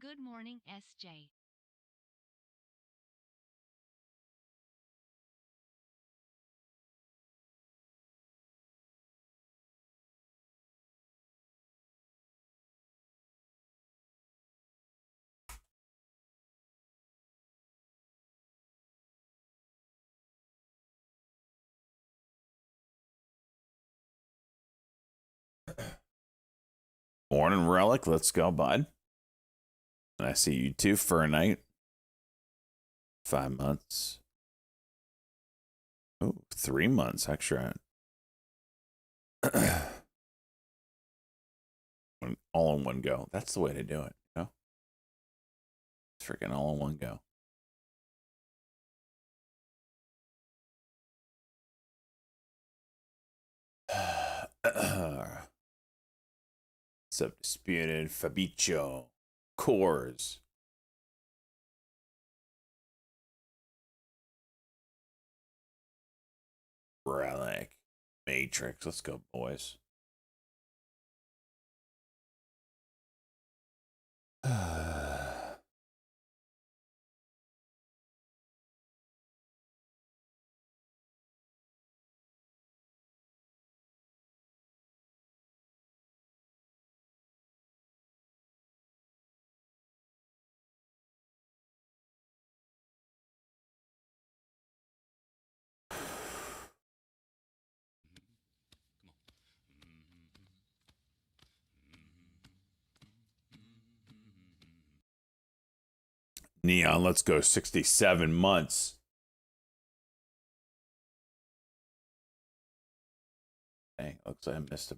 Good morning, SJ. Morning, Relic. Let's go, bud. And I see you too for a night. 5 months. Oh, 3 months extra. All in one go. That's the way to do it. You know? Freaking all in one go. Subdisputed. Fabicio. Cores. Relic. Matrix. Let's go, boys. Neon, let's go. 67 months. Dang, looks like I missed a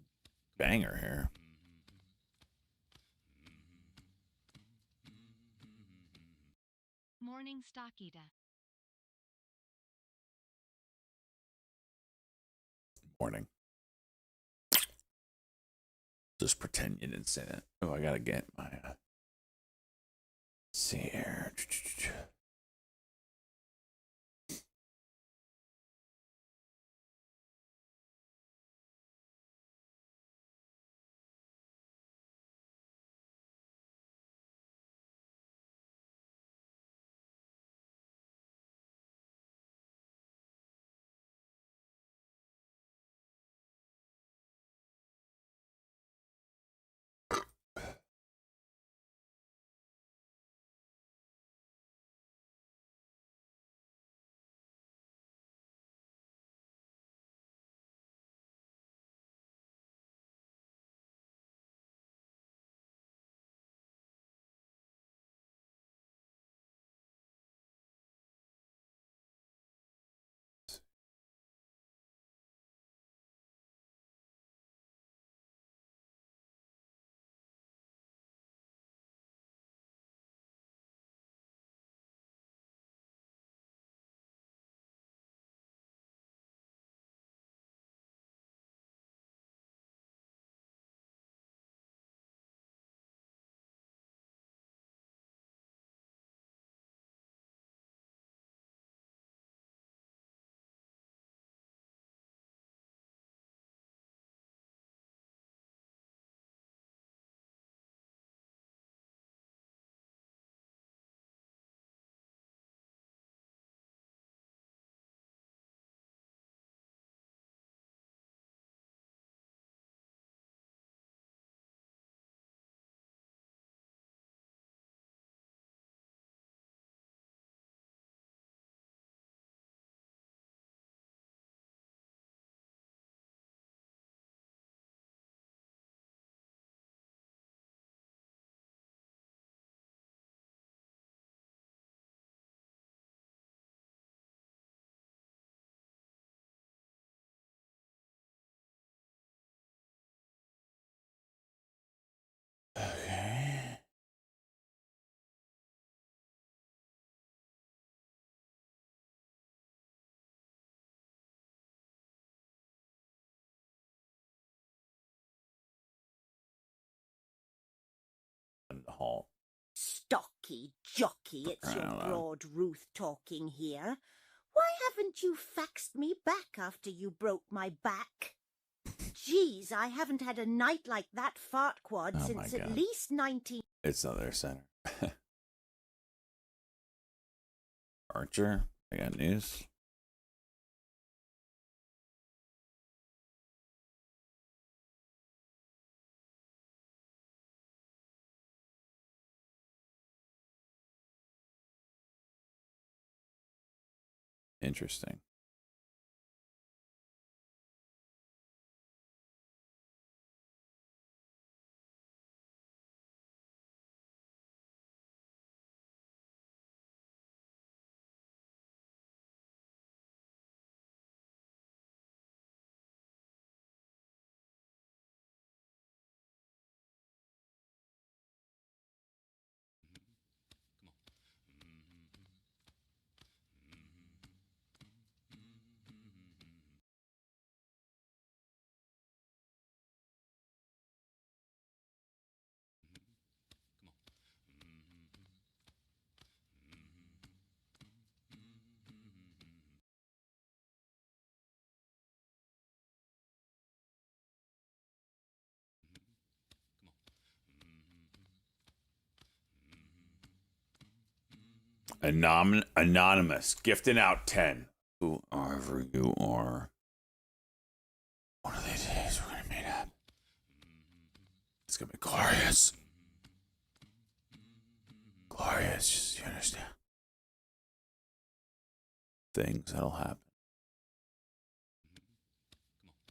banger here. Morning, Stockita. Morning. Just pretend you didn't say that. Oh, I gotta get my. See here. Okay. In the hall. Stocky jockey, it's your broad Ruth talking here. Why haven't you faxed me back after you broke my back? Geez, I haven't had a night like that fartquad since at least 19... It's not their center. Archer, I got news. Interesting. Anonymous, gifting out 10. Whoever you are. One of these days we're gonna meet up. It's gonna be glorious. Glorious, you understand? Things that'll happen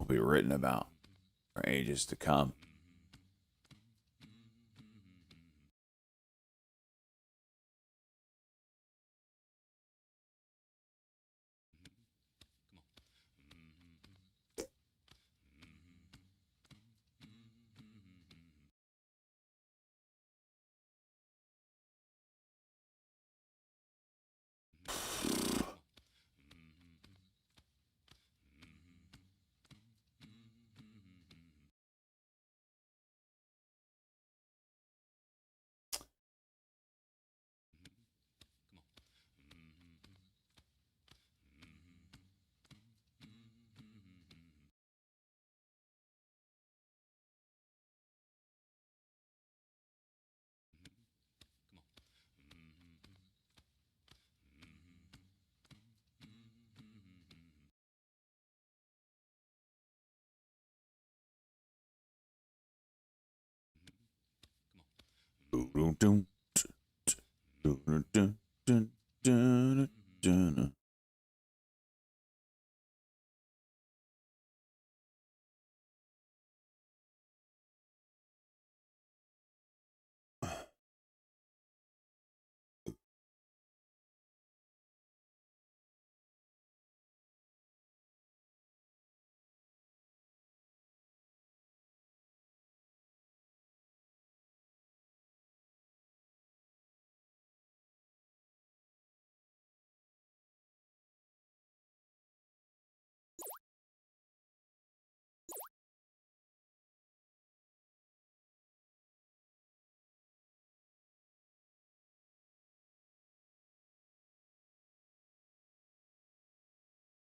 will be written about for ages to come.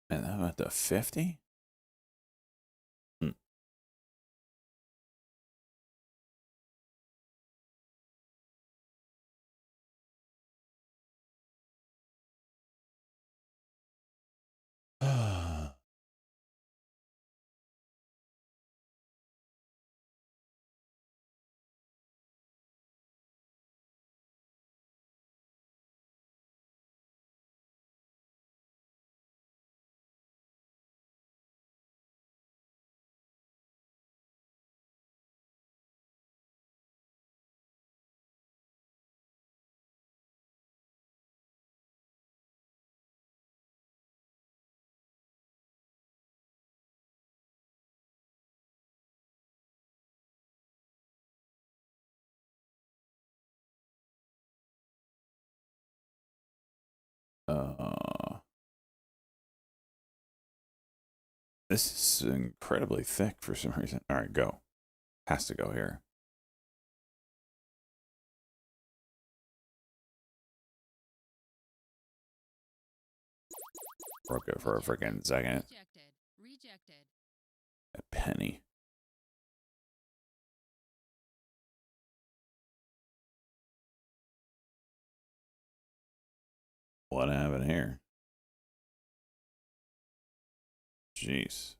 And how about the 50? This is incredibly thick for some reason. All right, go. Has to go here. Broke it for a freaking second. Rejected. A penny. What happened here? Jeez.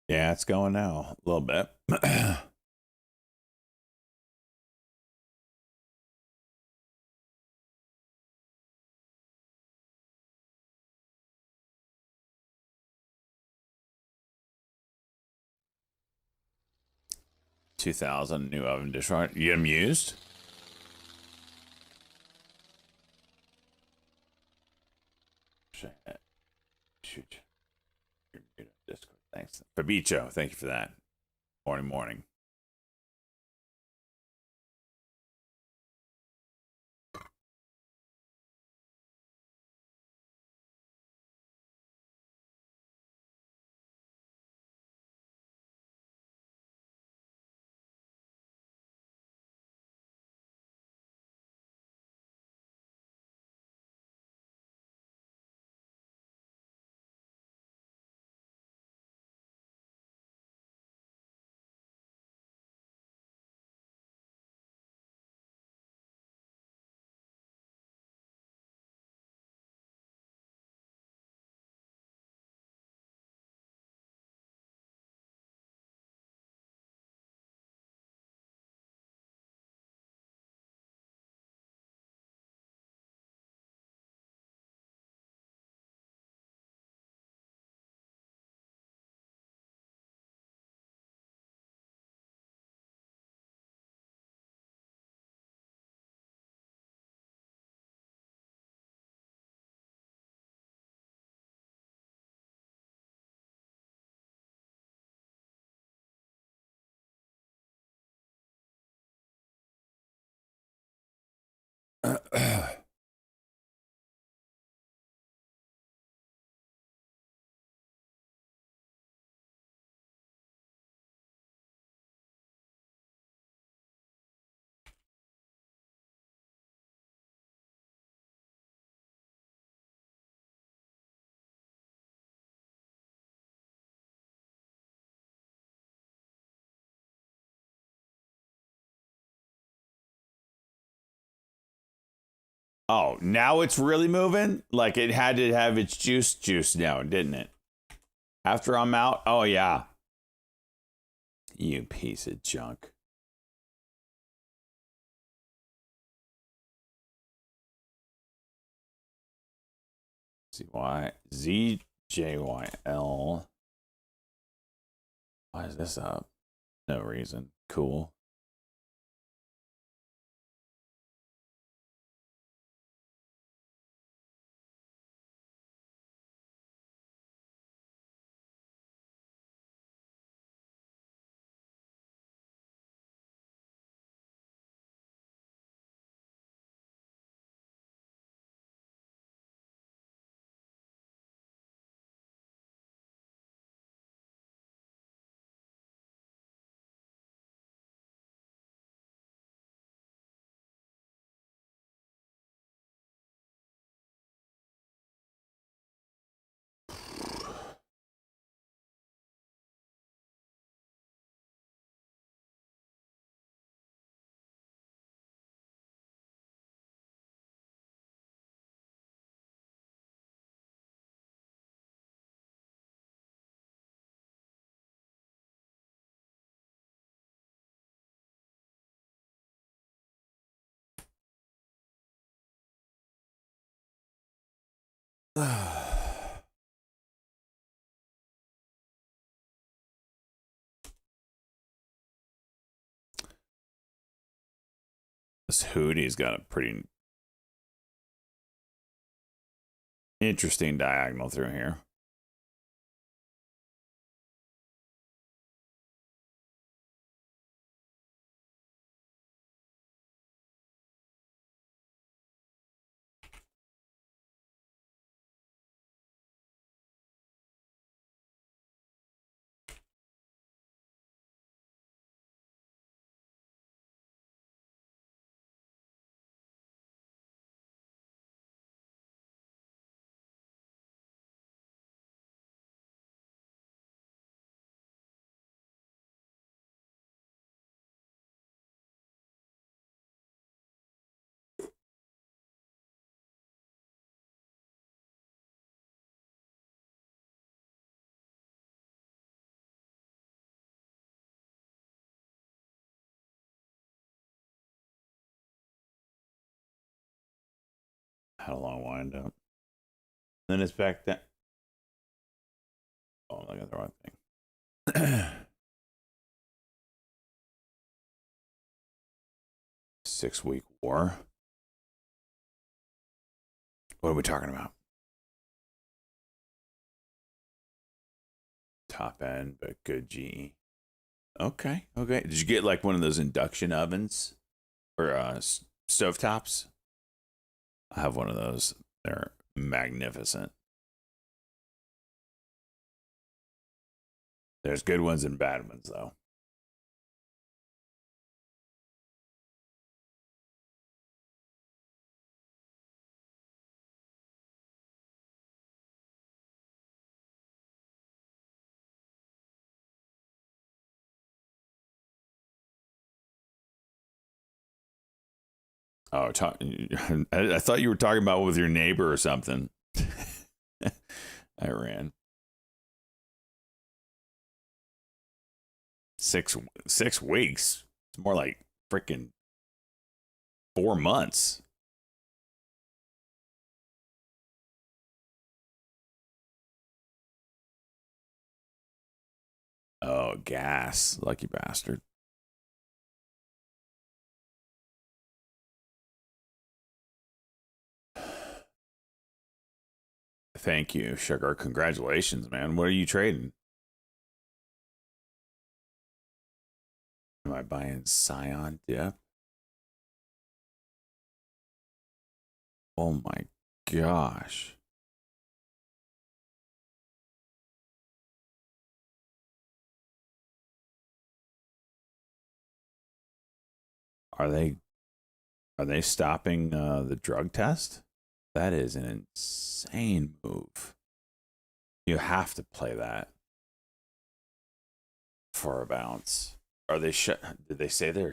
Yeah, it's going now a little bit. 2,000 new oven dishwasher. You get them used? Shoot. Discord. Thanks. Fabicho, thank you for that. Morning. Oh, now it's really moving? Like it had to have its juice now, didn't it? After I'm out? Oh, yeah. You piece of junk. ZJYL. Why is this up? No reason. Cool. This Hootie's got a pretty interesting diagonal through here. Had a long wind up. Then it's back down. Oh, I got the wrong thing. 6-week war. What are we talking about? Top end, but good GE. Okay. Did you get like one of those induction ovens or stovetops? I have one of those. They're magnificent. There's good ones and bad ones, though. Oh, I thought you were talking about with your neighbor or something. I ran 6 weeks. It's more like freaking 4 months. Oh, gas. Lucky bastard. Thank you, Sugar. Congratulations, man. What are you trading? Am I buying Scion dip? Oh my gosh. Are they stopping the drug test? That is an insane move. You have to play that for a bounce. Are they did they say they're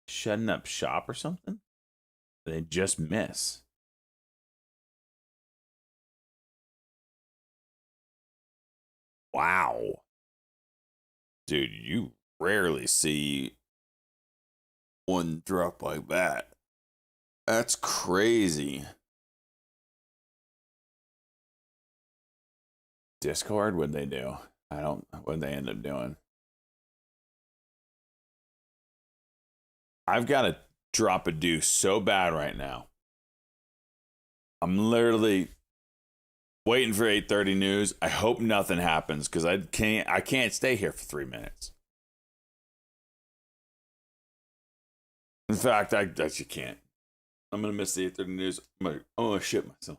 shutting up shop or something? They just miss. Wow. Dude, you rarely see one drop like that. That's crazy. Discord, what'd they do? What'd they end up doing? I've got to drop a deuce so bad right now. I'm literally waiting for 8:30 news. I hope nothing happens because I can't stay here for 3 minutes. In fact, I actually can't. I'm gonna miss the 8:30 news. I'm gonna shit myself.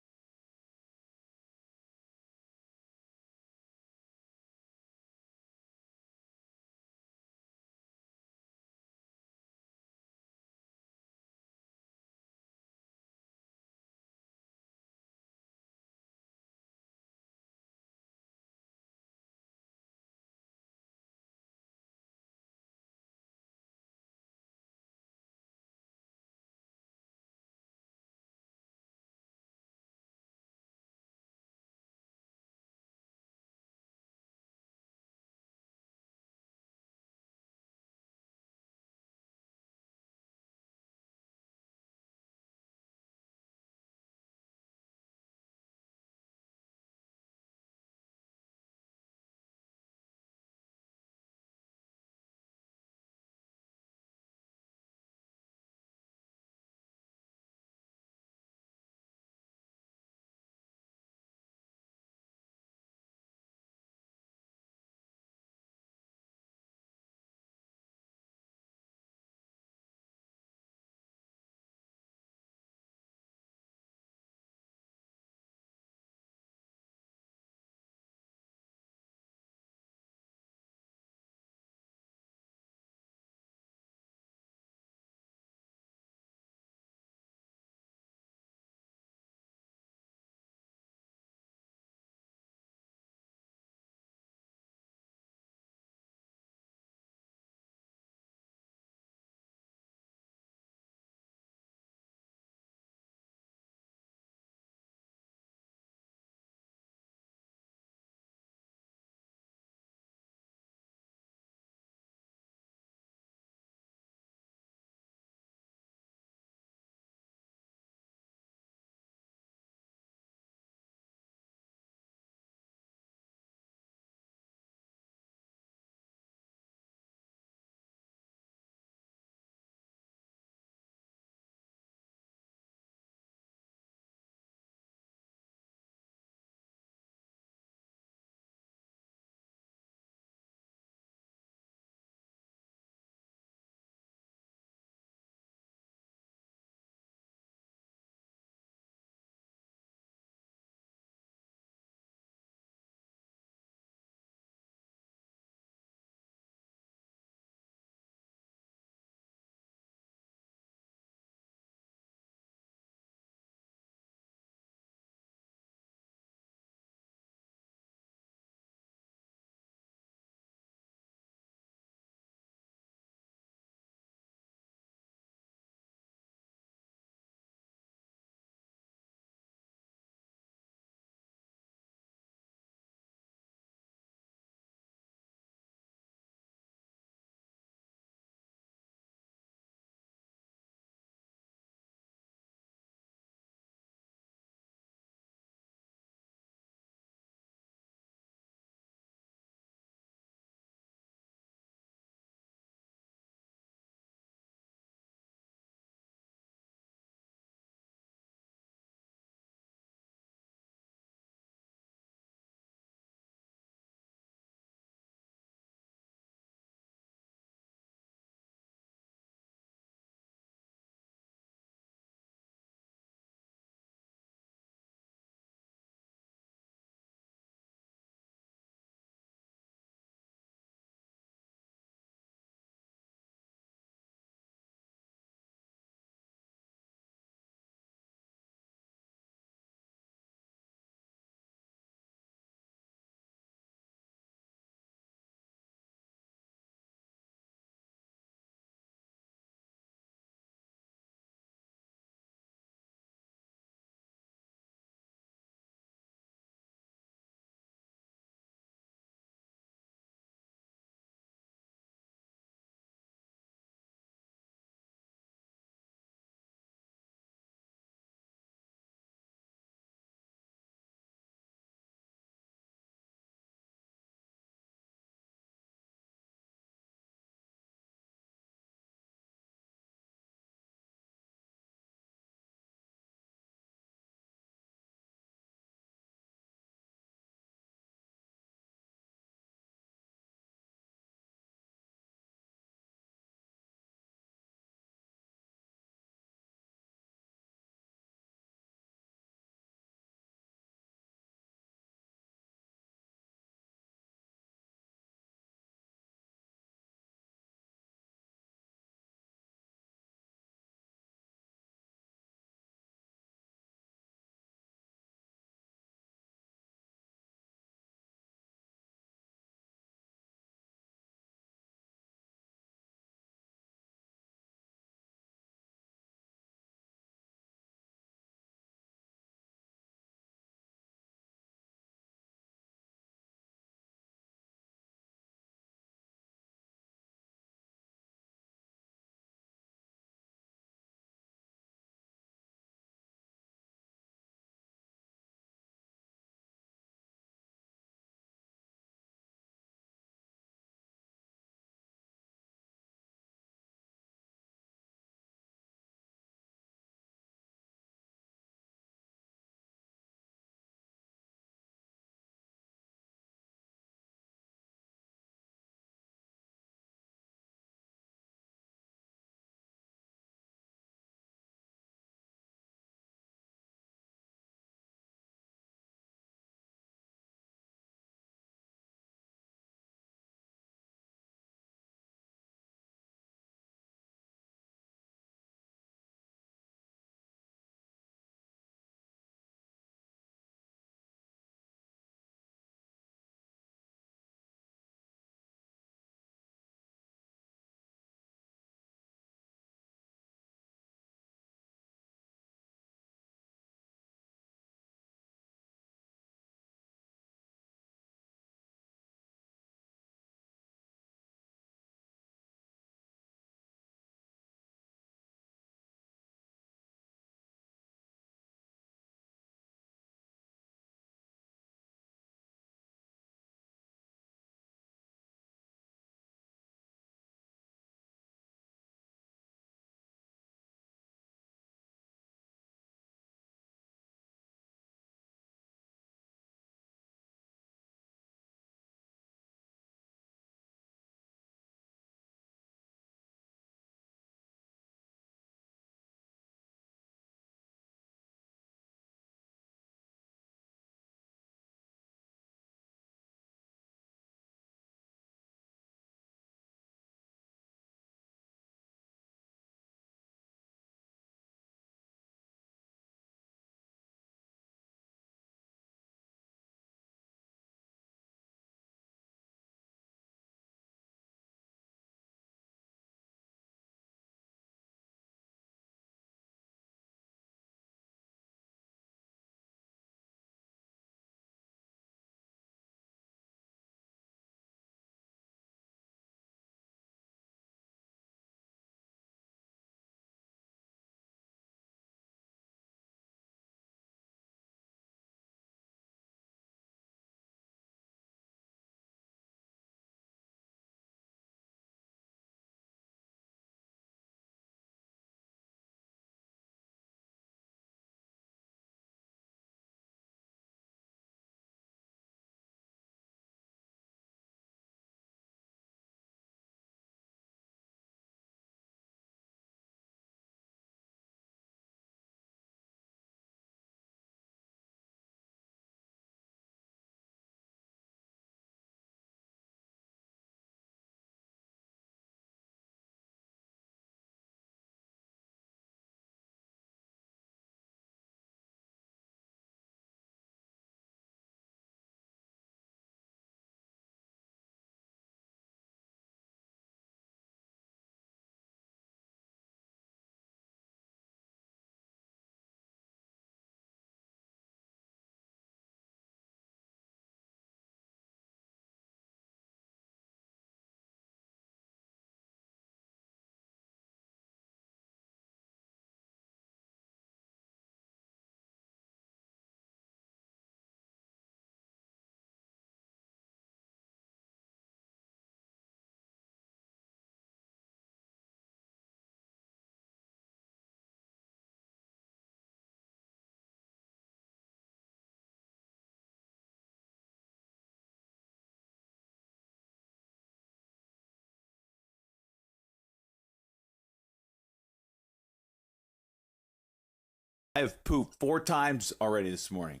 I have pooped 4 times already this morning.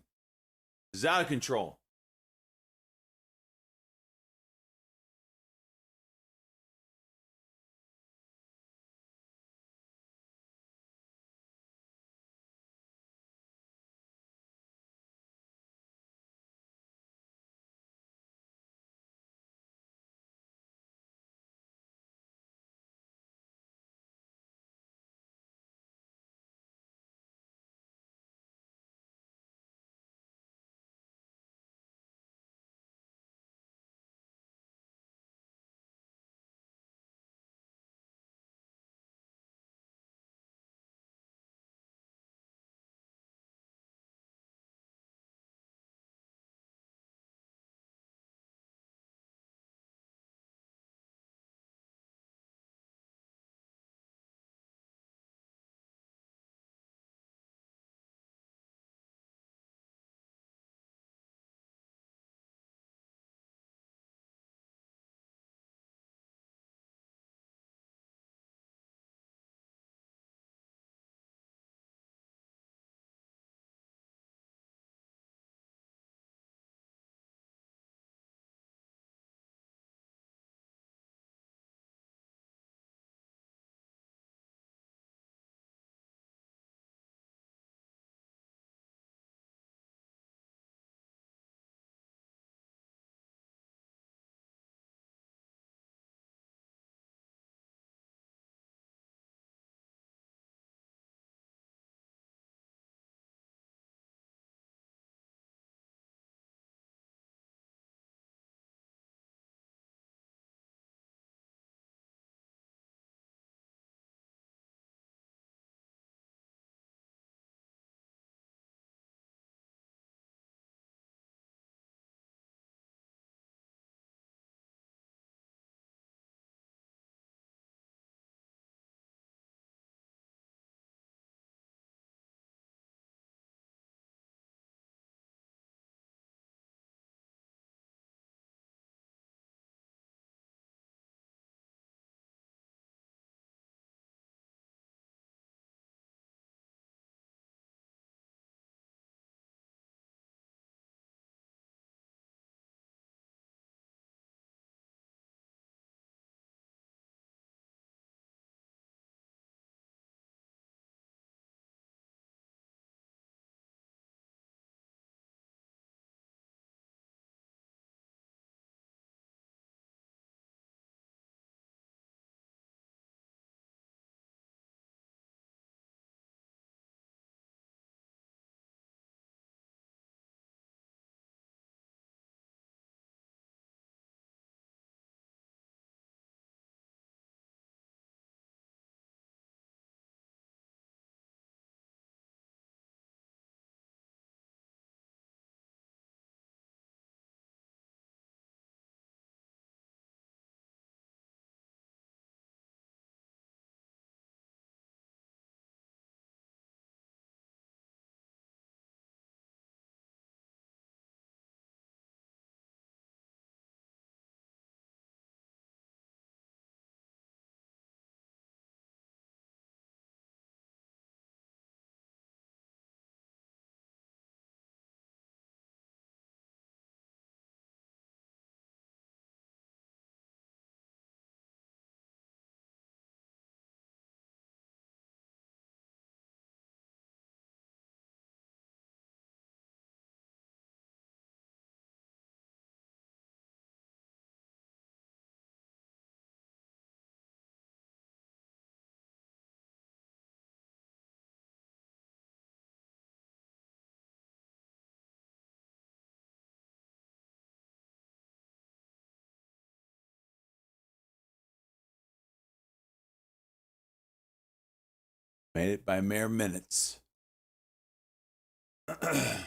It's out of control. Made it by mere minutes. I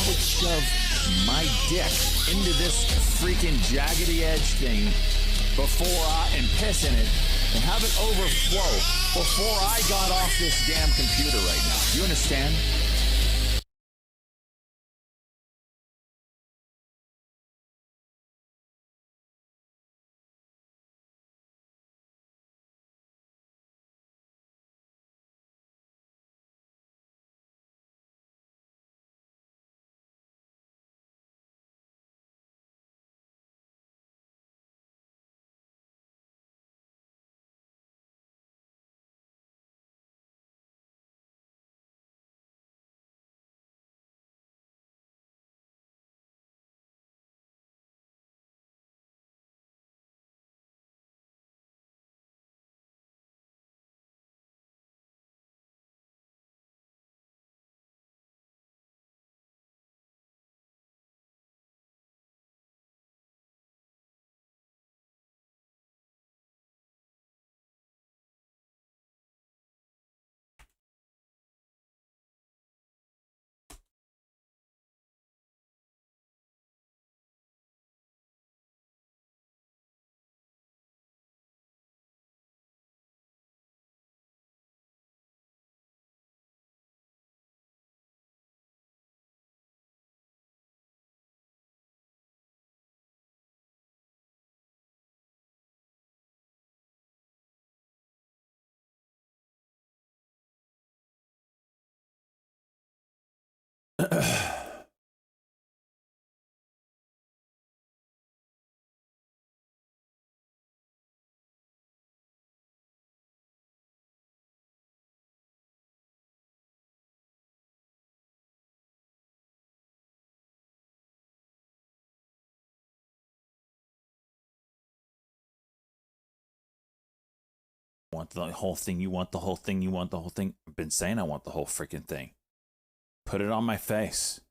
would shove my dick into this freaking jaggedy edge thing and piss in it and have it overflow before I got off this damn computer right now. You understand? Want the whole thing, you want the whole thing, you want the whole thing. I've been saying I want the whole freaking thing. Put it on my face.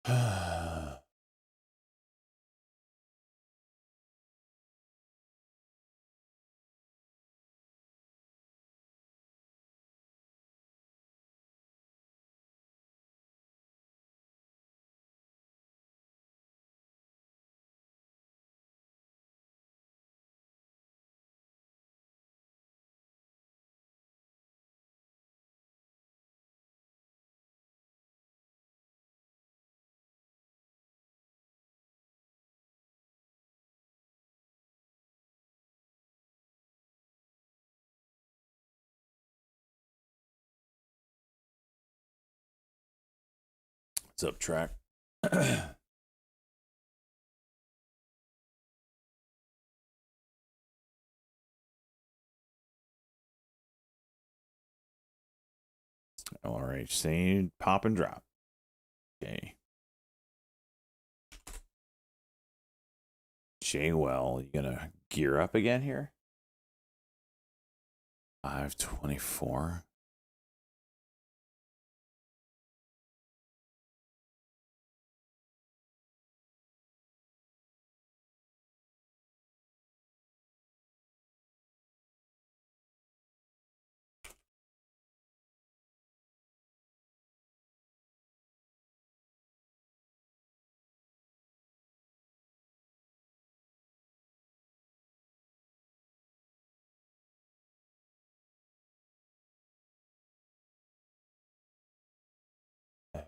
What's up, track? LRHC, pop and drop. Okay. J-Well, you gonna gear up again here? 524.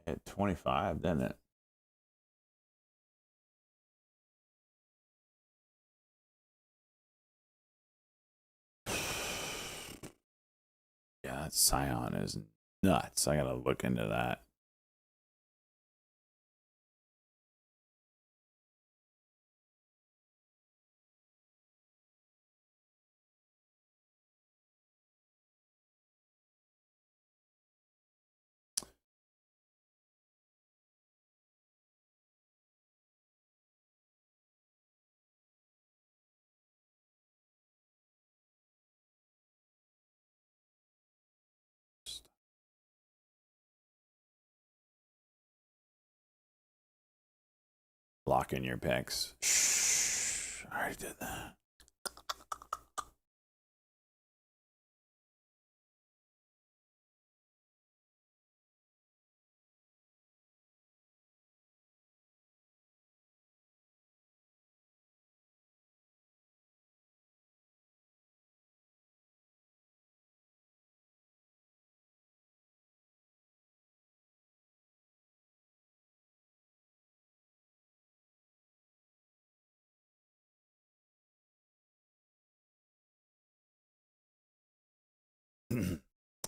Hit 25, didn't it? Yeah, that Scion is nuts. I gotta look into that. Lock in your picks. Shh. I already did that.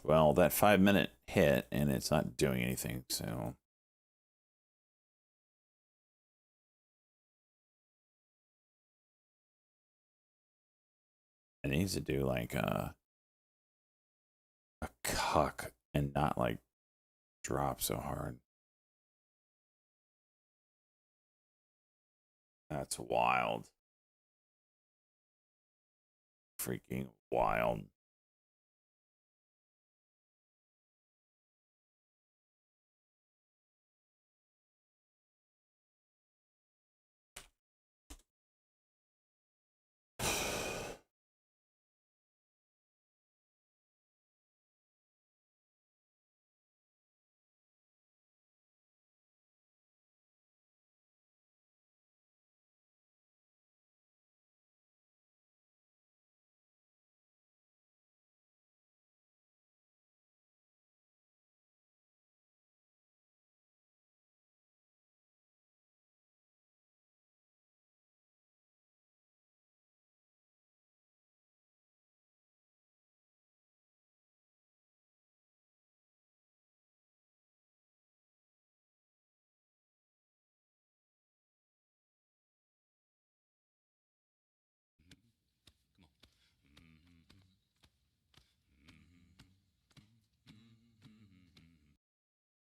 Well, that 5-minute hit and it's not doing anything, so it needs to do like a cuck and not like drop so hard. That's wild. Freaking wild.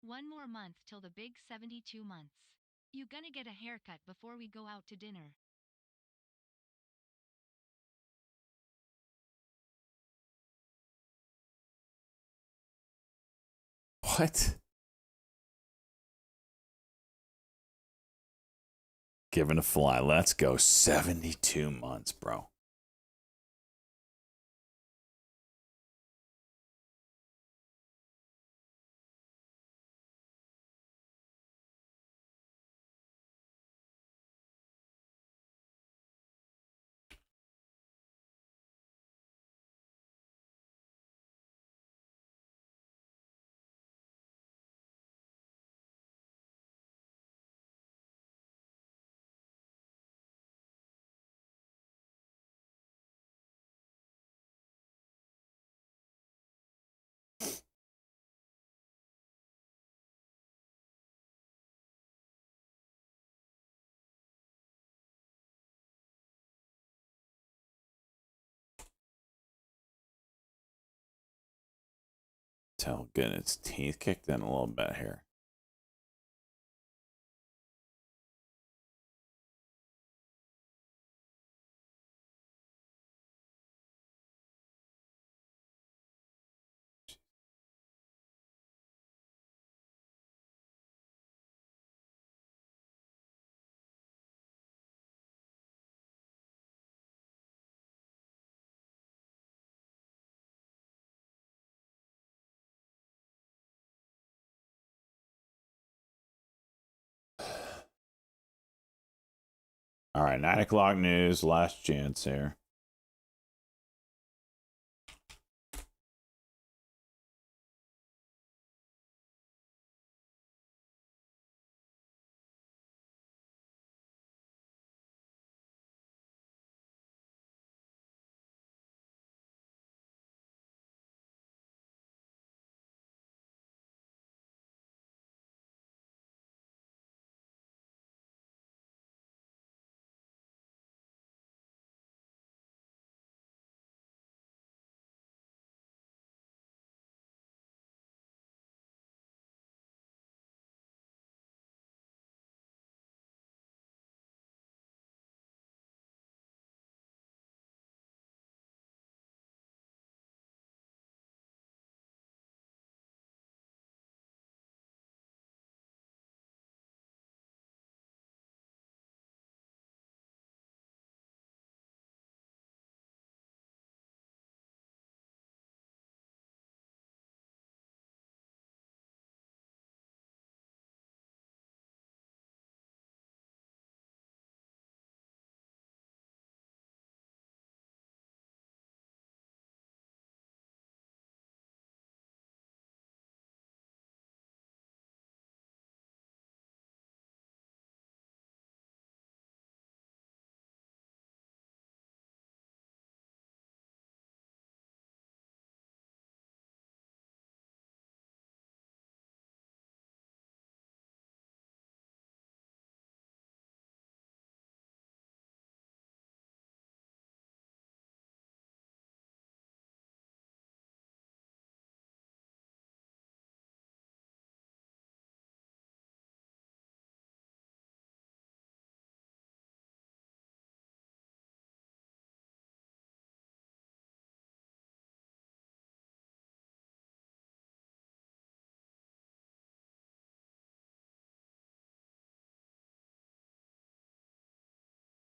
One more month till the big 72 months. You gonna get a haircut before we go out to dinner. What? Given a fly. Let's go. 72 months, bro. Tail getting its teeth kicked in a little bit here. All right, 9 o'clock news. Last chance here.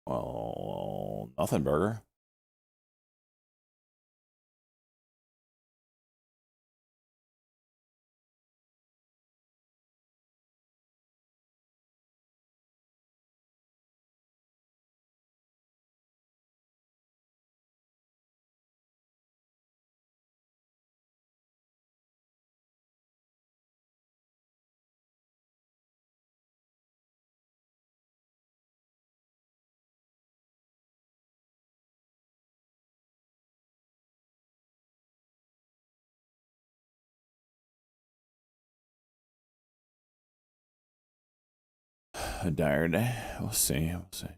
Well, nothing, burger. A dire day. We'll see. We'll see.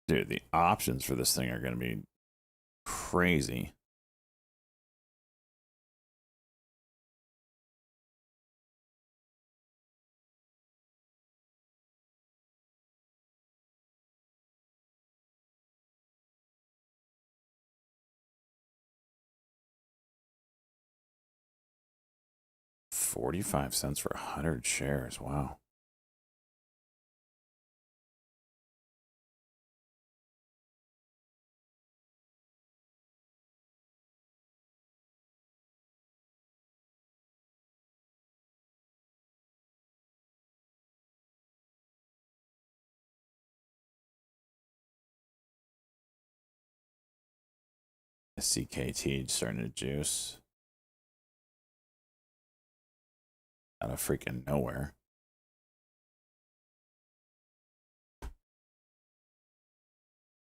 Dude, the options for this thing are going to be crazy. $0.45 for 100 shares. Wow. CKT starting to juice out of freaking nowhere.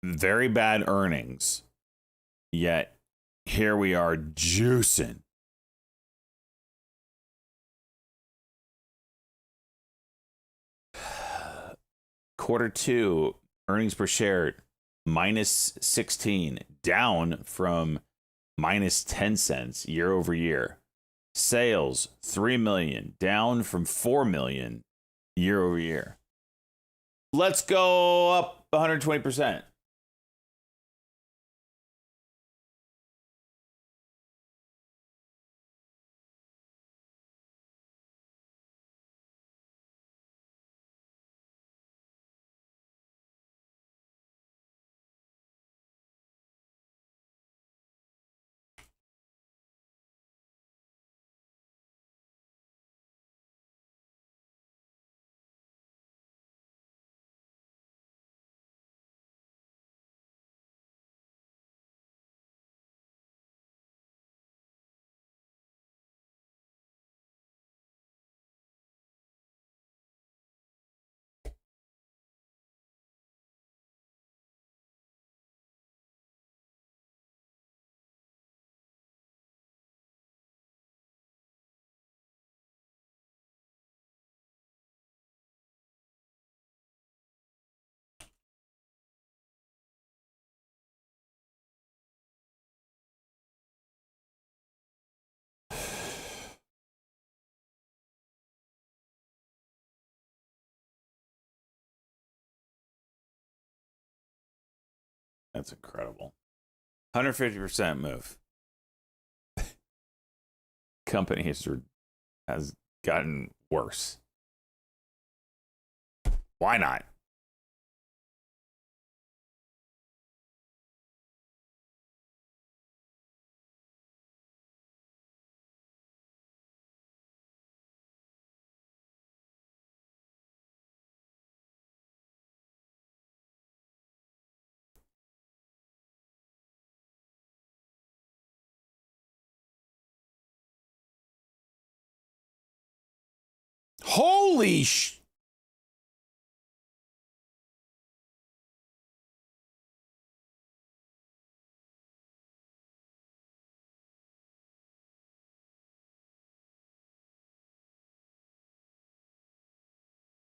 Very bad earnings, yet here we are juicing. Q2 earnings per share minus 16, down from minus 10 cents year over year. Sales 3 million, down from 4 million year over year. Let's go up 120%. That's incredible. 150% move. Company has gotten worse. Why not? Holy sh...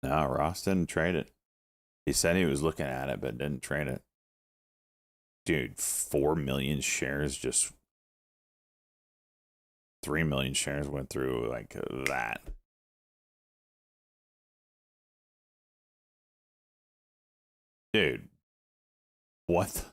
No, Ross didn't trade it. He said he was looking at it, but didn't trade it. Dude, 4 million shares, just 3 million shares went through like that. Dude, what?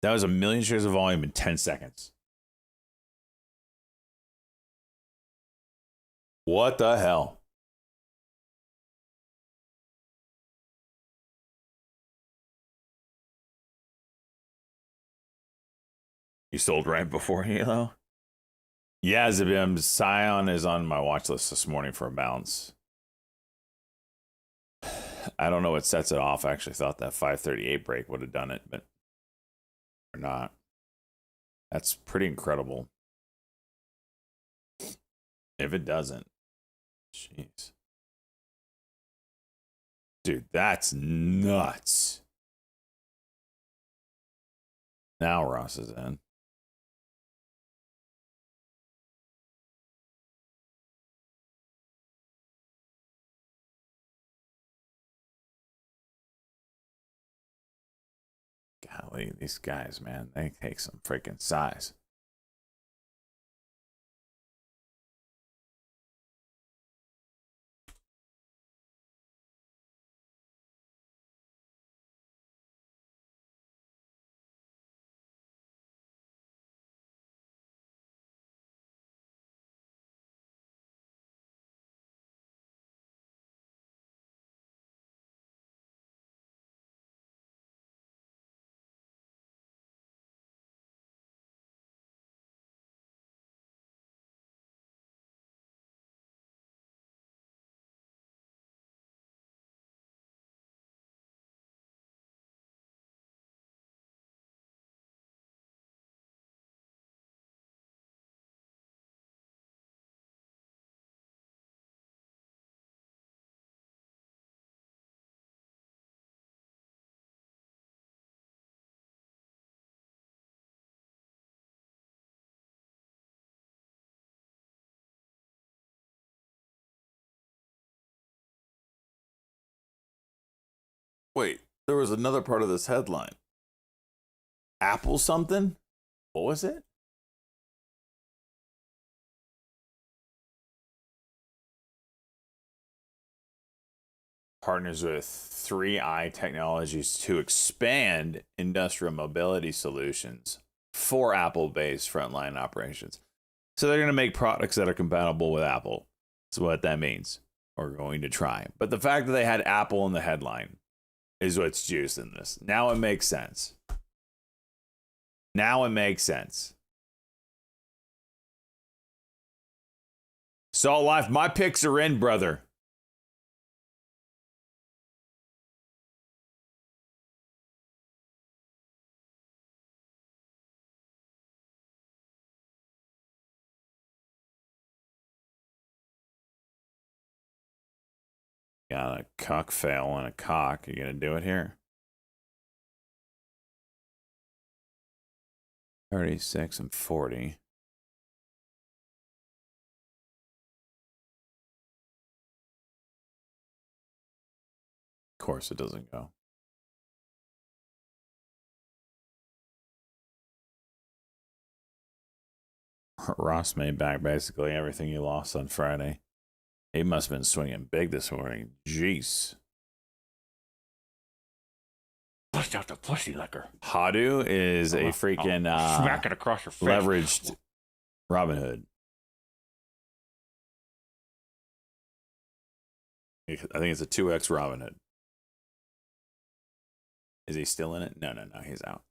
That was 1 million shares of volume in 10 seconds. What the hell? You sold right before Halo? Yeah, Zabim, Scion is on my watch list this morning for a bounce. I don't know what sets it off. I actually thought that 538 break would have done it, but or not. That's pretty incredible. If it doesn't, jeez. Dude, that's nuts. Now Ross is in. Golly, these guys, man, they take some freaking size. Wait, there was another part of this headline. Apple something? What was it? Partners with 3i Technologies to expand industrial mobility solutions for Apple-based frontline operations. So they're going to make products that are compatible with Apple. That's what that means. We're going to try. But the fact that they had Apple in the headline is what's juiced in this. Now it makes sense. Now it makes sense. Salt Life, my picks are in, brother. Got a cock fail and a cock. You gonna do it here? 36 and 40. Of course it doesn't go. Ross made back basically everything he lost on Friday. He must have been swinging big this morning. Jeez. Bust out the pussy liquor. Hadu is a freaking smack it across your face. Leveraged Robin Hood. I think it's a 2x Robin Hood. Is he still in it? No, he's out.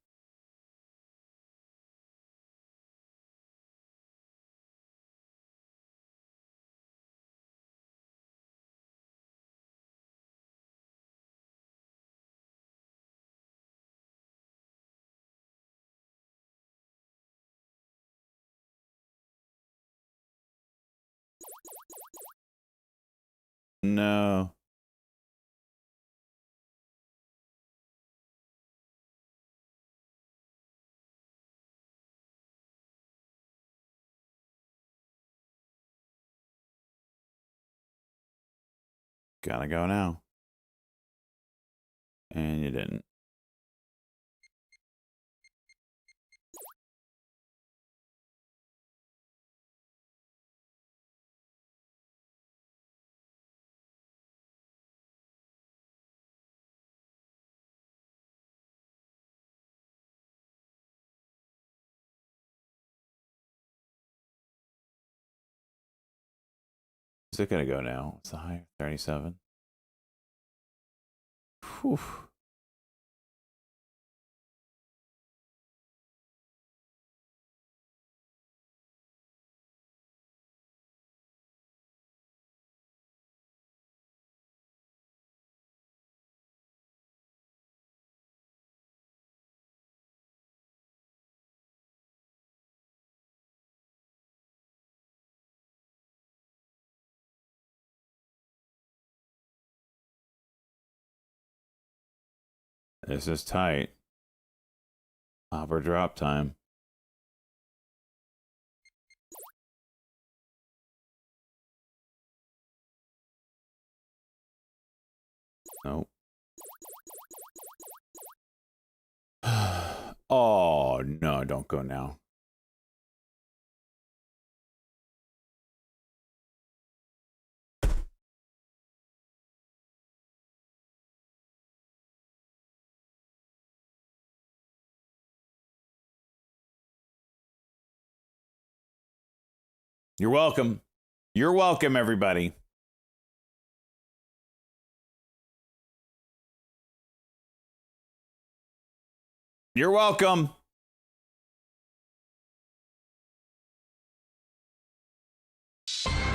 No. Gotta go now. And you didn't. Is it gonna go now? It's the high 37. Whew. This is tight. Hopper drop time. Nope. Oh, no, don't go now. You're welcome. You're welcome, everybody. You're welcome.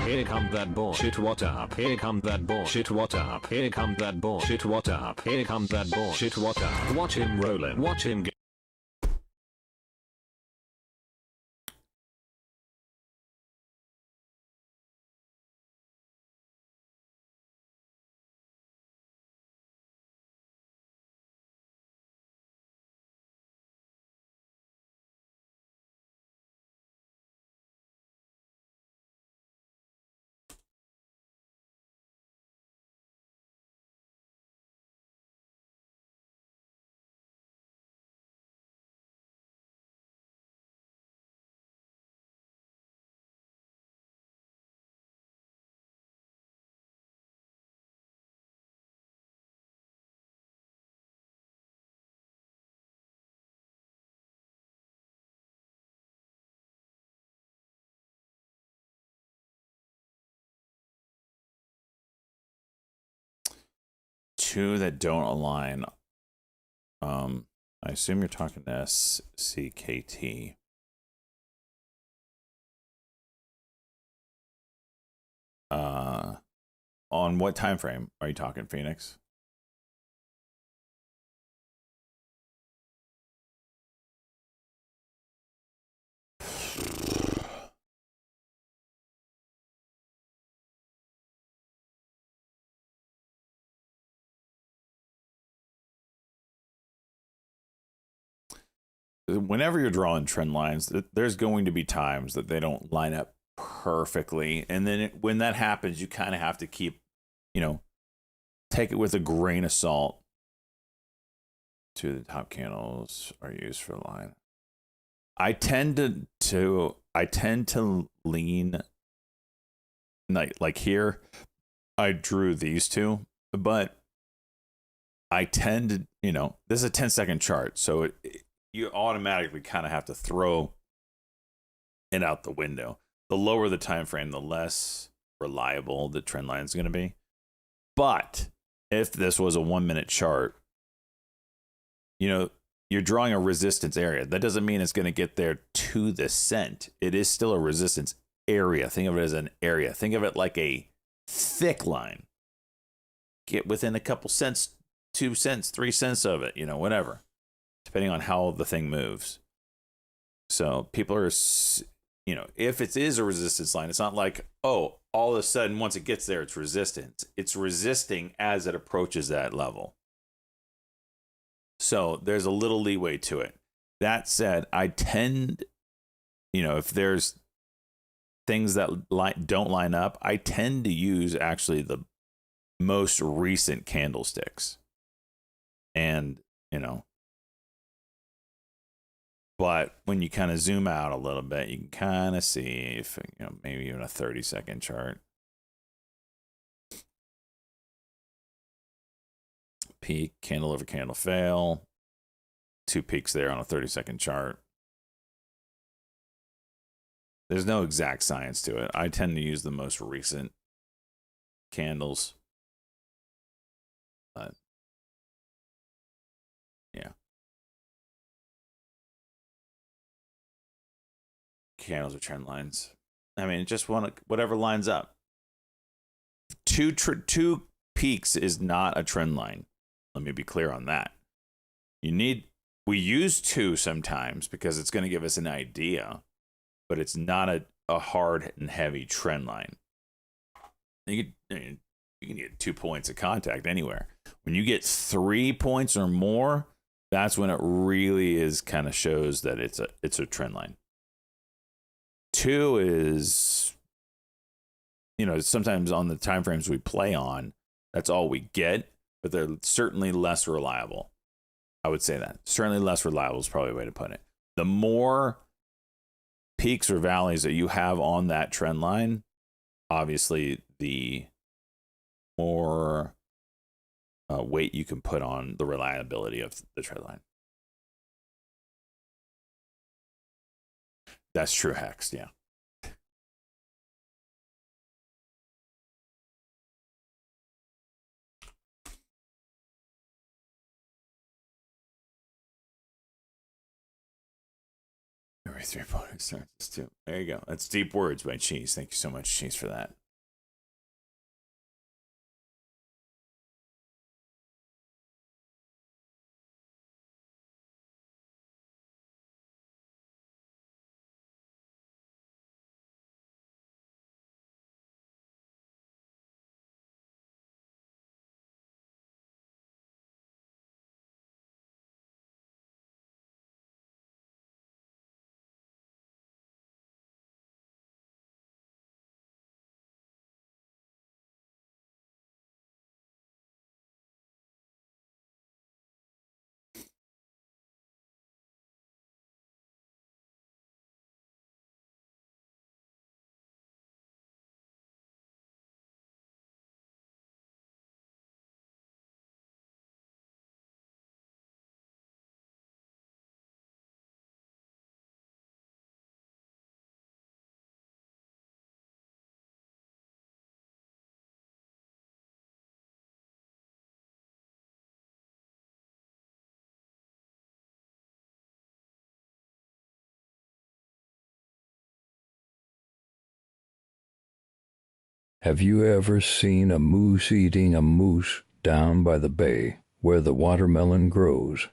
Here come that bullshit, what up? Here come that bullshit, what up? Here come that bullshit, what up? Here come that bullshit, what up? Watch him rollin', watch him get. Two that don't align. I assume you're talking to SCKT. On what time frame are you talking, Phoenix? Whenever you're drawing trend lines, there's going to be times that they don't line up perfectly. And then when that happens, you kind of have to keep, take it with a grain of salt. Two of the top candles are used for the line. I tend to lean like here. I drew these two, but I tend to, this is a 10-second chart, so you automatically kind of have to throw it out the window. The lower the time frame, the less reliable the trend line is going to be. But if this was a 1-minute chart, you're drawing a resistance area. That doesn't mean it's going to get there to the cent. It is still a resistance area. Think of it as an area. Think of it like a thick line. Get within a couple cents, 2 cents, 3 cents of it, whatever, depending on how the thing moves. So people are, if it is a resistance line, it's not like, oh, all of a sudden, once it gets there, it's resistance. It's resisting as it approaches that level. So there's a little leeway to it. That said, I tend, if there's things that don't line up, I tend to use actually the most recent candlesticks. And, but when you kind of zoom out a little bit, you can kind of see if, maybe even a 30-second chart. Peak, candle over candle fail. 2 peaks there on a 30-second chart. There's no exact science to it. I tend to use the most recent candles. But yeah. Candles are trend lines. I mean, just whatever lines up. Two peaks is not a trend line. Let me be clear on that. We use 2 sometimes because it's going to give us an idea, but it's not a hard and heavy trend line. You can get 2 points of contact anywhere. When you get 3 points or more, that's when it really is kind of shows that it's a trend line. 2 is, sometimes on the time frames we play on, that's all we get, but they're certainly less reliable. I would say that. Certainly less reliable is probably a way to put it. The more peaks or valleys that you have on that trend line, obviously the more weight you can put on the reliability of the trend line. That's true, Hex. Yeah. Every 3 points starts too. There you go. That's deep words by Cheese. Thank you so much, Cheese, for that. Have you ever seen a moose eating a moose down by the bay where the watermelon grows?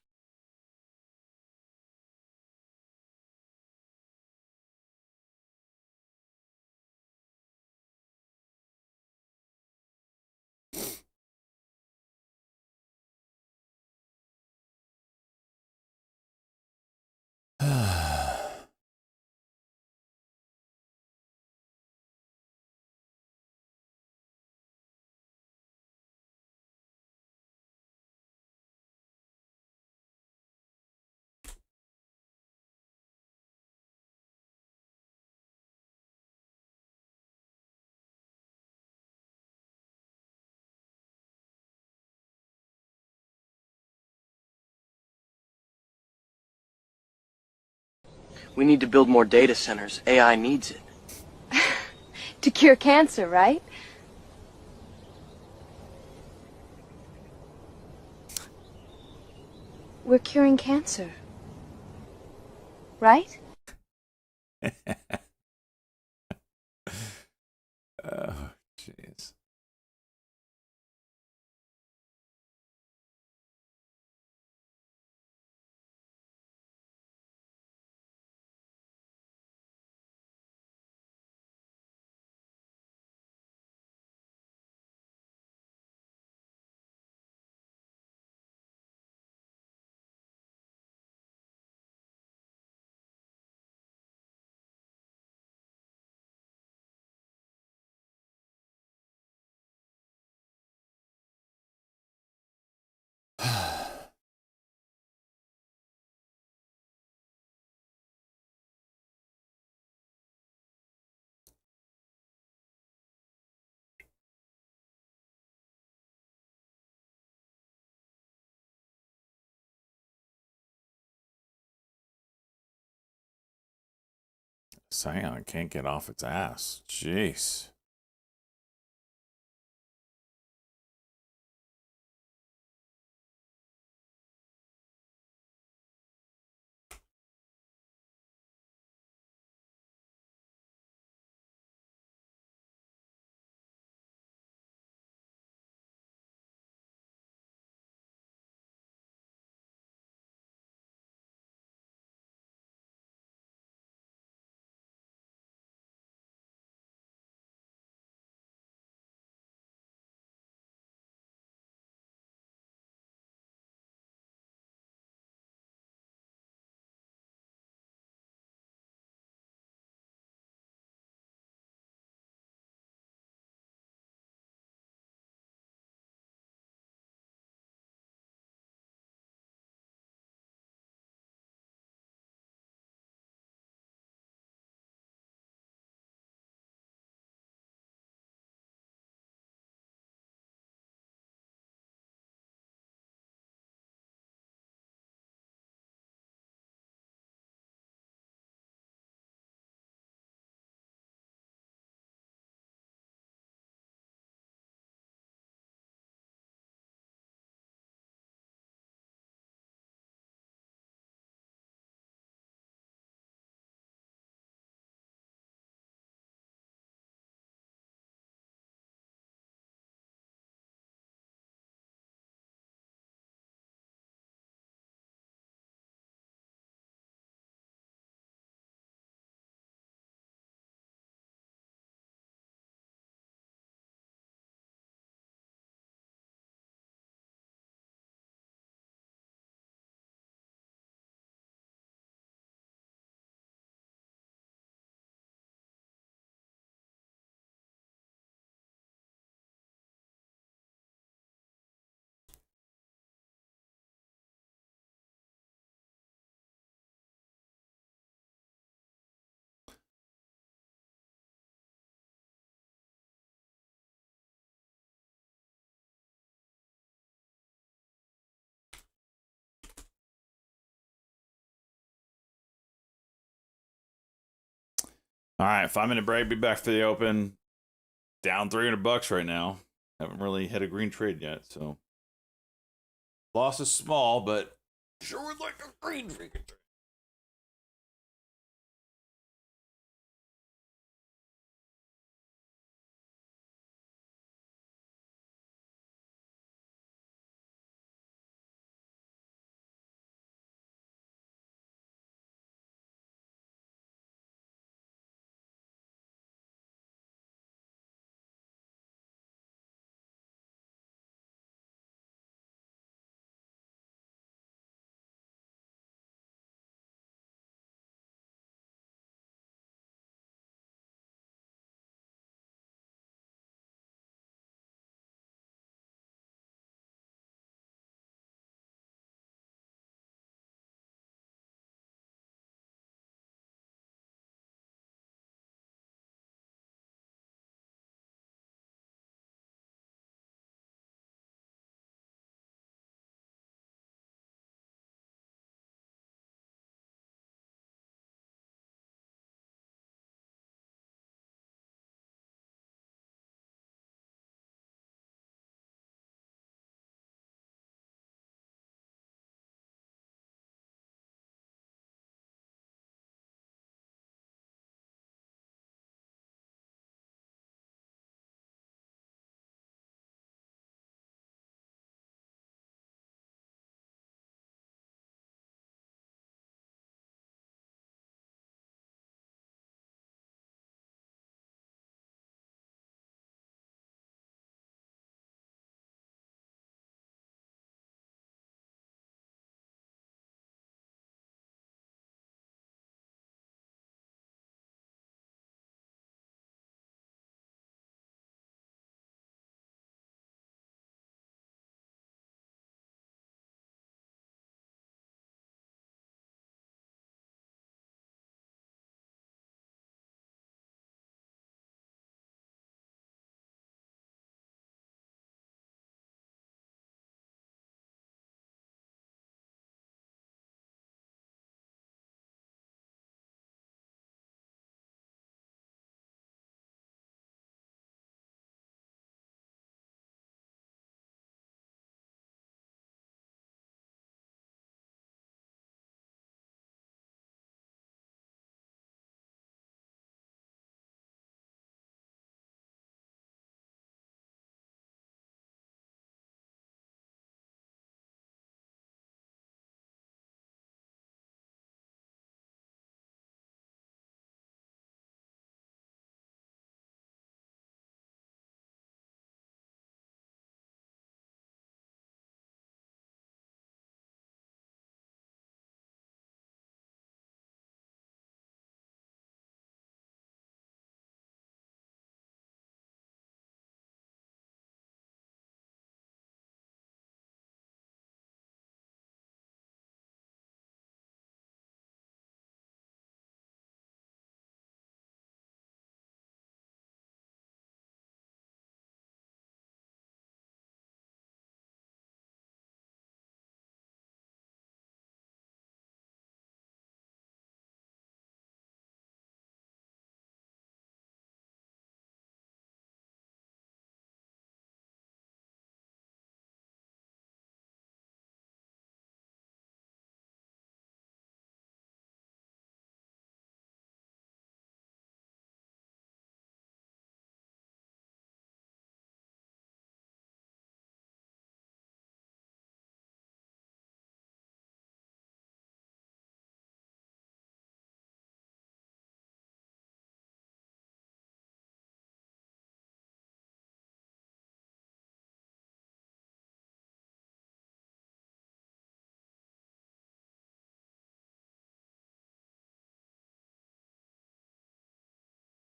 We need to build more data centers. AI needs it. To cure cancer, right? We're curing cancer. Right? Oh, jeez. Scion can't get off its ass. Jeez. All right, 5-minute break. Be back for the open. Down $300 right now. Haven't really hit a green trade yet, so loss is small, but sure would like a green freaking trade.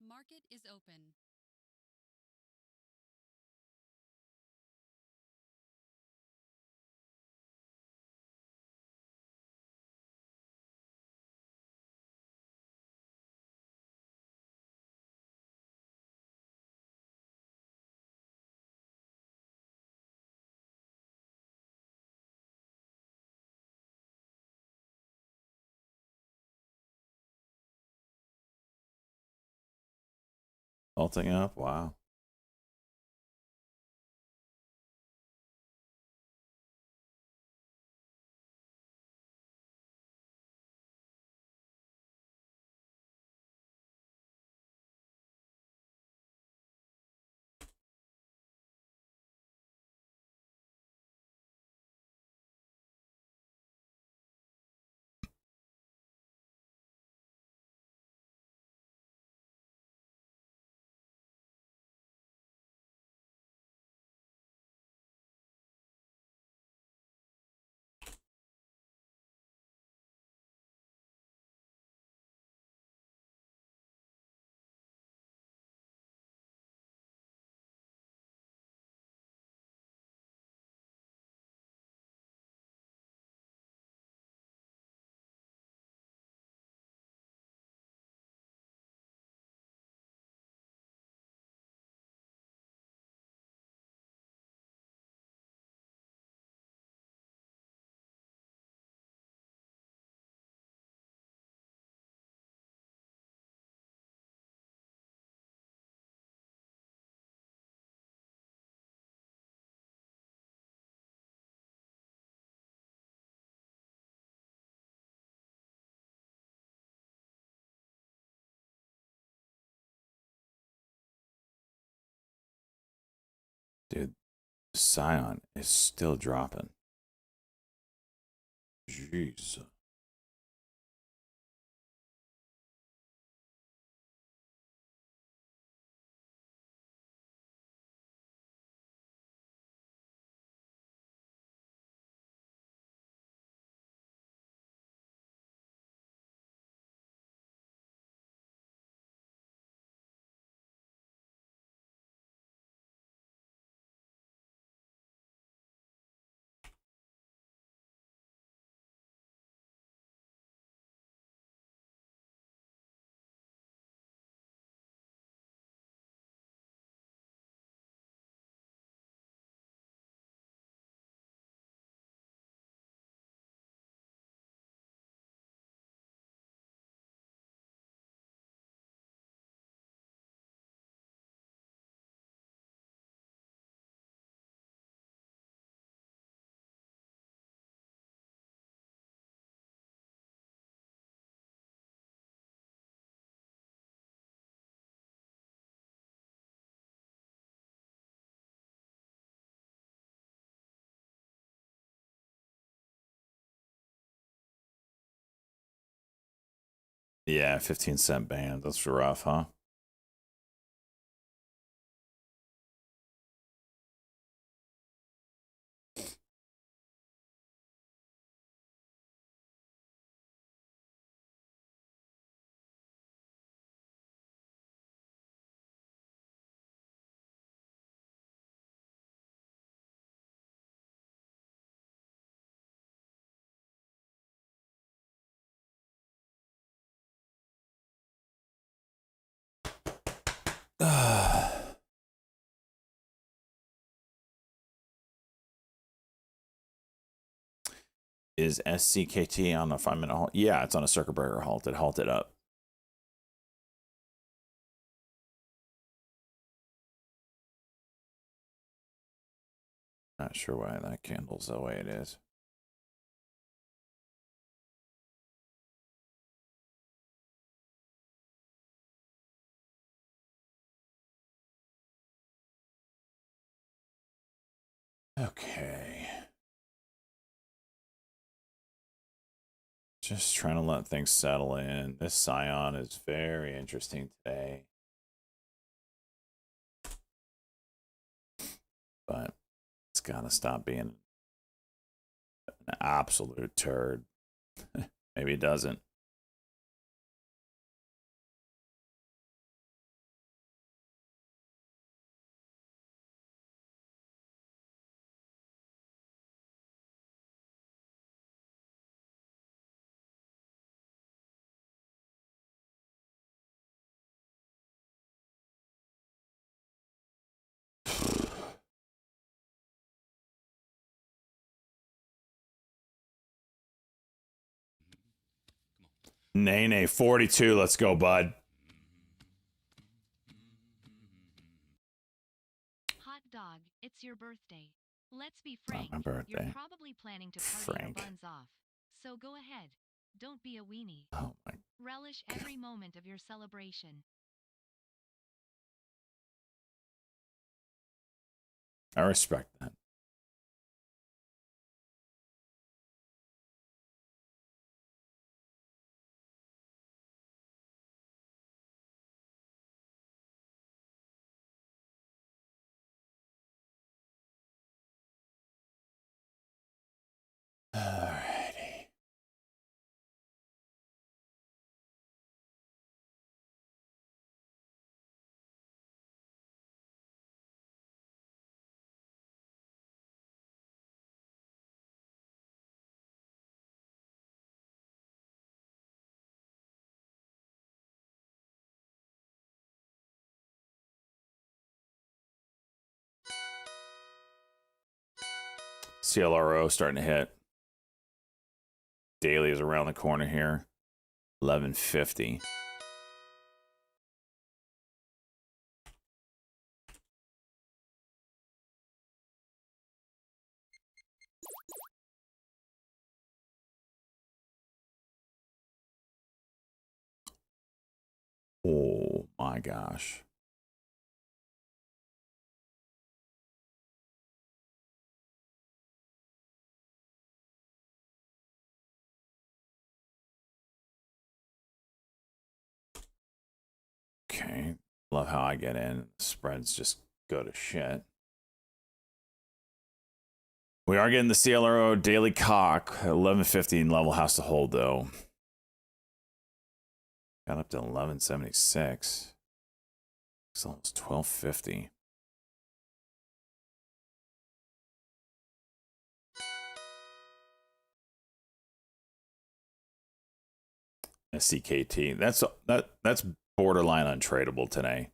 Market is open. Vaulting up. Wow. Dude, Scion is still dropping. Jeez. Yeah, 15-cent band. That's rough, huh? Is SCKT on a 5-minute halt? Yeah, it's on a circuit breaker halt. It halted up. Not sure why that candle's the way it is. Okay. Just trying to let things settle in. This Scion is very interesting today. But it's got to stop being an absolute turd. Maybe it doesn't. Nay, 42. Let's go, bud. It's your birthday. Let's be Not frank. my You're birthday. probably planning to party Frank. your buns off. So go ahead. Don't be a weenie. Oh my. Relish every moment of your celebration. I respect that. Alrighty. CLRO starting to hit. Daily is around the corner here. 1150. Oh my gosh. Okay. Love how I get in. Spreads just go to shit. We are getting the CLRO daily cock. 1150 level has to hold though. Got up to 1176. It's almost 1250. SCKT. That's borderline untradeable today.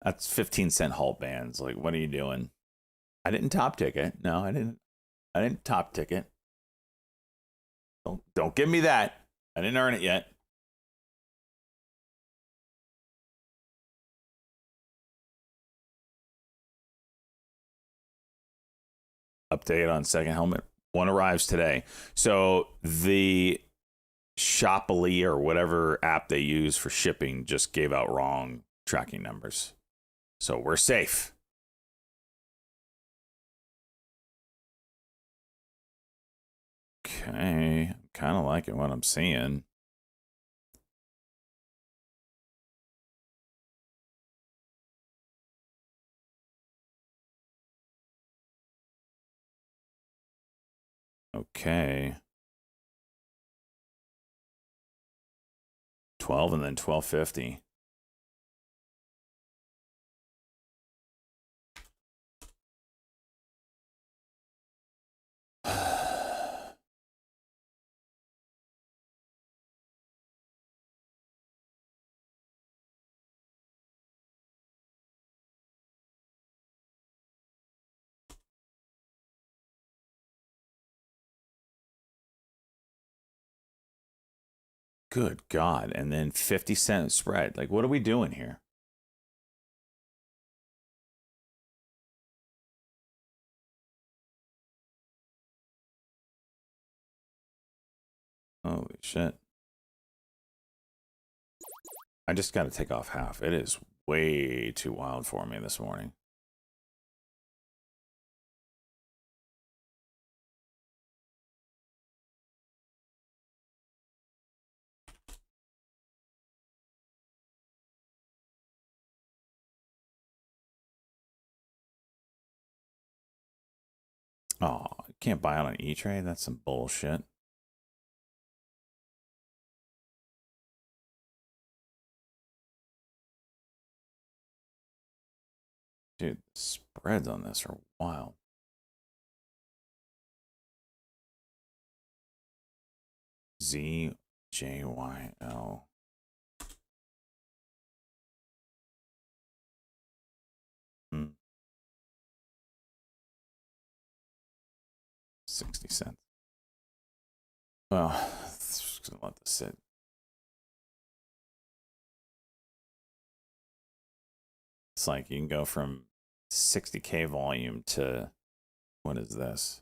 That's 15-cent halt bands. Like, what are you doing? I didn't top ticket. No, I didn't top ticket. Don't give me that. I didn't earn it yet. Update on second helmet. One arrives today. So the Shopily or whatever app they use for shipping just gave out wrong tracking numbers. So we're safe. Okay. I'm kind of liking what I'm seeing. Okay. 12 and then 1250. Good God. And then 50-cent spread. Like, what are we doing here? Holy shit. I just got to take off half. It is way too wild for me this morning. Oh, you can't buy it on E-Trade? That's some bullshit. Dude, the spreads on this are wild. ZJYL. Hmm. 60 cents. Well, just gonna let this sit. It's like you can go from 60K volume to, what is this?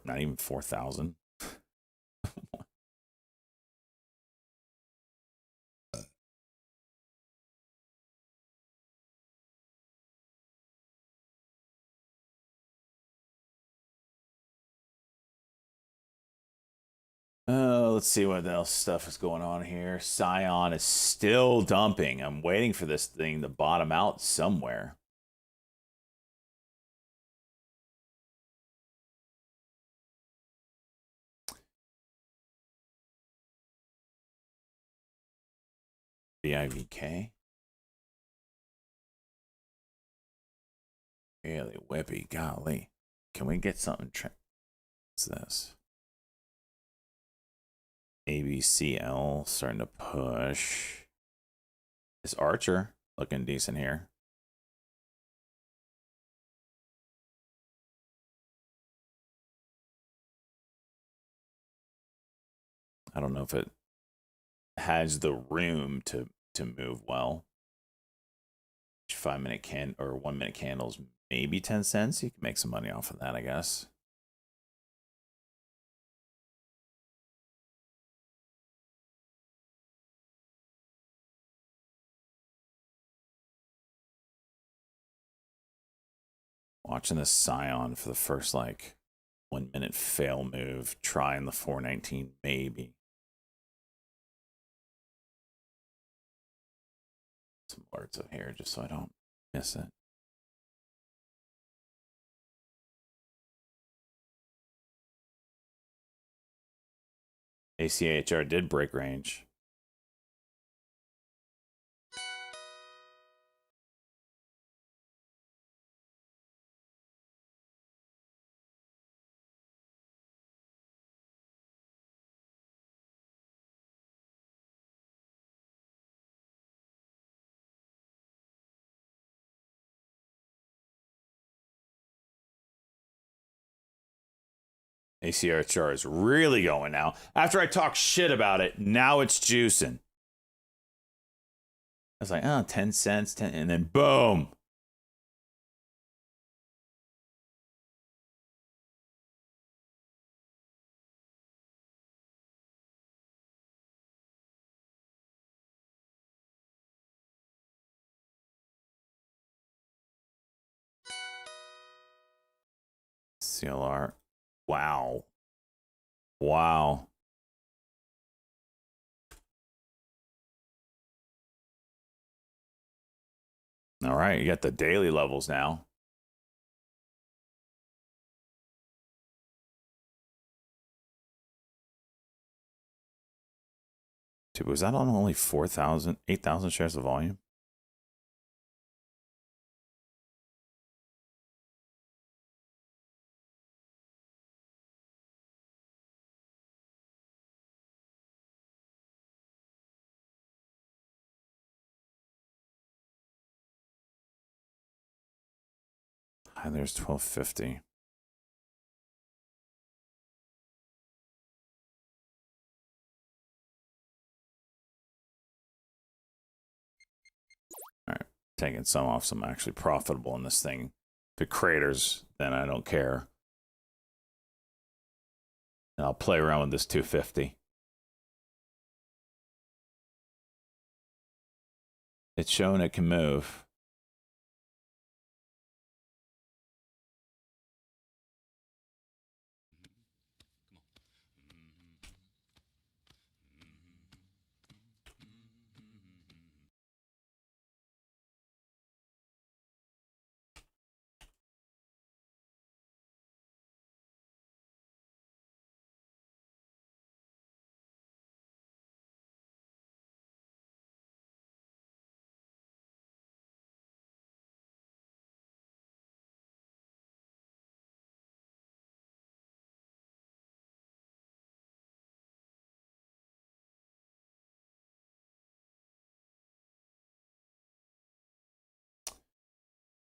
Not even 4,000. Let's see what else stuff is going on here. Scion is still dumping. I'm waiting for this thing to bottom out somewhere. BIVK. Really whippy, golly. Can we get something? What's this? ABCL starting to push. This Archer looking decent here. I don't know if it has the room to move well. 5-minute can or 1-minute candles, maybe 10 cents. You can make some money off of that, I guess. Watching this Scion for the first like 1-minute fail move, trying the 419 maybe. Some alerts up here just so I don't miss it. ACHR did break range. ACHR is really going now. After I talk shit about it, now it's juicing. I was like, oh, 10 cents, 10, and then boom. CLR. Wow. Wow. All right, you got the daily levels now. Dude, was that on only 4,000, 8,000 shares of volume? Hi, there's 1250. All right, taking some off, some actually profitable in this thing. The creators, then I don't care. And I'll play around with this 250. It's showing it can move.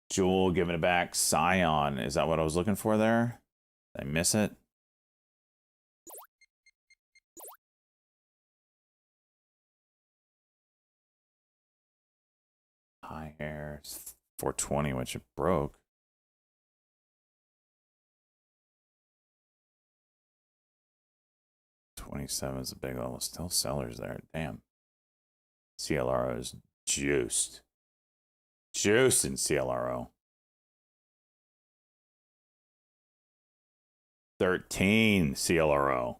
Jewel giving it back. Scion. Is that what I was looking for there? Did I miss it? High hair. 420, which it broke. $27 is a big level. Still sellers there. Damn. CLRO is juiced. Juiced in CLRO. 13 CLRO.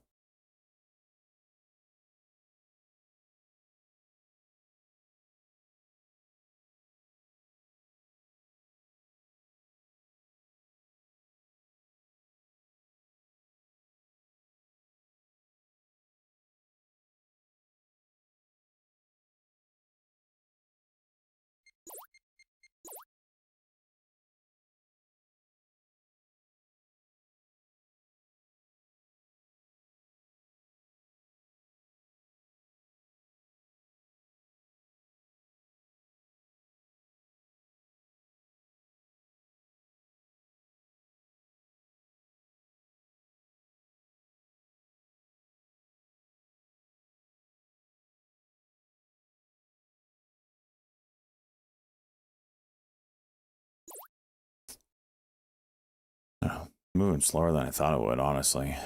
Oh, moving slower than I thought it would, honestly.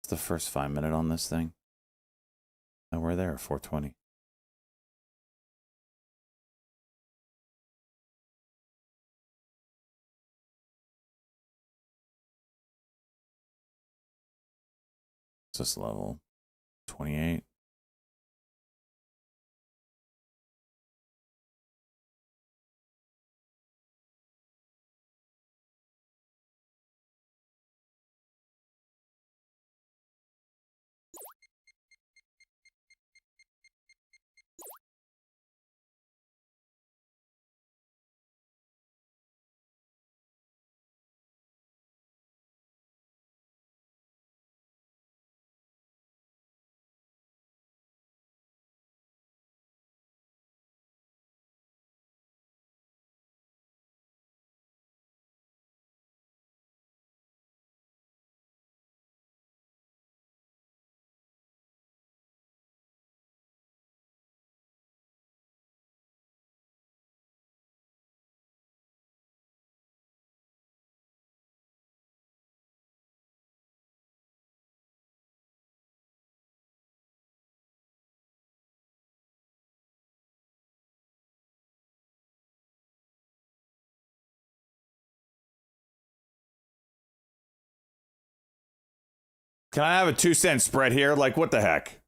It's the first 5 minute on this thing. And we're there, 420. What's this level? 28. Can I have a 2-cent spread here? Like, what the heck?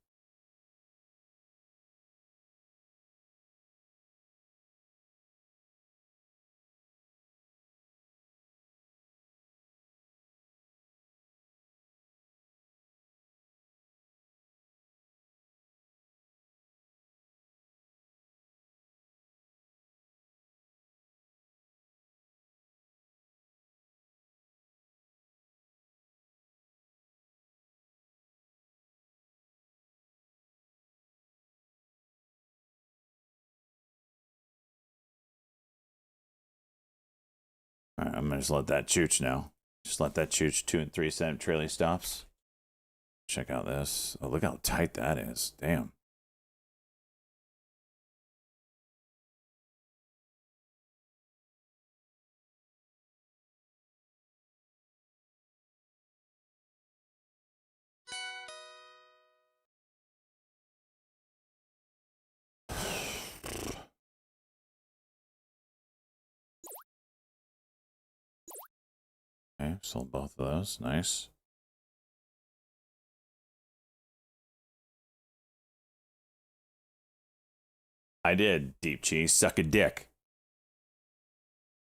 All right, I'm gonna just let that chooch now. Just let that chooch 2 and 3 cent trailing stops. Check out this. Oh, look how tight that is. Damn. Okay, sold both of those. Nice. I did, Deep Cheese. Suck a dick.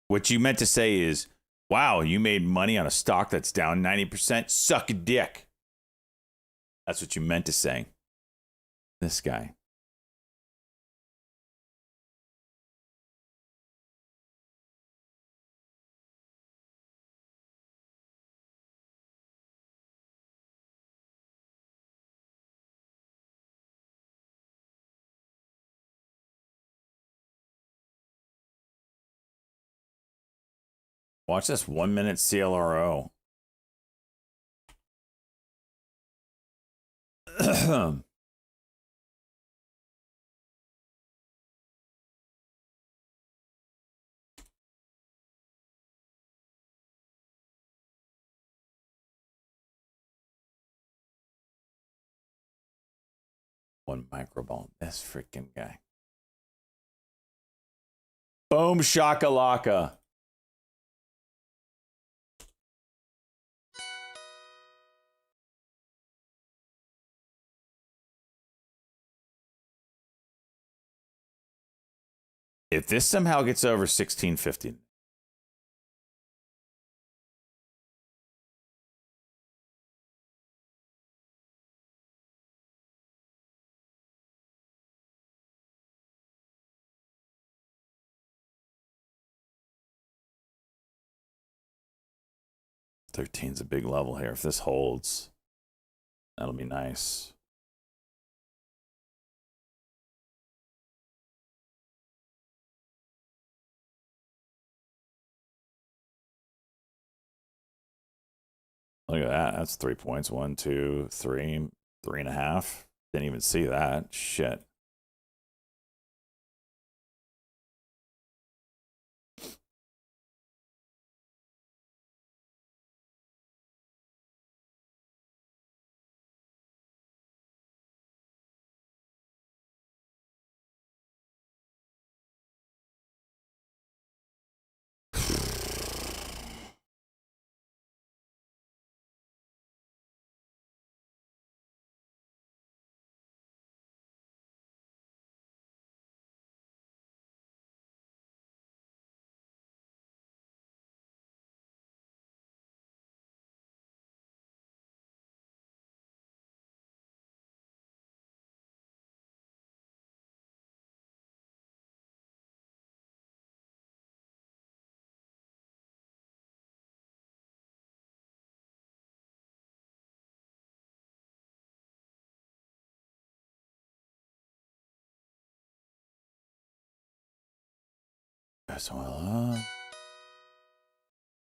What you meant to say is, wow, you made money on a stock that's down 90%? Suck a dick. That's what you meant to say. This guy. Watch this 1 minute CLRO. one microball. This freaking guy. Boom shakalaka. If this somehow gets over 1650. Thirteen's a big level here. If this holds, that'll be nice. Look at that. That's 3 points. 1, 2, 3, 3.5. Didn't even see that. Shit.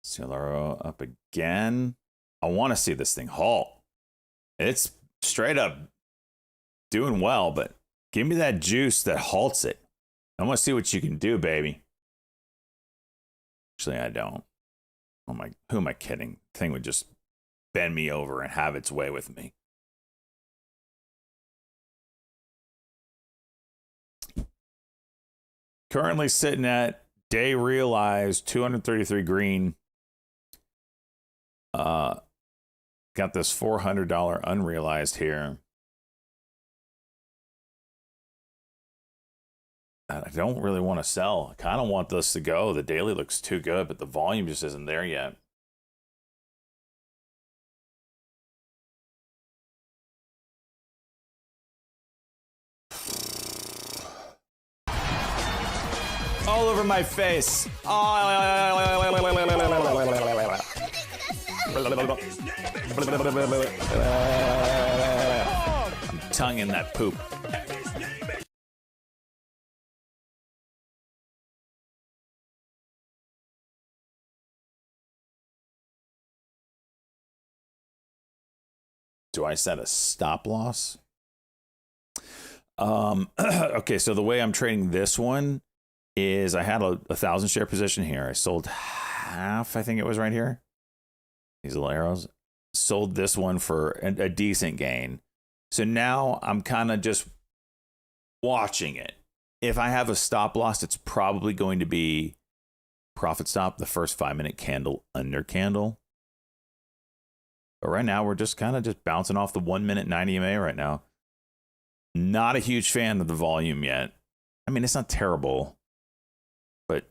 Cielo up again. I want to see this thing halt. It's straight up doing well, but give me that juice that halts it. I want to see what you can do, baby. Actually, I don't. Who am I kidding? The thing would just bend me over and have its way with me. Currently sitting at day realized 233 green. Got this $400 unrealized here. I don't really want to sell. I kind of want this to go. The daily looks too good, but the volume just isn't there yet. All over my face. I'm tonguing that poop. Do I set a stop loss? Okay, so the way I'm trading this one is I had a 1,000 share position here. I sold half, I think it was right here. These little arrows. Sold this one for a decent gain. So now I'm kind of just watching it. If I have a stop loss, it's probably going to be profit stop, the first 5-minute candle under candle. But right now, we're just kind of just bouncing off the 1-minute 90 EMA right now. Not a huge fan of the volume yet. I mean, it's not terrible, but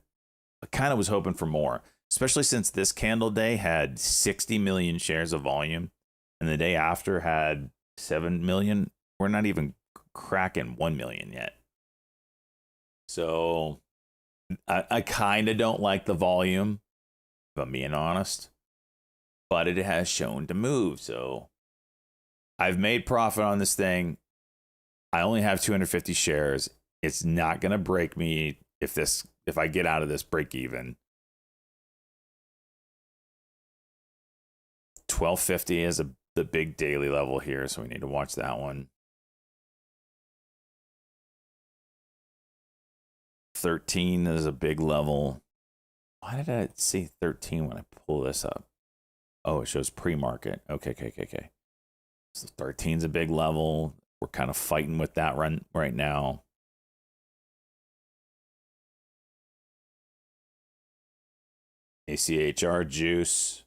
I kind of was hoping for more, especially since this candle day had 60 million shares of volume and the day after had 7 million. We're not even cracking 1 million yet. So I kind of don't like the volume, if I'm being honest. But it has shown to move, so I've made profit on this thing. I only have 250 shares. It's not going to break me if I get out of this break even. 1250 is the big daily level here, so we need to watch that one. 13 is a big level. Why did I see 13 when I pull this up? Oh, it shows pre-market. Okay. So 13's a big level. We're kind of fighting with that run right now. ACHR juice.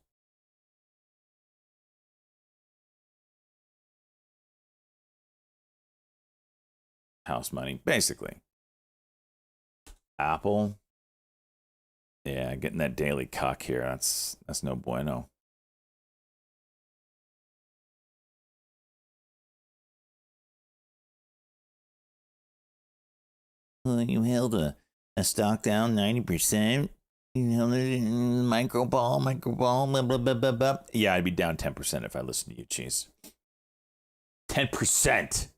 House money, basically. Apple. Yeah, getting that daily cuck here. That's no bueno. Well, you held a stock down 90%. You held it in micro ball, blah, blah, blah, blah, blah. Yeah, I'd be down 10% if I listened to you, Cheese. 10%.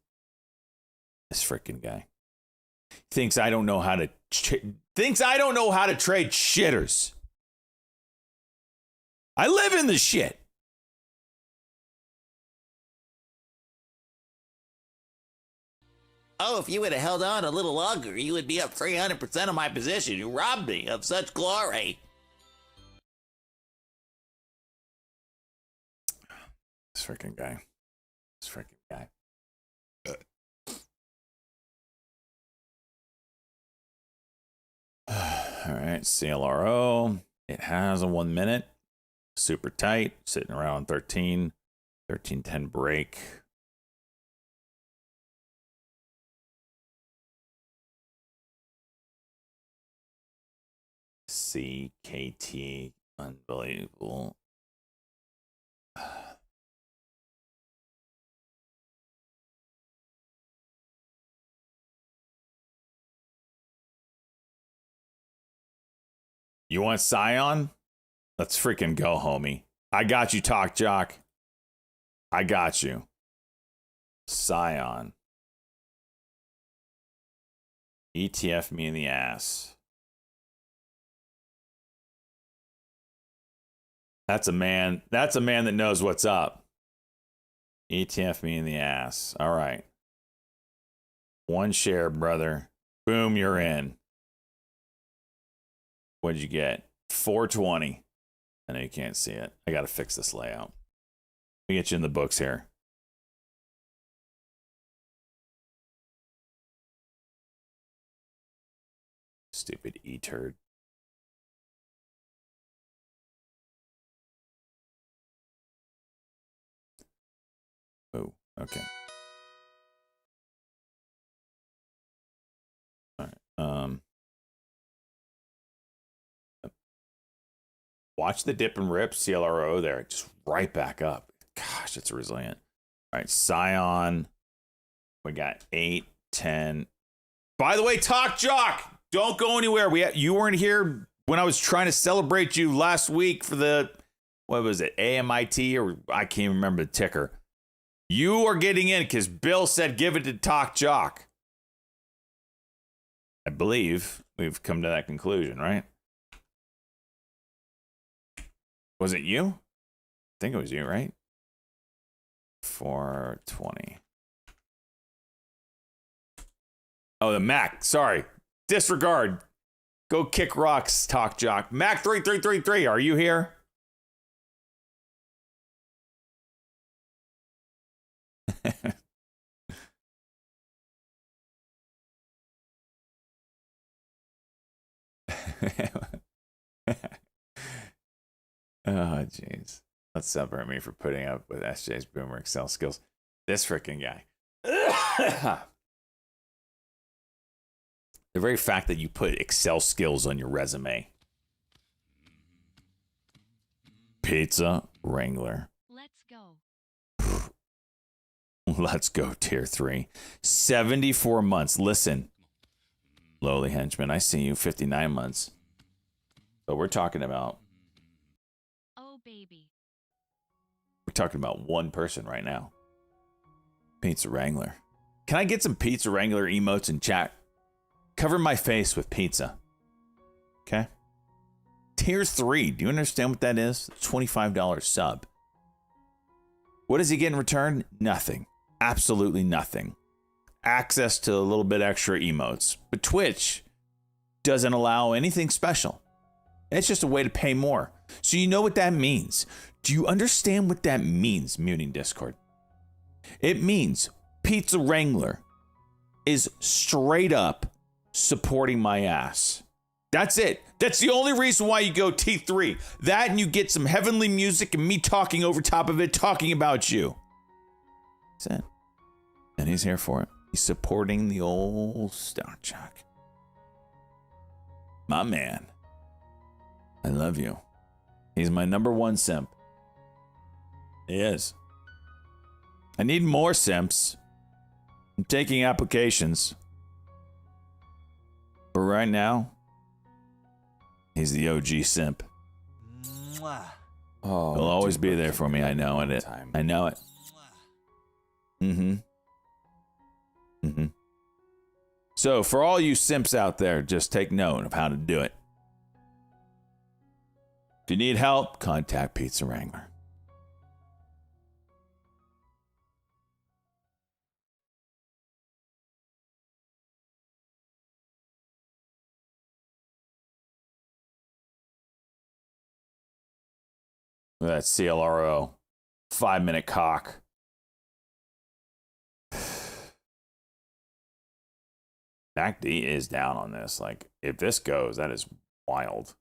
This freaking guy thinks I don't know how to trade shitters. I live in the shit. Oh, if you would have held on a little longer, you would be up 300% of my position. You robbed me of such glory. This freaking guy. All right, CLRO. It has a 1 minute. Super tight, sitting around 1310 break. CKT, unbelievable. You want Scion? Let's freaking go, homie. I got you, Talk Jock. I got you. Scion. ETF me in the ass. That's a man that knows what's up. ETF me in the ass. All right. 1 share, brother. Boom, you're in. What'd you get? 420. I know you can't see it. I got to fix this layout. Let me get you in the books here. Stupid E-turd. Oh, okay. All right. Watch the dip and rip, CLRO there. Just right back up. Gosh, it's resilient. All right, Scion. We got 8, 10. By the way, Talk Jock, don't go anywhere. You weren't here when I was trying to celebrate you last week for the, what was it, AMIT, or I can't even remember the ticker. You are getting in because Bill said give it to Talk Jock. I believe we've come to that conclusion, right? Was it you? I think it was you, right? 420. Oh, the Mac. Sorry. Disregard. Go kick rocks, Talk Jock. Mac 3333, are you here? Oh, jeez. Let's celebrate me for putting up with SJ's boomer Excel skills. This freaking guy. The very fact that you put Excel skills on your resume. Pizza Wrangler. Let's go. Let's go, tier 3. 74 months. Listen, lowly henchman, I see you 59 months. But we're talking about... Oh, baby. We're talking about one person right now. Pizza Wrangler. Can I get some Pizza Wrangler emotes in chat? Cover my face with pizza. Okay? Tier 3. Do you understand what that is? $25 sub. What does he get in return? Nothing. Absolutely nothing. Access to a little bit extra emotes. But Twitch doesn't allow anything special. It's just a way to pay more. So you know what that means. Do you understand what that means, muting Discord? It means Pizza Wrangler is straight up supporting my ass. That's it. That's the only reason why you go T3. That and you get some heavenly music and me talking over top of it, talking about you. That's it. And he's here for it. He's supporting the old stock jock. My man. I love you. He's my number one simp. He is. I need more simps. I'm taking applications. But right now, he's the OG simp. Oh, he'll always be there for me. I know it. I know it. So for all you simps out there, just take note of how to do it. If you need help, contact Pizza Wrangler. Look at that CLRO. 5-minute cock. MACD is down on this. Like, if this goes, that is wild.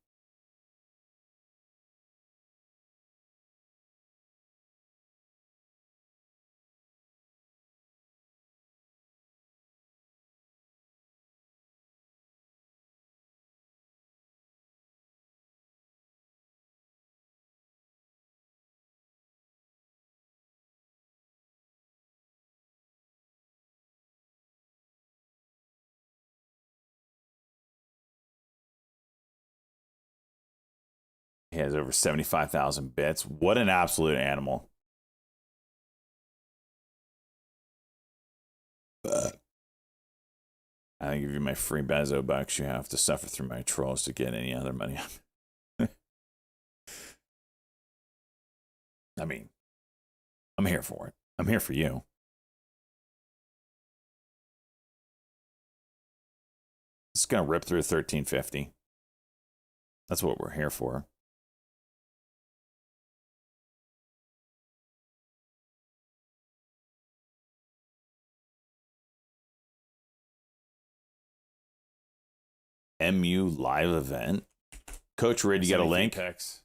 He has over 75,000 bits. What an absolute animal. I give you my free Bezo bucks. You have to suffer through my trolls to get any other money. I mean, I'm here for it. I'm here for you. It's going to rip through 1350. That's what we're here for. MU live event. Coach Rid, you got a link? Text.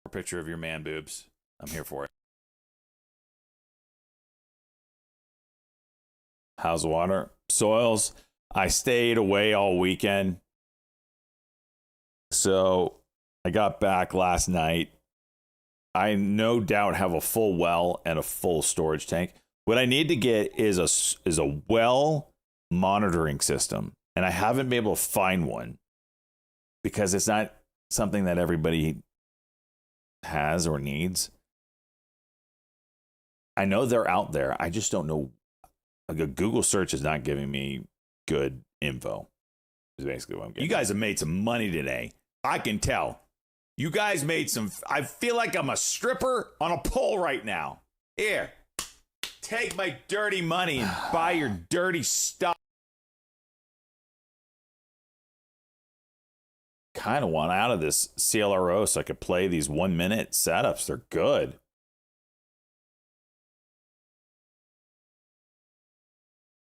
A picture of your man boobs. I'm here for it. How's the water? Soils. I stayed away all weekend. So I got back last night. I no doubt have a full well and a full storage tank. What I need to get is a well monitoring system, and I haven't been able to find one because it's not something that everybody has or needs. I know they're out there. I just don't know. Like, a Google search is not giving me good info. Is basically what I'm getting. You guys have made some money today. I can tell. You guys made some. I feel like I'm a stripper on a pole right now. Here, take my dirty money and buy your dirty stuff. Kind of want out of this CLRO so I could play these 1-minute setups. They're good.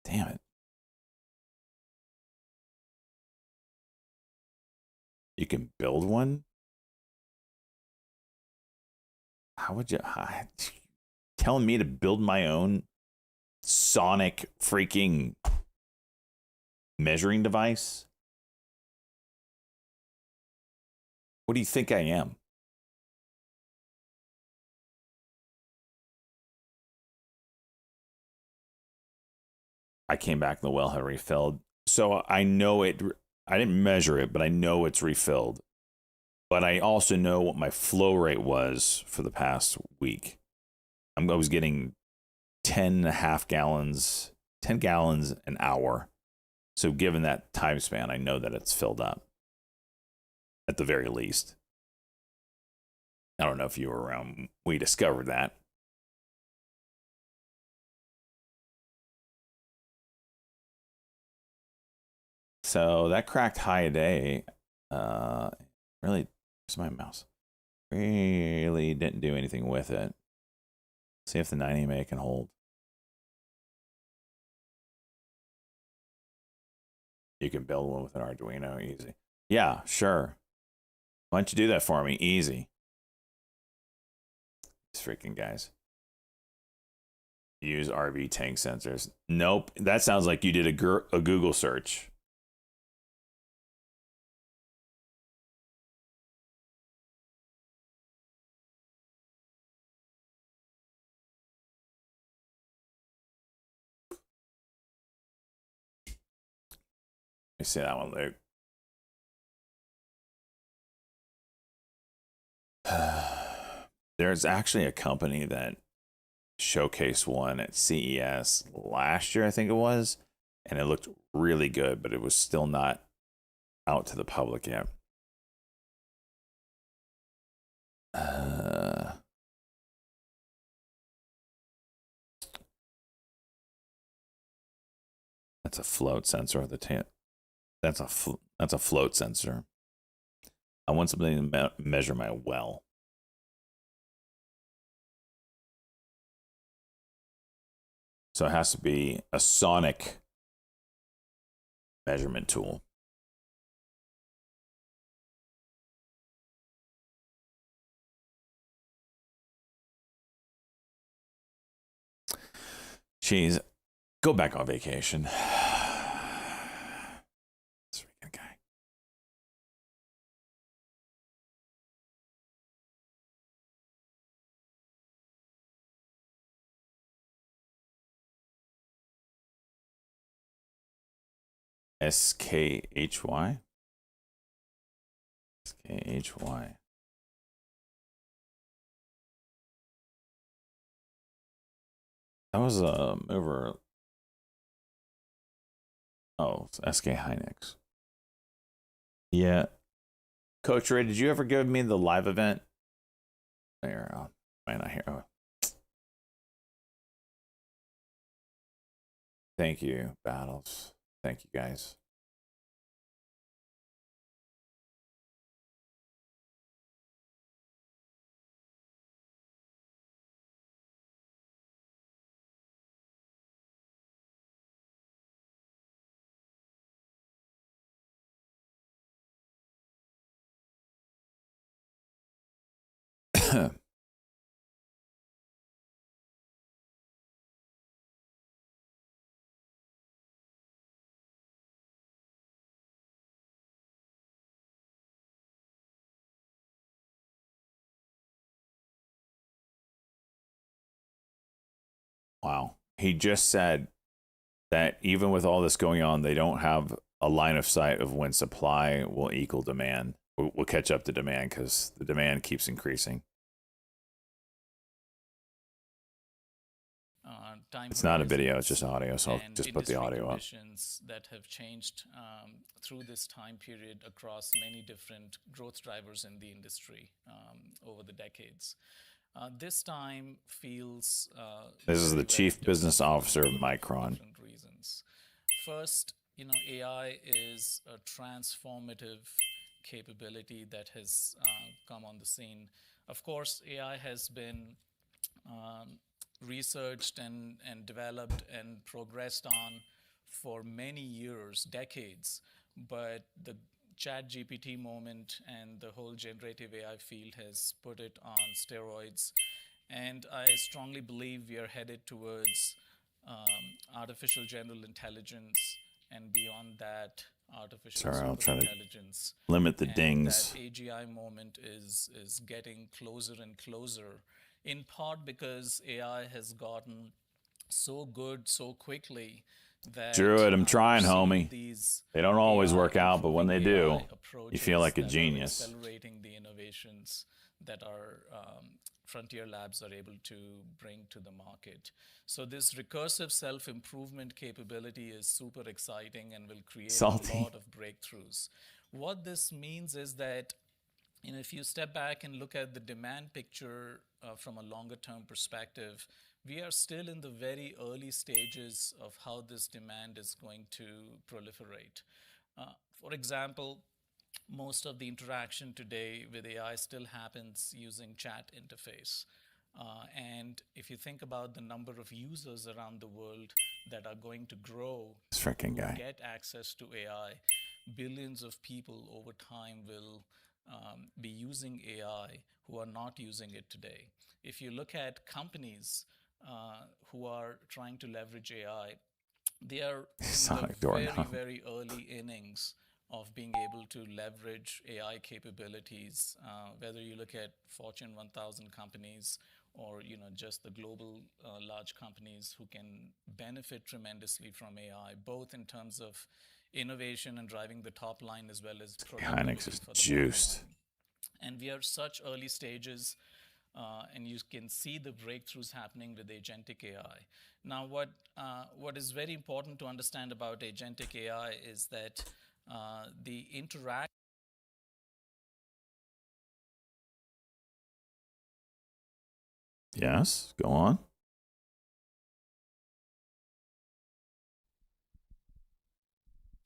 Damn it. You can build one? How would you... telling me to build my own sonic freaking measuring device? What do you think I am? I came back and the well had refilled. So I know it, I didn't measure it, but I know it's refilled. But I also know what my flow rate was for the past week. I was getting 10.5 gallons, 10 gallons an hour. So given that time span, I know that it's filled up. At the very least. I don't know if you were around when we discovered that. So that cracked high a day. Really, where's my mouse? Really didn't do anything with it. See if the 90 can hold. You can build one with an Arduino easy. Yeah, sure. Why don't you do that for me? Easy. These freaking guys. Use RV tank sensors. Nope. That sounds like you did a Google search. Let me see that one, Luke. There's actually a company that showcased one at CES last year, I think it was, and it looked really good, but it was still not out to the public yet. That's a float sensor. That's a float sensor. I want something to measure my well. So it has to be a sonic measurement tool. Jeez, go back on vacation. This freaking guy. SKHY? SKHY. That was over. Oh, it's SK Hynix. Yeah. Coach Ray, did you ever give me the live event? There, might not hear. Oh. Thank you, Battles. Thank you, guys. Wow. He just said that even with all this going on, they don't have a line of sight of when supply will equal demand. We'll catch up to demand because the demand keeps increasing. It's not a video, it's just audio, so I'll just put the audio up. That have changed through this time period across many different growth drivers in the industry over the decades. This time feels... this is the chief business officer of Micron. Different reasons. First, AI is a transformative capability that has come on the scene. Of course, AI has been researched and developed and progressed on for many years, decades, but the ChatGPT moment and the whole generative AI field has put it on steroids. And I strongly believe we are headed towards artificial general intelligence, and beyond that, artificial intelligence. Limit the dings. That AGI moment is getting closer and closer, in part because AI has gotten so good so quickly that Druid, I'm trying, homie. They don't always work out, but when they do, you feel like a genius. Accelerating the innovations that our frontier labs are able to bring to the market. So this recursive self-improvement capability is super exciting and will create a lot of breakthroughs. What this means is that if you step back and look at the demand picture from a longer-term perspective, we are still in the very early stages of how this demand is going to proliferate. For example, most of the interaction today with AI still happens using chat interface. And if you think about the number of users around the world that are going to grow, This freaking guy. get access to AI, billions of people over time will be using AI who are not using it today. If you look at companies who are trying to leverage AI, they are in the very, very early innings of being able to leverage AI capabilities. Whether you look at Fortune 1000 companies or just the global large companies who can benefit tremendously from AI, both in terms of innovation and driving the top line as well as Hynix is for the juiced. bottom line. And we are such early stages, and you can see the breakthroughs happening with agentic AI. Now, what is very important to understand about agentic AI is that the interaction. Yes, go on.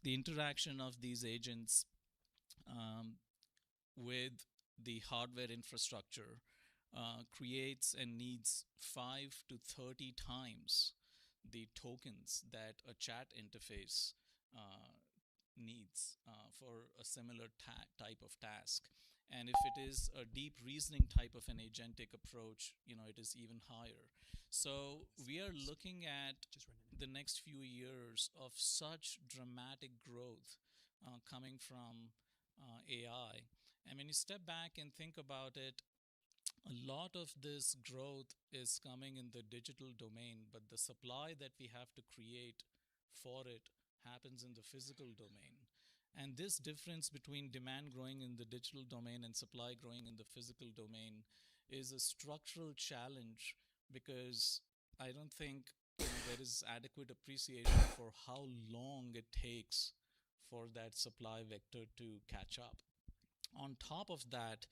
The interaction of these agents with the hardware infrastructure creates and needs 5 to 30 times the tokens that a chat interface needs for a similar type of task. And if it is a deep reasoning type of an agentic approach, it is even higher. So we are looking at the next few years of such dramatic growth coming from AI. And when you step back and think about it, a lot of this growth is coming in the digital domain, but the supply that we have to create for it happens in the physical domain. And this difference between demand growing in the digital domain and supply growing in the physical domain is a structural challenge, because I don't think there is adequate appreciation for how long it takes for that supply vector to catch up. On top of that,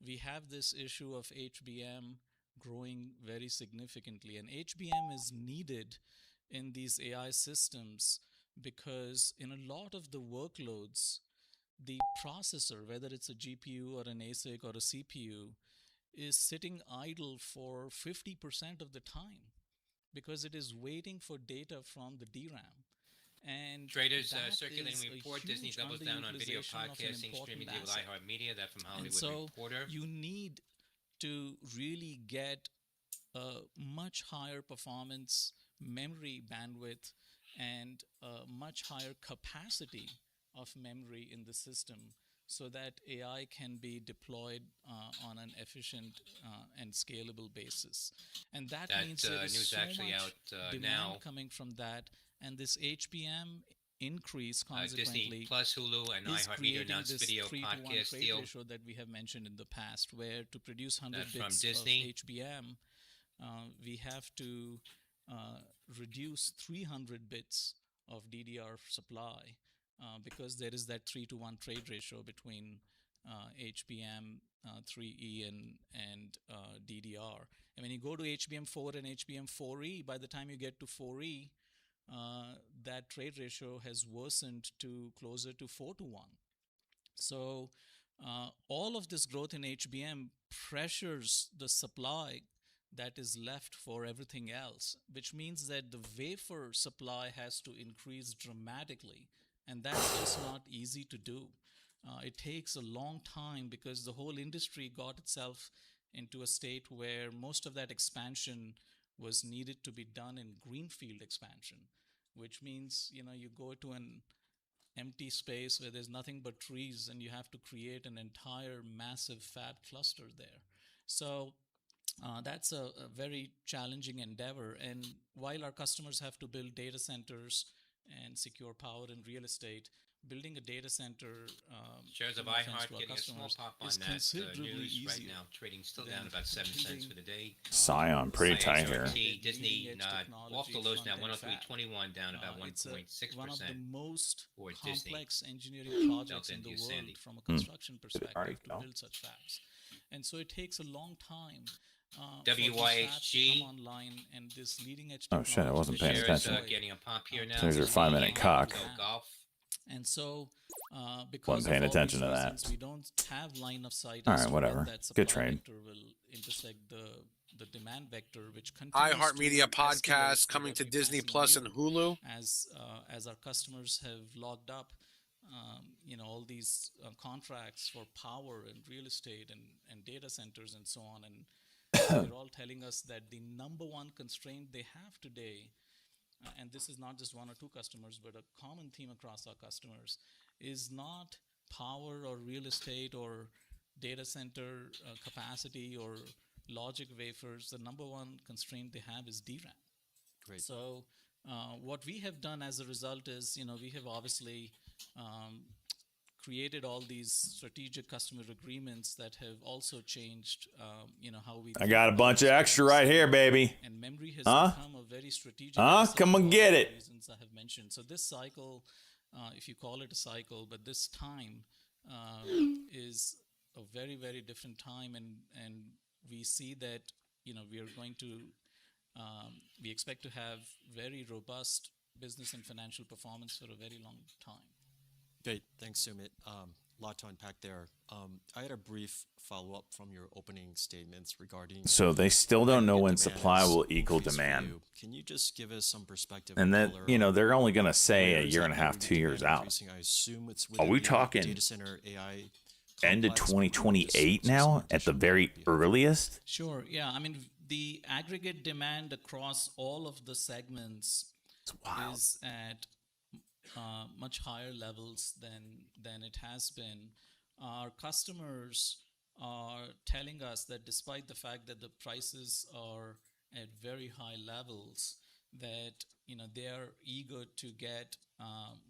we have this issue of HBM growing very significantly. And HBM is needed in these AI systems because in a lot of the workloads, the processor, whether it's a GPU or an ASIC or a CPU, is sitting idle for 50% of the time because it is waiting for data from the DRAM. And traders circulating report. Disney doubles down on video podcasting, streaming deal with iHeartMedia. That from Hollywood Reporter. You need to really get a much higher performance memory bandwidth and a much higher capacity of memory in the system so that AI can be deployed on an efficient and scalable basis. And that means there is so much demand now coming from that. And this HBM increase consequently Disney Plus, Hulu, and iHeartMedia announced video podcast deal ratio that we have mentioned in the past, where to produce 100 bits of HBM, we have to reduce 300 bits of DDR supply because there is that 3-to-1 trade ratio between HBM 3E and DDR. And when you go to HBM4 and HBM4E, by the time you get to 4E, that trade ratio has worsened to closer to 4-to-1. So all of this growth in HBM pressures the supply that is left for everything else, which means that the wafer supply has to increase dramatically. And that's just not easy to do. It takes a long time because the whole industry got itself into a state where most of that expansion was needed to be done in greenfield expansion, which means, you go to an empty space where there's nothing but trees and you have to create an entire massive fab cluster there. So that's a very challenging endeavor. And while our customers have to build data centers and secure power and real estate, building a data center shares of iHeart getting a small pop on that news right now, trading still down about 7 cents for the day. Scion, pretty tight here. Disney off the lows now, 103.21, down about 1.6%. One of the most complex engineering projects in the world from a construction perspective to build such fabs. And so it takes a long time WYHG. Come online, and this leading edge oh shit, I wasn't paying attention. Getting a pop here now. There's your 5-minute cock. Golf. And so, because wasn't paying attention to that. We don't have line of sight. All right, whatever. That good trade. Will intersect the the demand vector, which continues iHeartMedia to podcast escalate coming with to every Disney passing Plus year and Hulu. as our customers have logged up, all these contracts for power and real estate and data centers and so on, and they're all telling us that the number one constraint they have today, and this is not just one or two customers, but a common theme across our customers, is not power or real estate or data center capacity or logic wafers. The number one constraint they have is DRAM. Great. So what we have done as a result is, we have obviously created all these strategic customer agreements that have also changed, how we. I got a bunch of extra right here, baby. And memory has become a very strategic. Come and get it. Reasons I have mentioned. So this cycle, if you call it a cycle, but this time is a very, very different time, and we see that we are going to we expect to have very robust business and financial performance for a very long time. Great, thanks, Sumit. Lot to unpack there. I had a brief follow-up from your opening statements regarding. So they still don't know when supply will equal demand. Can you just give us some perspective? And then they're only going to say a year and a half, 2 years out. I assume it's Are we talking data center AI end of 2028 now at the very earliest? Sure. Yeah. I mean, the aggregate demand across all of the segments is at much higher levels than it has been. Our customers are telling us that despite the fact that the prices are at very high levels, that they are eager to get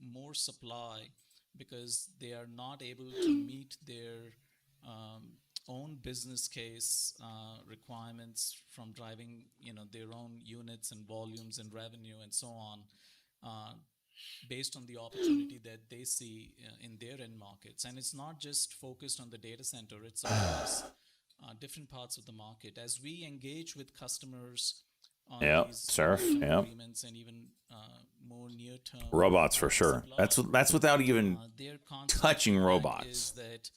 more supply because they are not able to meet their own business case requirements from driving their own units and volumes and revenue and so on, based on the opportunity that they see in their end markets. And it's not just focused on the data center, it's across different parts of the market. As we engage with customers on these agreements and even more near-term robots for sure. That's without even touching robots. Is that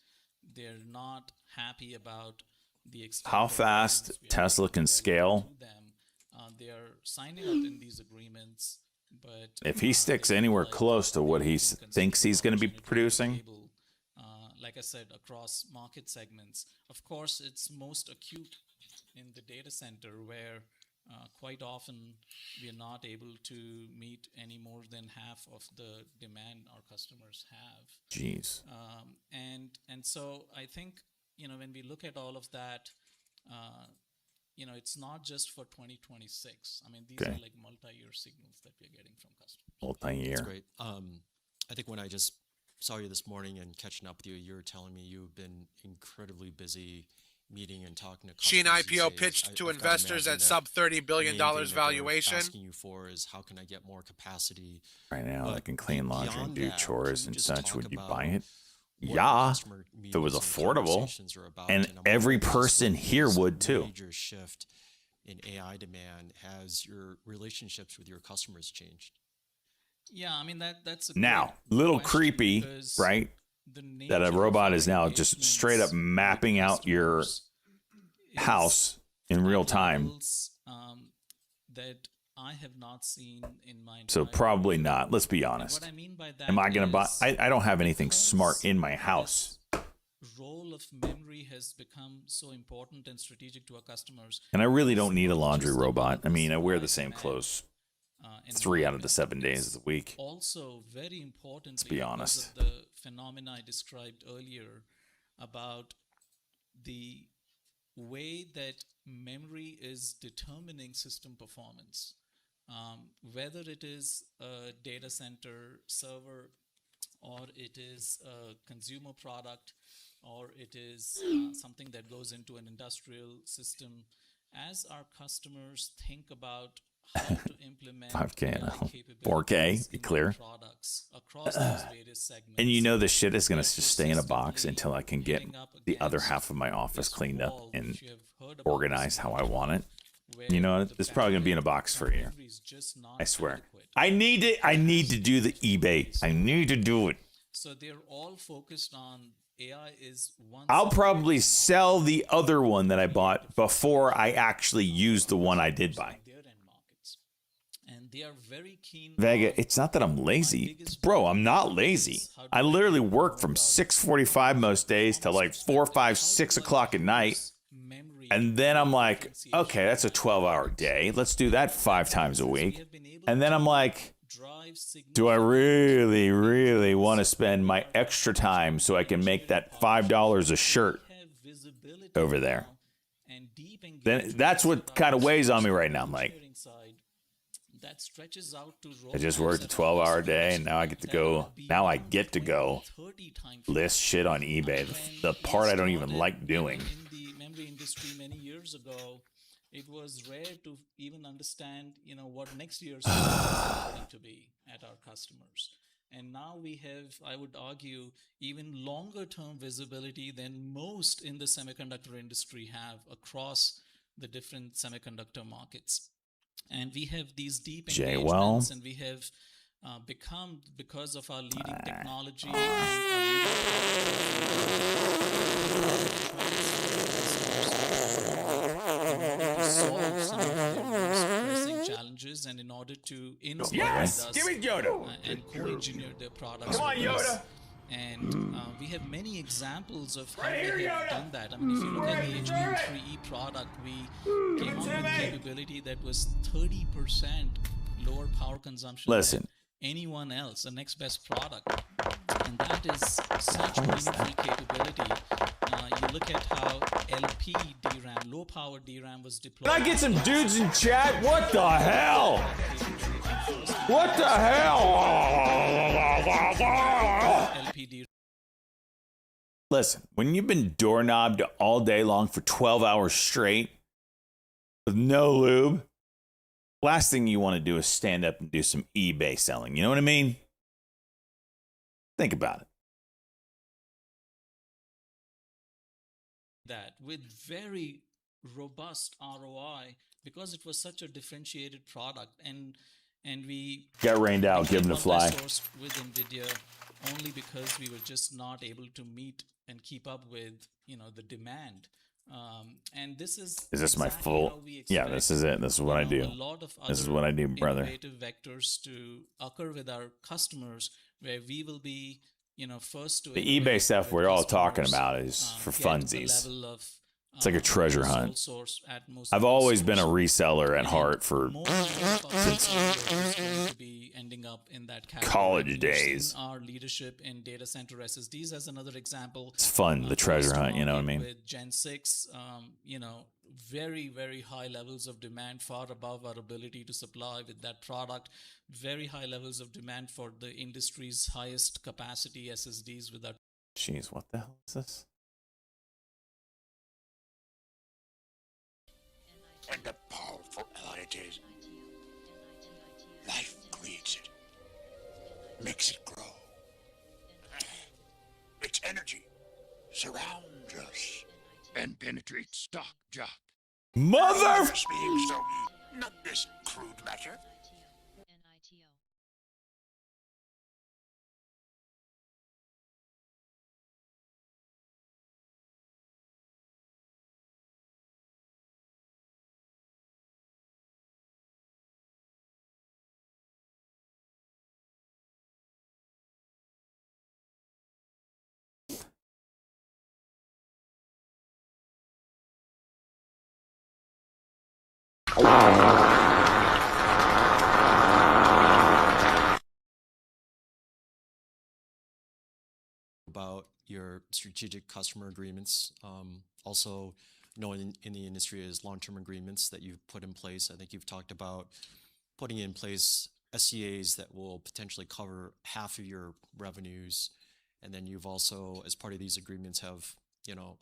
they're not happy about the how fast Tesla can scale. They are signing up in these agreements, but if he sticks anywhere close to what he thinks he's going to be producing, like I said, across market segments. Of course, it's most acute in the data center where quite often we are not able to meet any more than half of the demand our customers have. Jeez. And so I think when we look at all of that, it's not just for 2026. I mean, these are like multi-year signals that we're getting from customers. Multi-year. That's great. I think when I just saw you this morning and catching up with you, you were telling me you've been incredibly busy meeting and talking to customers. She an IPO pitched to investors at sub $30 billion valuation. Asking you for is how can I get more capacity? Right now, But I can clean laundry and do beyond that, chores can you and just such. talk Would you about buy it? what Yeah, customer if it was meetings and affordable. conversations are about? And I'm every wondering, person here this would too. Major shift in AI demand, has your relationships with your customers changed? Yeah, I mean that's a Now, great little question creepy, because right? the That a nature robot of is now our just engagements straight up with mapping out your customers is house in real at time. levels, that I have not seen in my So entire probably career. not. Let's be And honest. what I mean by that Am I going to buy? is I don't have anything because smart in my house. this role of memory has become so important and strategic to our customers. And I really don't It's need a not laundry just robot. about I mean, I wear the supply same demand, clothes 3 out of the 7 days of the week. Also, very importantly, be because honest. of the phenomena I described earlier about the way that memory is determining system performance, whether it is a data center server or it is a consumer product or it is something that goes into an industrial system. As our customers think about how to implement 5K AI now. capabilities 4K, be in clear. their products across those various segments. And you know this shit is going to they're just stay in a box persistently until I can get hitting up the other against half of my office this cleaned up wall, and which you have heard about organized this how I model, want it. where You know, the it's probably going to be in a bandwidth box for a year. memory is just not I swear. adequate. I need to do the eBay. I need to do it. So they're all focused on AI is one. I'll probably sell the other one that I bought before I actually use the one I did buy. And they are very keen. Vega, it's not that I'm lazy. Bro, I'm not lazy. I literally work from 6:45 most days to like 4, 5, 6 o'clock at night. And then I'm like, okay, that's a 12-hour day. Let's do that 5 times a week. And then I'm like, do I really, really want to spend my extra time so I can make that $5 a shirt over there? Then that's what kind of weighs on me right now. I'm like, I just worked a 12-hour day, and now I get to go list shit on eBay. The part I don't even like doing. In the memory industry many years ago, it was rare to even understand, what next year's is going to be at our customers. And now we have, I would argue, even longer term visibility than most in the semiconductor industry have across the different semiconductor markets. And we have these deep engagements, and we have become, because of our leading technology and solve some of their most pressing challenges, and in order to innovate and co-engineer their products. Come on, Yoda! And we have many examples of how we have done that. I mean, if you look at the HBM3E product, we came up with capability that was 30% lower power consumption than anyone else, the next best product. And that is such meaningful capability. You look at how LP DRAM, low power DRAM, was deployed. Can I get some dudes in chat? What the hell? What the hell? Listen, when you've been doorknobbed all day long for 12 hours straight with no lube, last thing you want to do is stand up and do some eBay selling. You know what I mean? Think about it. That with very robust ROI, because it was such a differentiated product, and we got rained out, give him the fly with NVIDIA only because we were just not able to meet and keep up with the demand. And this is this my full? Yeah, this is it. This is what I do. This is what I do, brother. Innovative vectors to occur with our customers, where we will be first to the eBay stuff we're all talking about is for funsies. It's like a treasure hunt. I've always been a reseller at heart since college days. Our leadership in data center SSDs as another example. It's fun, the treasure hunt, you know what I mean? With Gen 6, very, very high levels of demand, far above our ability to supply with that product. Very high levels of demand for the industry's highest capacity SSDs with that. Jeez, what the hell is this? And a powerful element is life creates it, makes it grow. Its energy surrounds us and penetrates stock jock. Mother! Being so, not this crude matter. About your strategic customer agreements. Also, in the industry is long-term agreements that you've put in place. I think you've talked about putting in place SCAs that will potentially cover half of your revenues. And then you've also, as part of these agreements, have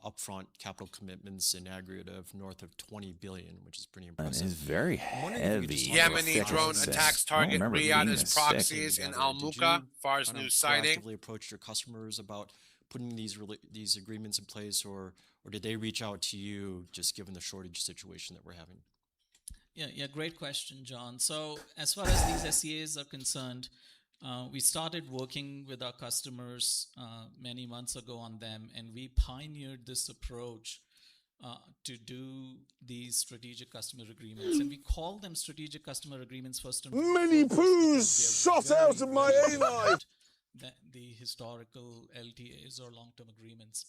upfront capital commitments in aggregate of north of 20 billion, which is pretty impressive. That is very heavy. Yemeni drone attacks target Riyadh as proxies in Al Muka. Far's new sighting. Proactively approached your customers about putting these agreements in place, or did they reach out to you just given the shortage situation that we're having? Yeah, great question, John. So as far as these SCAs are concerned, We started working with our customers many months ago on them, and we pioneered this approach to do these strategic customer agreements. And we call them strategic customer agreements first and foremost. Many poos shot out of my A-line! The historical LTAs or long-term agreements.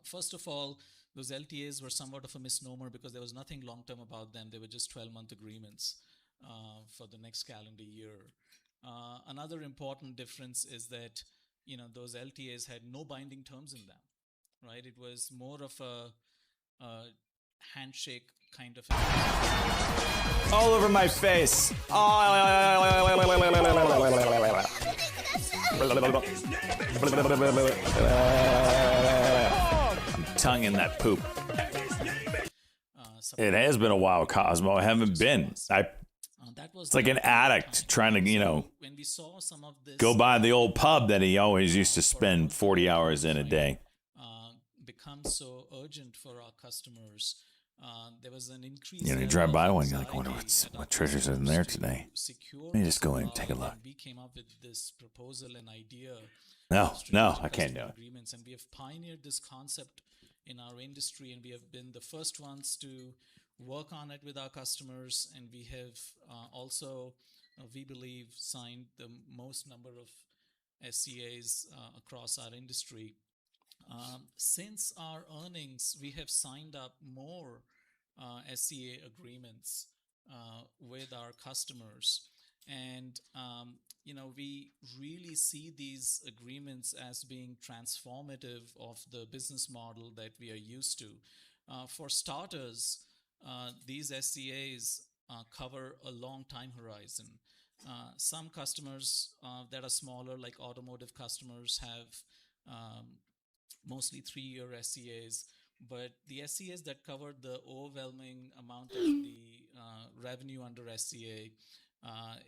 First of all, those LTAs were somewhat of a misnomer because there was nothing long-term about them. They were just 12-month agreements for the next calendar year. Another important difference is that, those LTAs had no binding terms in them, right? It was more of a handshake kind of. All over my face. I'm tonguing that poop. It has been a while, Cosmo. I haven't been. It's like an addict trying to, go by the old pub that he always used to spend 40 hours in a day. Becomes so urgent for our customers. There was an increase. You drive by one, you're like, wonder what treasures are in there today. Let me just go in and take a look. We came up with this proposal and idea. No, I can't do it. Agreements, and we have pioneered this concept in our industry, and we have been the first ones to work on it with our customers, and we have also, we believe, signed the most number of SCAs across our industry. Since our earnings, we have signed up more SCA agreements with our customers. And, we really see these agreements as being transformative of the business model that we are used to. For starters, these SCAs cover a long time horizon. Some customers that are smaller, like automotive customers, have mostly 3-year SCAs, but the SCAs that cover the overwhelming amount of the revenue under SCA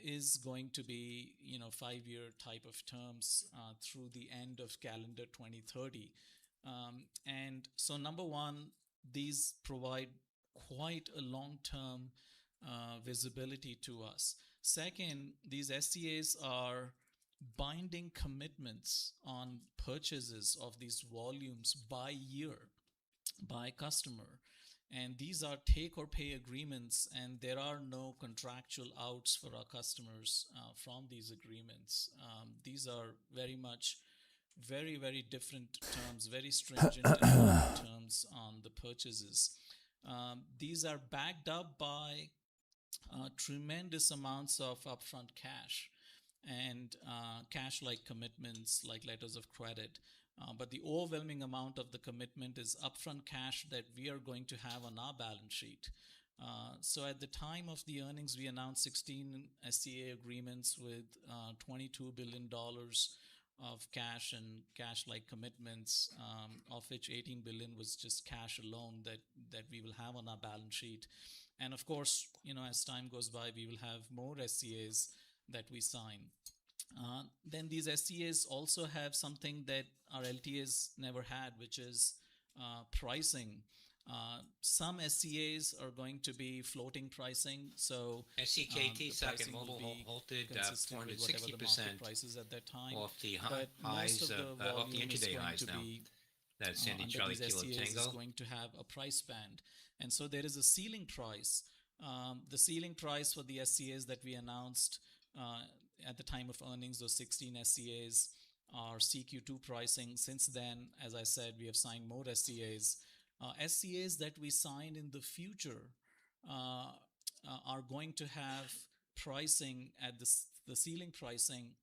is going to be 5-year type of terms through the end of calendar 2030. And so number one, these provide quite a long-term visibility to us. Second, these SCAs are binding commitments on purchases of these volumes by year, by customer. And these are take or pay agreements, and there are no contractual outs for our customers from these agreements. These are very much very, very different terms, very stringent terms on the purchases. These are backed up by tremendous amounts of upfront cash and cash-like commitments like letters of credit. But the overwhelming amount of the commitment is upfront cash that we are going to have on our balance sheet. So at the time of the earnings, we announced 16 SCA agreements with $22 billion of cash and cash-like commitments, of which $18 billion was just cash alone that we will have on our balance sheet. And of course, as time goes by, we will have more SCAs that we sign. Then these SCAs also have something that our LTAs never had, which is pricing. Some SCAs are going to be floating pricing, so SCKT second mobile halted 460% prices at that time. Off the highs off the intraday highs now. That's Sandy Charlie Kilo Tango. Is going to have a price band, and so there is a ceiling price. The ceiling price for the SCAs that we announced at the time of earnings, those 16 SCAs, are CQ2 pricing. Since then, as I said, we have signed more SCAs. SCAs that we sign in the future are going to have pricing at the ceiling pricing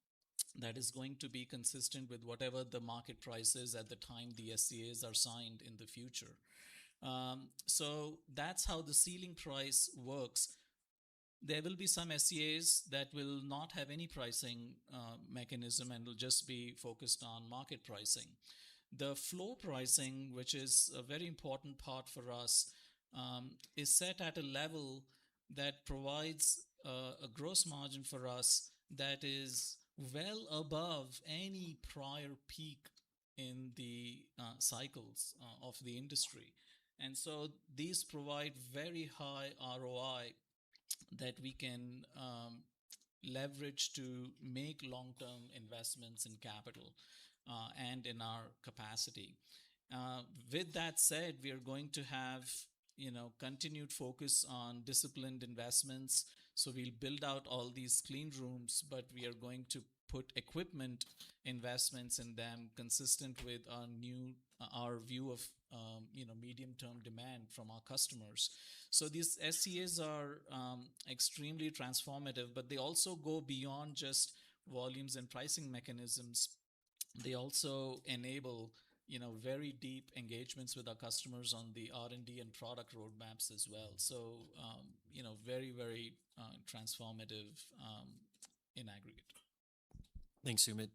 that is going to be consistent with whatever the market price is at the time the SCAs are signed in the future. So that's how the ceiling price works. There will be some SCAs that will not have any pricing mechanism and will just be focused on market pricing. The floor pricing, which is a very important part for us, is set at a level that provides a gross margin for us that is well above any prior peak in the cycles of the industry. And so these provide very high ROI that we can leverage to make long-term investments in capital and in our capacity. With that said, we are going to have continued focus on disciplined investments. So we'll build out all these clean rooms, but we are going to put equipment investments in them consistent with our view of medium-term demand from our customers. So these SCAs are extremely transformative, but they also go beyond just volumes and pricing mechanisms. They also enable very deep engagements with our customers on the R&D and product roadmaps as well. So very, very transformative in aggregate. Thanks, Sumit.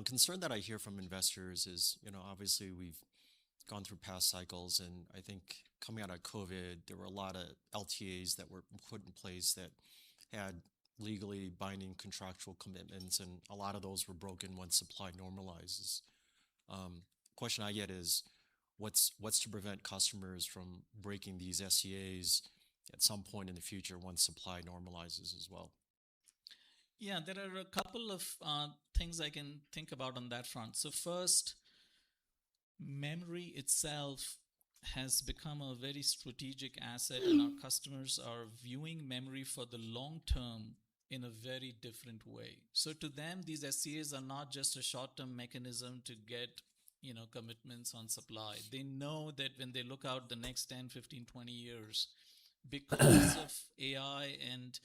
Concern that I hear from investors is, obviously we've gone through past cycles, and I think coming out of COVID, there were a lot of LTAs that were put in place that had legally binding contractual commitments, and a lot of those were broken once supply normalizes. Question I get is, what's to prevent customers from breaking these SCAs at some point in the future once supply normalizes as well? Yeah, there are a couple of things I can think about on that front. So first, memory itself has become a very strategic asset, and our customers are viewing memory for the long term in a very different way. So to them, these SCAs are not just a short-term mechanism to get commitments on supply. They know that when they look out the next 10, 15, 20 years, because of AI and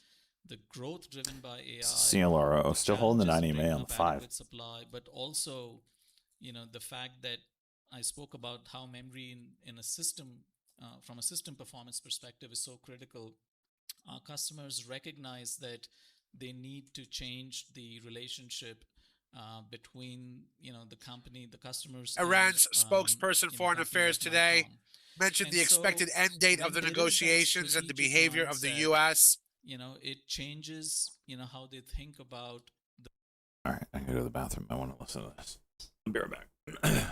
the growth driven by AI, CLRO still holding the 90 MA on the 5. Supply, but also, the fact that I spoke about how memory in a system, from a system performance perspective, is so critical. Our customers recognize that they need to change the relationship between the company, the customers. Iran's spokesperson Foreign Affairs today mentioned the expected end date of the negotiations and the behavior of the U.S. It changes how they think about. All right, I can go to the bathroom. I want to listen to this. I'll be right back.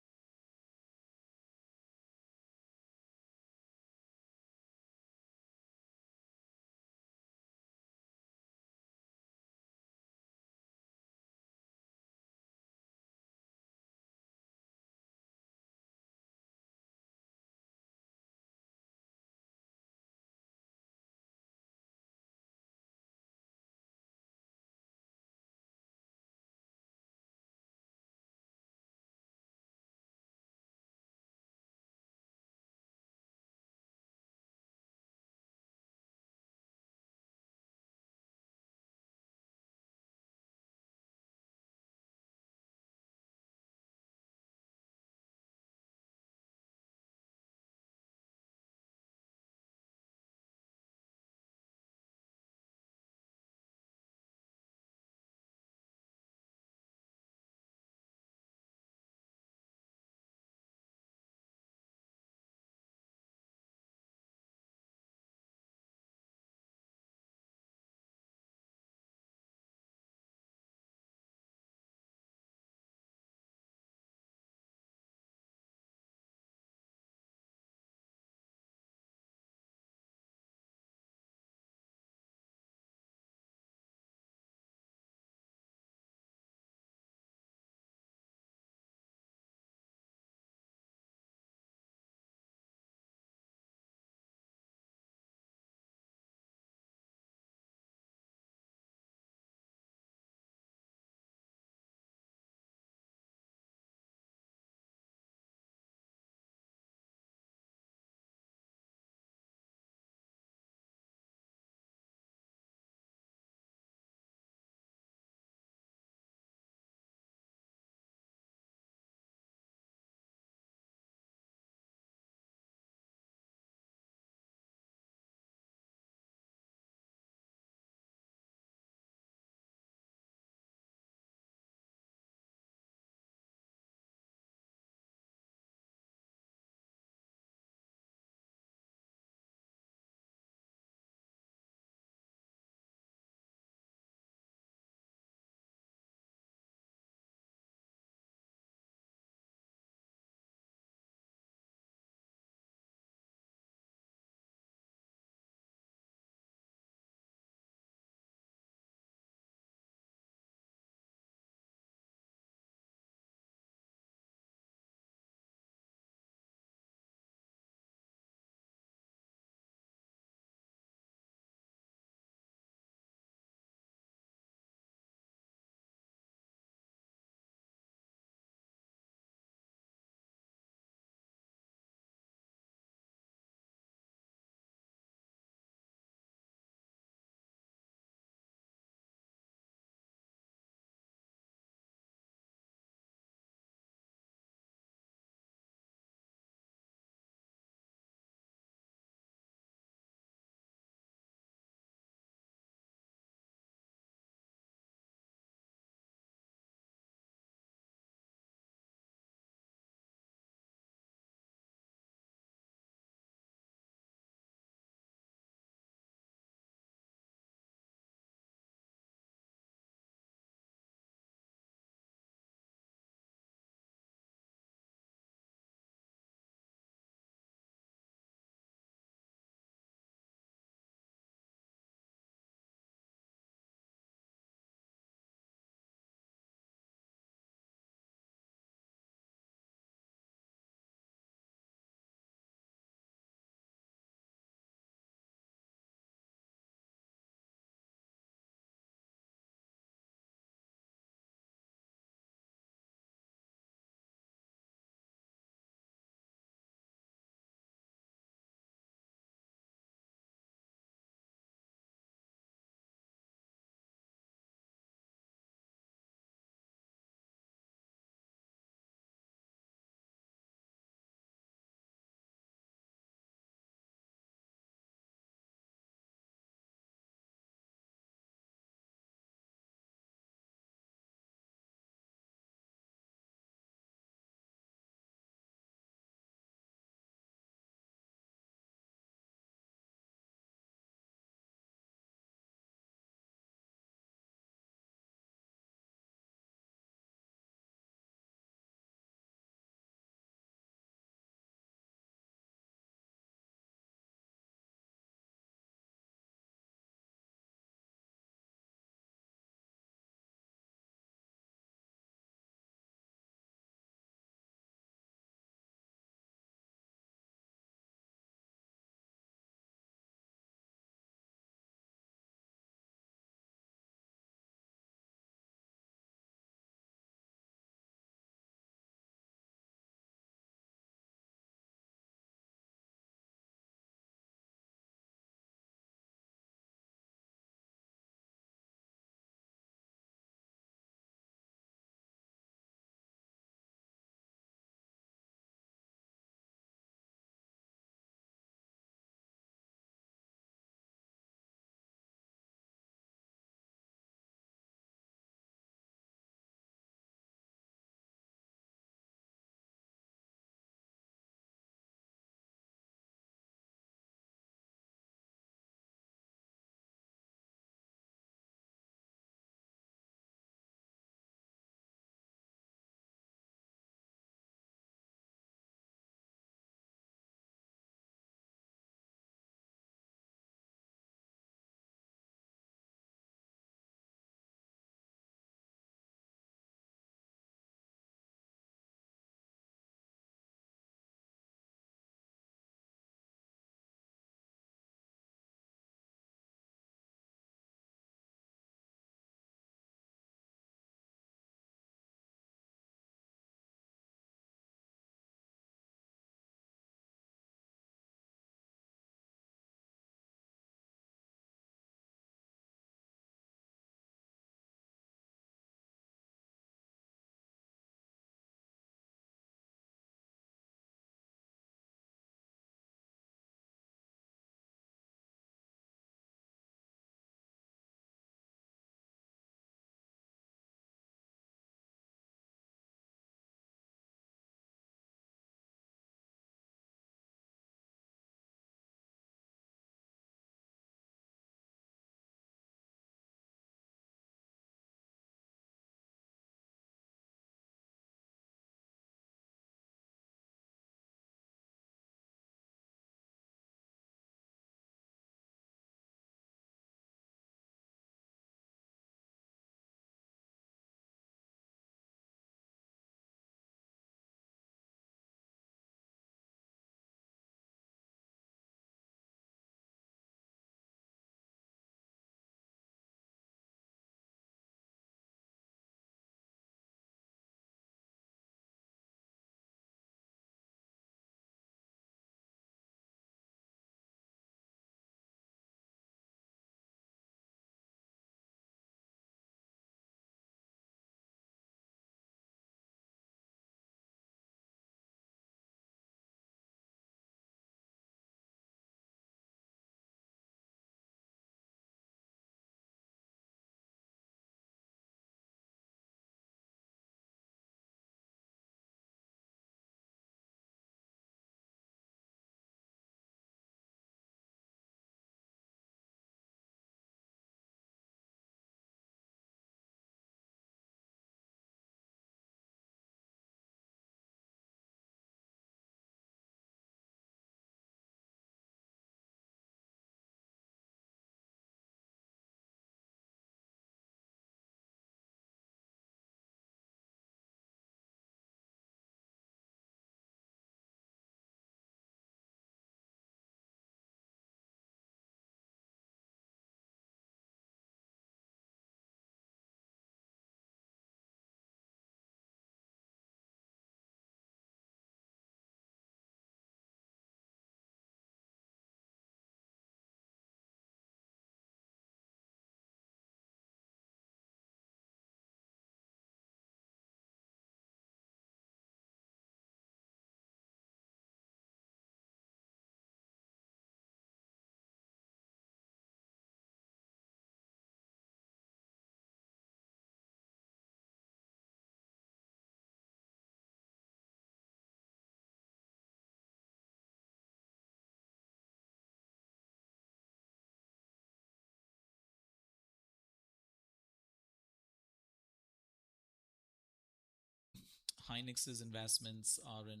Hynix's investments are in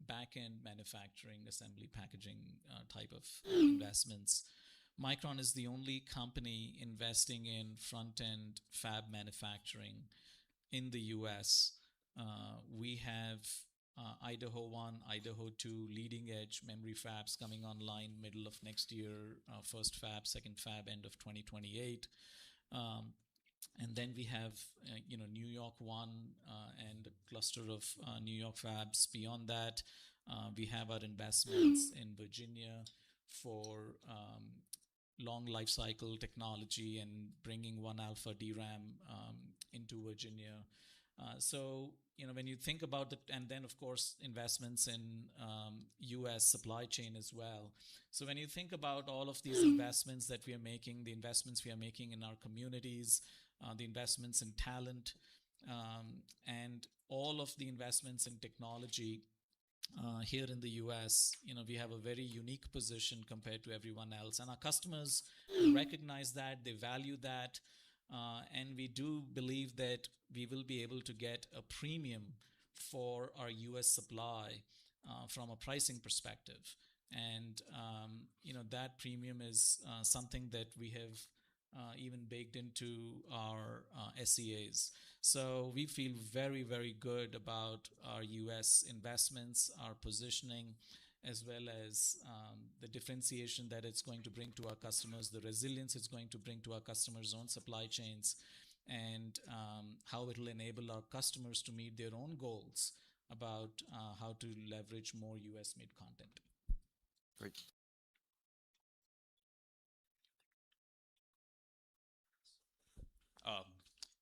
back-end manufacturing, assembly, packaging type of investments. Micron is the only company investing in front-end fab manufacturing in the US. We have Idaho 1, Idaho 2 leading edge memory fabs coming online middle of next year, first fab, second fab, end of 2028. And then we have, New York 1 and a cluster of New York fabs. Beyond that, we have our investments in Virginia for long life cycle technology and bringing 1 alpha DRAM into Virginia. So, when you think about it, and then of course investments in US supply chain as well. So when you think about all of these investments that we are making, the investments we are making in our communities, the investments in talent, and all of the investments in technology here in the US, we have a very unique position compared to everyone else. And our customers recognize that, they value that, and we do believe that we will be able to get a premium for our US supply from a pricing perspective. And, that premium is something that we have even baked into our SEAs. So we feel very, very good about our US investments, our positioning, as well as the differentiation that it's going to bring to our customers, the resilience it's going to bring to our customers' own supply chains, and how it will enable our customers to meet their own goals about how to leverage more US-made content. Great. I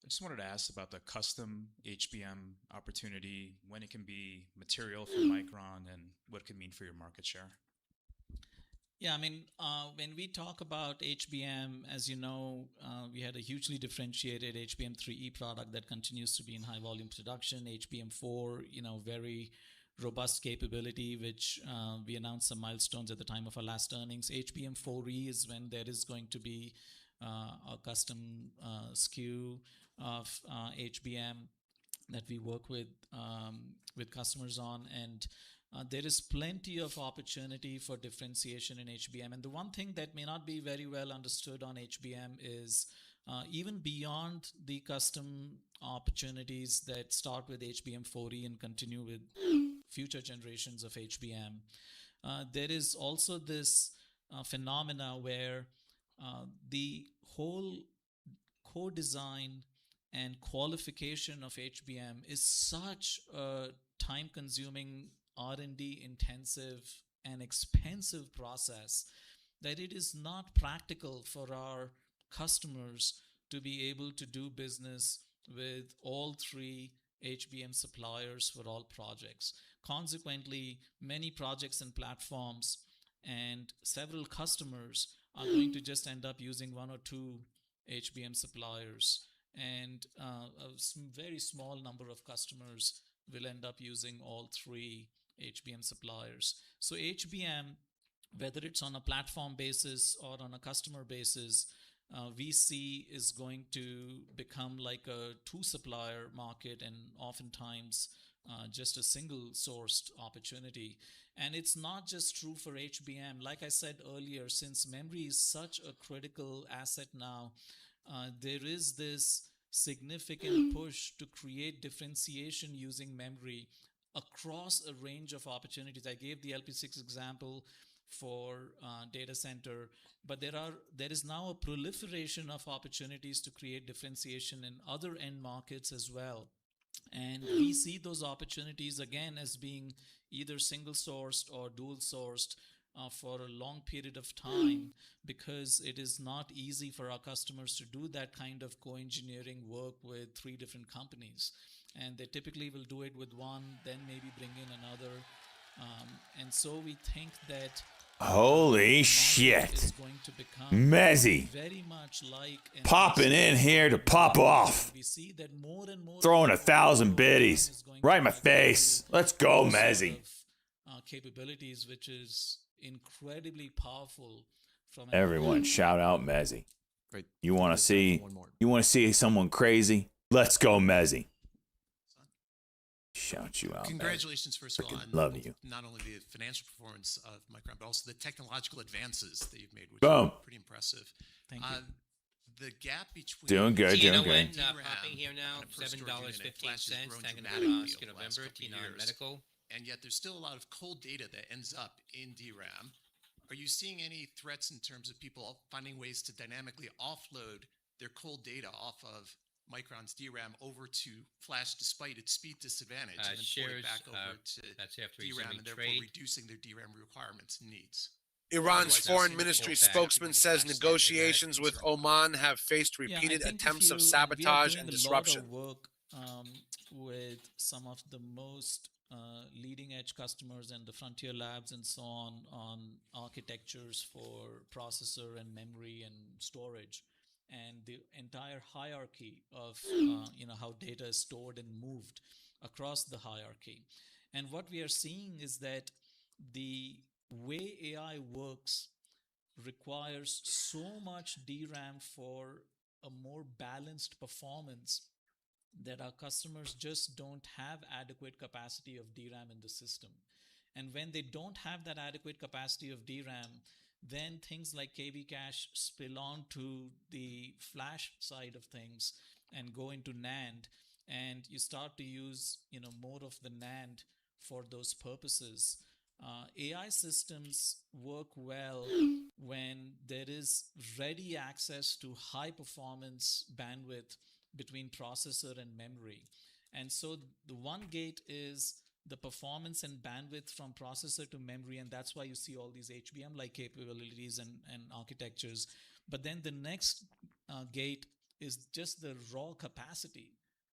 just wanted to ask about the custom HBM opportunity, when it can be material for Micron, and what it could mean for your market share. Yeah, when we talk about HBM, as you know, we had a hugely differentiated HBM3E product that continues to be in high volume production. HBM4, very robust capability, which we announced some milestones at the time of our last earnings. HBM4E is when there is going to be a custom SKU of HBM that we work with customers on, and there is plenty of opportunity for differentiation in HBM. And the one thing that may not be very well understood on HBM is even beyond the custom opportunities that start with HBM4E and continue with future generations of HBM, there is also this phenomena where the whole co-design and qualification of HBM is such a time-consuming, R&D intensive and expensive process that it is not practical for our customers to be able to do business with all three HBM suppliers for all projects. Consequently, many projects and platforms and several customers are going to just end up using one or two HBM suppliers, and a very small number of customers will end up using all three HBM suppliers. So HBM, whether it's on a platform basis or on a customer basis, we see is going to become like a two-supplier market, and oftentimes just a single-sourced opportunity. And it's not just true for HBM. Like I said earlier, since memory is such a critical asset now, there is this significant push to create differentiation using memory across a range of opportunities. I gave the LP6 example for data center, but there is now a proliferation of opportunities to create differentiation in other end markets as well. And we see those opportunities again as being either single sourced or dual sourced for a long period of time, because it is not easy for our customers to do that kind of co-engineering work with three different companies. And they typically will do it with one, then maybe bring in another. And so we think that holy shit, Mezzy very much like popping in here to pop off, we see that more and more throwing 1,000 biddies right in my face. Let's go, Mezzy. Capabilities, which is incredibly powerful. From everyone shout out Mezzy. Great. You want to see someone crazy? Let's go, Mezzy. shout you out. Congratulations, first of all, Freaking on love you. not only the financial performance of Micron, but also the technological advances that you've made, which Boom. are pretty impressive. Thank you. The gap between Doing good, Tina doing Wen, good. popping here now, $7.15, tagging dramatically the over Oscar the last November, couple of Tina years. Medical. And yet there's still a lot of cold data that ends up in DRAM. Are you seeing any threats in terms of people finding ways to dynamically offload their cold data off of Micron's DRAM over to flash despite its speed disadvantage and then port it back over to DRAM and therefore reducing their DRAM requirements and needs? Iran's foreign ministry spokesman says negotiations with Oman have faced repeated attempts of sabotage and disruption. We are doing a lot of work with some of the most leading edge customers and the frontier labs and so on architectures for processor and memory and storage, and the entire hierarchy of how data is stored and moved across the hierarchy. And what we are seeing is that the way AI works requires so much DRAM for a more balanced performance that our customers just don't have adequate capacity of DRAM in the system. And when they don't have that adequate capacity of DRAM, then things like KV cache spill on to the flash side of things and go into NAND, and you start to use more of the NAND for those purposes. AI systems work well when there is ready access to high performance bandwidth between processor and memory. And so the one gate is the performance and bandwidth from processor to memory, and that's why you see all these HBM-like capabilities and architectures. But then the next gate is just the raw capacity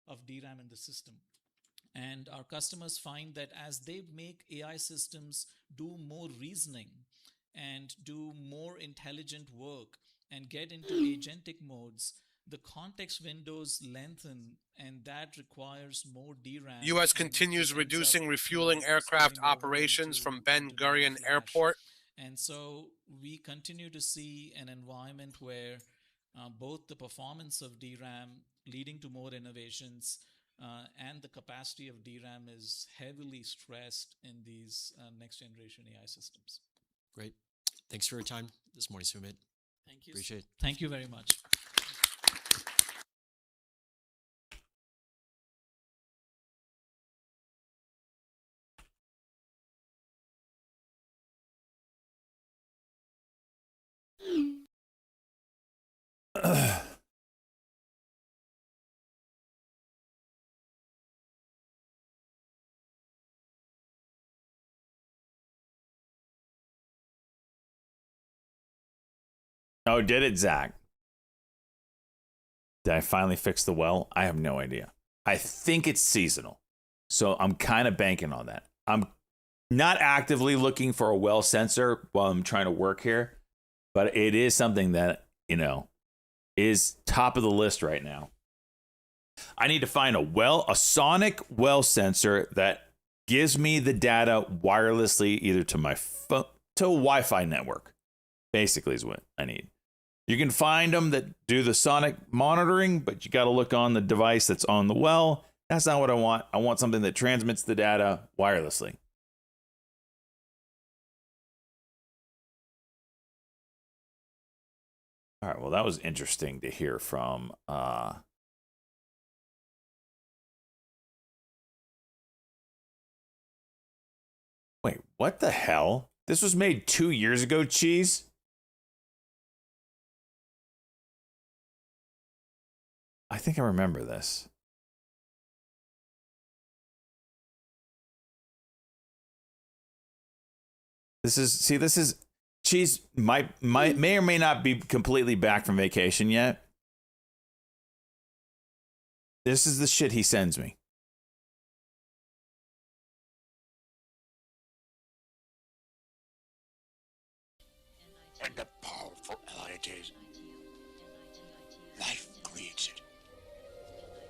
of DRAM in the system. And our customers find that as they make AI systems do more reasoning and do more intelligent work and get into agentic modes, the context windows lengthen, and that requires more DRAM. U.S. continues reducing refueling aircraft operations from Ben Gurion Airport. And so we continue to see an environment where both the performance of DRAM leading to more innovations and the capacity of DRAM is heavily stressed in these next generation AI systems. Great. Thanks for your time this morning, Sumit. Thank you. Appreciate it. Thank you very much. Oh, did it, Zach? Did I finally fix the well? I have no idea. I think it's seasonal. So I'm kind of banking on that. I'm not actively looking for a well sensor while I'm trying to work here, but it is something that, is top of the list right now. I need to find a sonic well sensor that gives me the data wirelessly either to my phone, to a Wi-Fi network. Basically is what I need. You can find them that do the sonic monitoring, but you got to look on the device that's on the well. That's not what I want. I want something that transmits the data wirelessly. All right, well, that was interesting to hear from wait, what the hell? This was made 2 years ago, Cheese? I think I remember this. This is Cheese may or may not be completely back from vacation yet. This is the shit he sends me. And the powerful it is. Life creates it.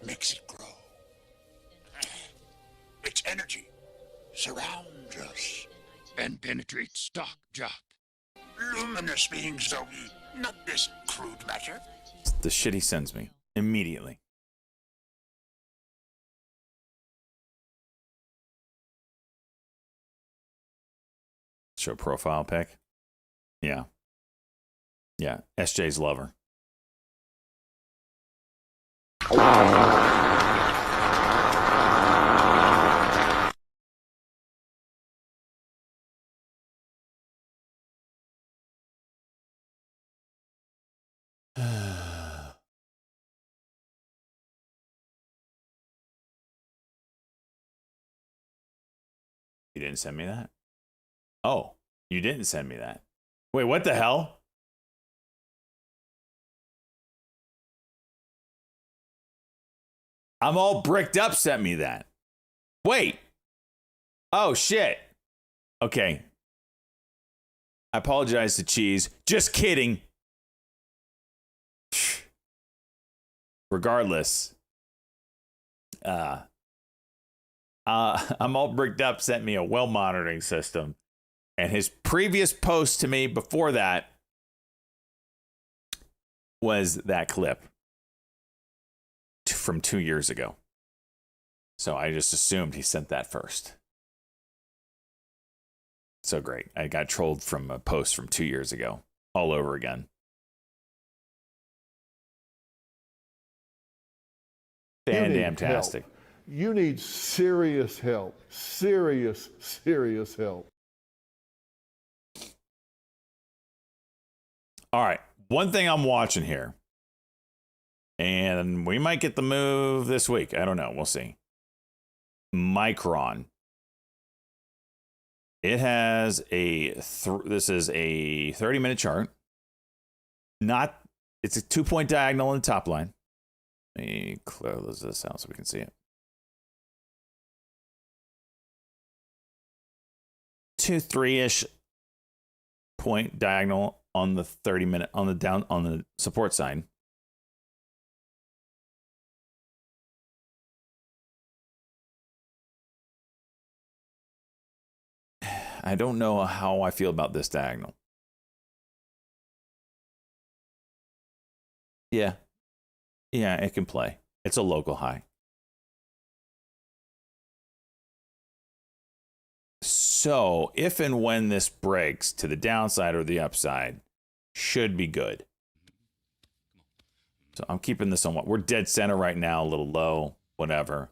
Makes it grow. Its energy surrounds us and penetrates stock jock. Luminous beings are we, not this crude matter. The shit he sends me immediately. Show profile pic. Yeah. Yeah. SJ's lover. You didn't send me that? Oh, you didn't send me that. Wait, what the hell? I'm all bricked up sent me that. Wait. Oh, shit. Okay. I apologize to Cheese. Just kidding. Regardless. I'm all bricked up sent me a well monitoring system. And his previous post to me before that was that clip from 2 years ago. So I just assumed he sent that first. So great. I got trolled from a post from 2 years ago all over again. Fantastic. You need serious help. Serious help. All right. One thing I'm watching here, and we might get the move this week. I don't know. We'll see. Micron. It has this is a 30-minute chart. It's a 2-point diagonal in the top line. Let me close this out so we can see it. 2-3-ish point diagonal on the 30-minute on the support side. I don't know how I feel about this diagonal. Yeah, it can play. It's a local high. So if and when this breaks to the downside or the upside, should be good. So I'm keeping this on what we're dead center right now, a little low, whatever.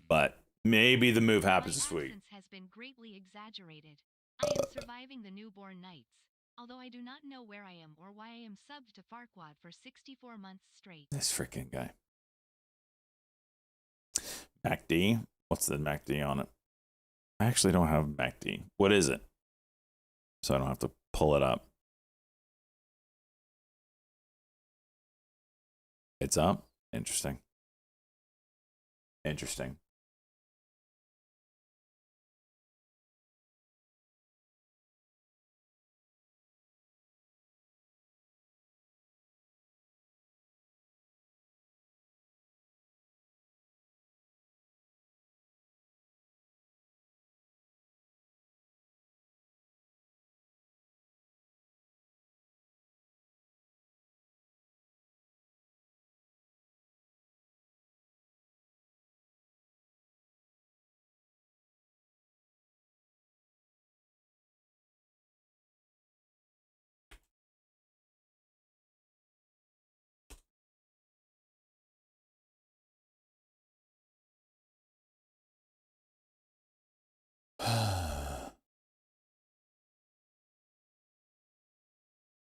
But maybe the move happens this week. Has been greatly exaggerated. I am surviving the newborn nights, although I do not know where I am or why I am subbed to Farquaad for 64 months straight. This freaking guy. MACD. What's the MACD on it? I actually don't have MACD. What is it? So I don't have to pull it up. It's up. Interesting. Interesting.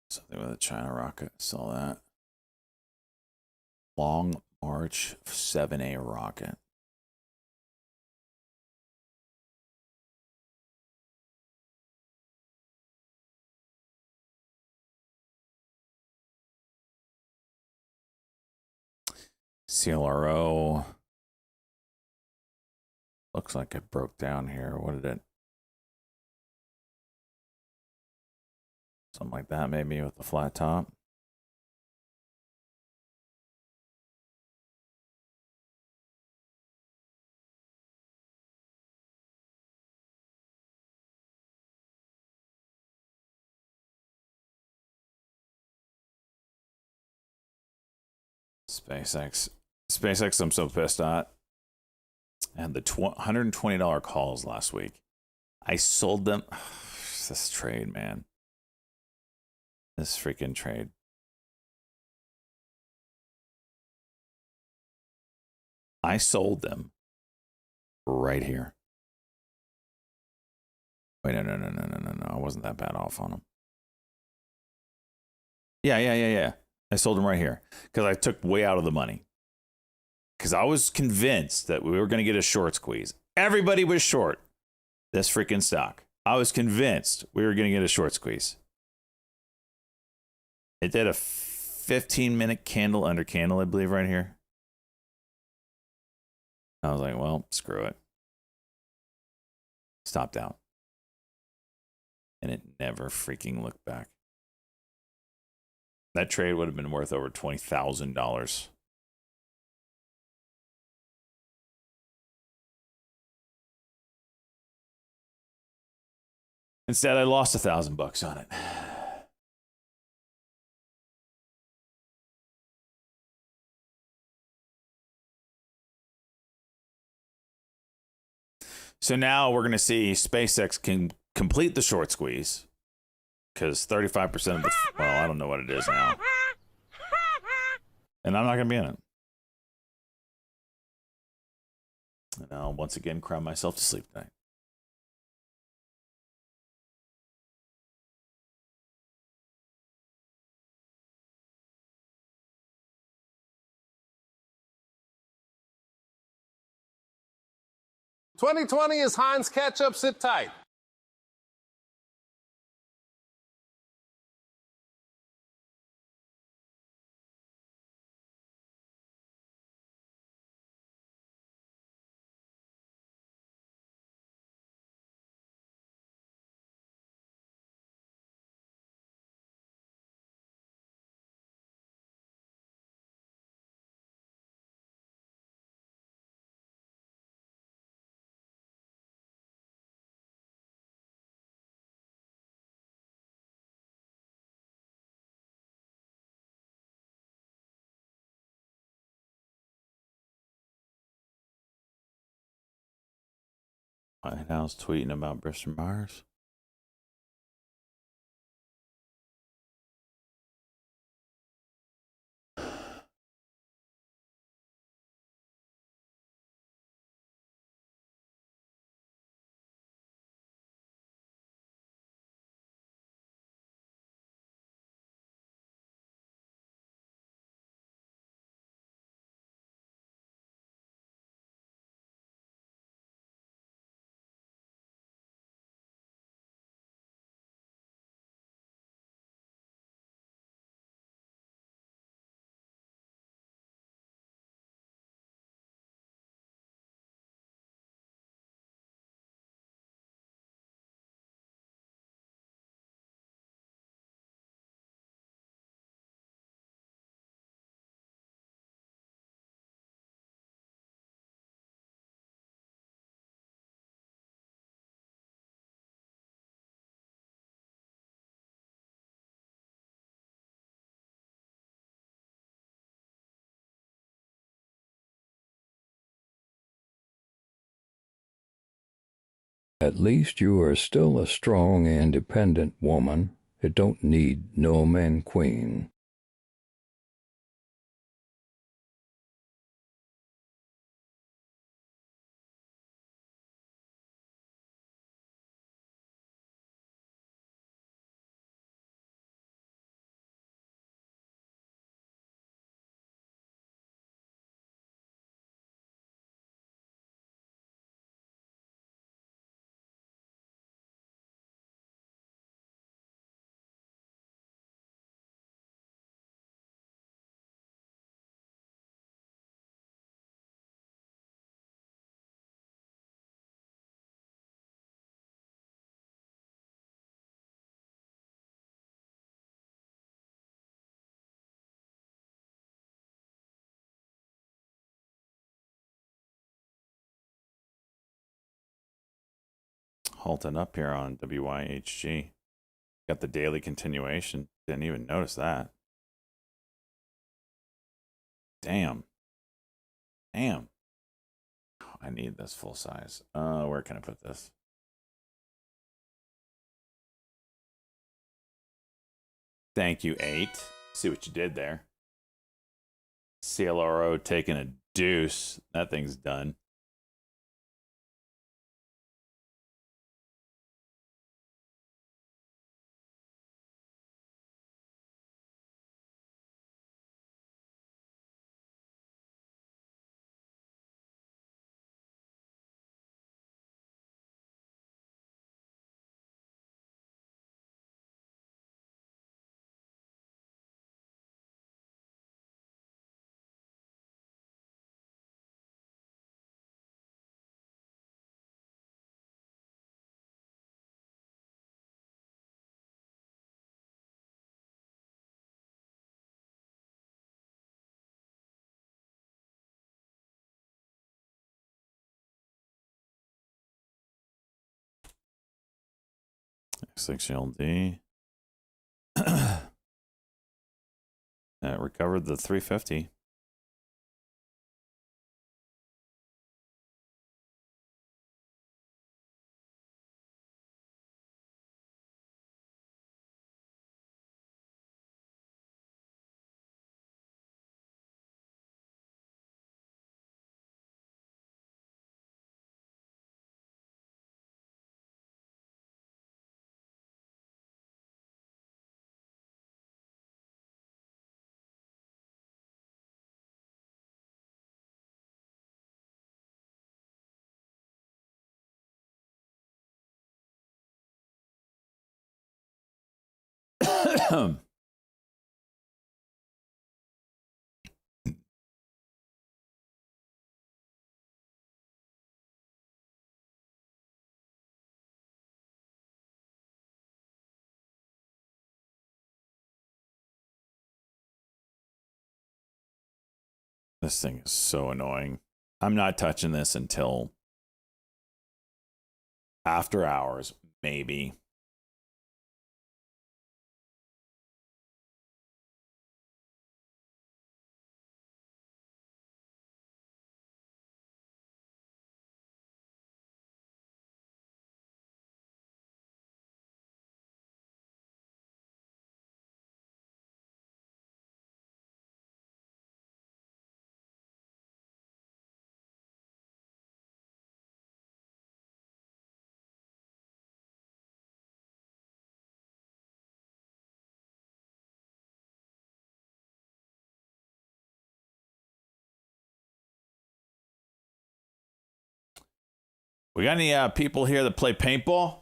Something with a China rocket. Saw that. Long March 7A rocket. CLRO. Looks like it broke down here. What did it? Something like that, maybe, with a flat top. SpaceX, I'm so pissed at. And the $120 calls last week. I sold them. This trade, man. This freaking trade. I sold them right here. Wait, no. I wasn't that bad off on them. Yeah. I sold them right here because I took way out of the money. Because I was convinced that we were going to get a short squeeze. Everybody was short this freaking stock. I was convinced we were going to get a short squeeze. It did a 15-minute candle under candle, I believe, right here. I was like, well, screw it. Stopped out. And it never freaking looked back. That trade would have been worth over $20,000. Instead, I lost $1,000 on it. So now we're going to see SpaceX can complete the short squeeze because 35% of the, well, I don't know what it is now. And I'm not going to be in it. And I'll once again cry myself to sleep tonight. '2020 is Heinz ketchup. Sit tight. White House tweeting about Bristol Myers. At least you are still a strong, independent woman. It don't need no man queen. Halting up here on WYHG. Got the daily continuation. Didn't even notice that. Damn. I need this full size. Where can I put this? Thank you, 8. See what you did there. CLRO taking a deuce. That thing's done. X6LD. That recovered the 350. This thing is so annoying. I'm not touching this until after hours, maybe. We got any people here that play paintball?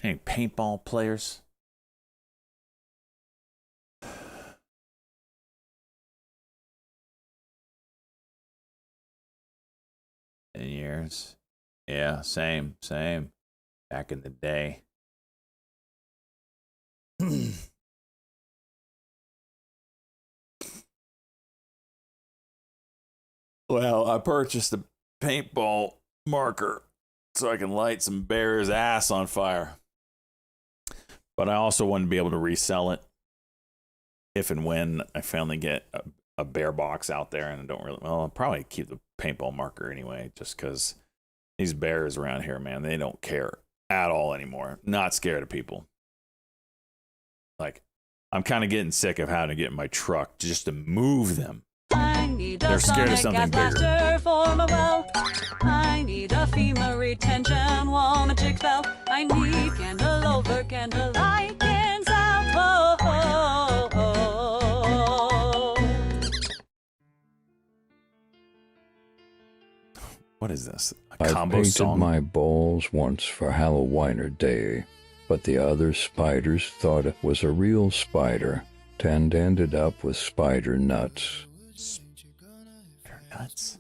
Any paintball players? In years. Yeah, same. Back in the day. Well, I purchased a paintball marker so I can light some bear's ass on fire. But I also want to be able to resell it if and when I finally get a bear box out there. And I don't really, well, I'll probably keep the paintball marker anyway, just because these bears around here, man, they don't care at all anymore. Not scared of people. Like, I'm kind of getting sick of having to get in my truck just to move them. They're scared of something bigger. For my well. I need a FEMA retention wall, magic spell. I need candle over candlelight, cans out. What is this? A I combo painted song? my balls once for Halloweener Day, but the other spiders thought it was a real spider, and ended up with spider nuts. Spider nuts?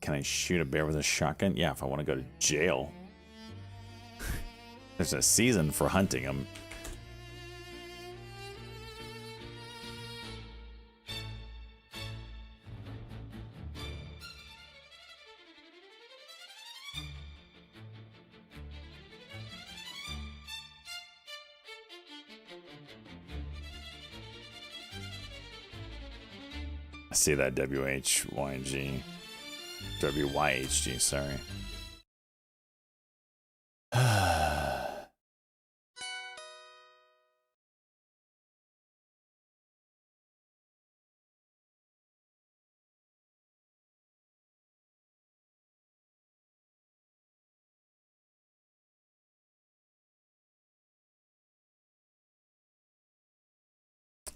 Can I shoot a bear with a shotgun? Yeah, if I want to go to jail. There's a season for hunting them. I see that WHYG. WYHG, sorry.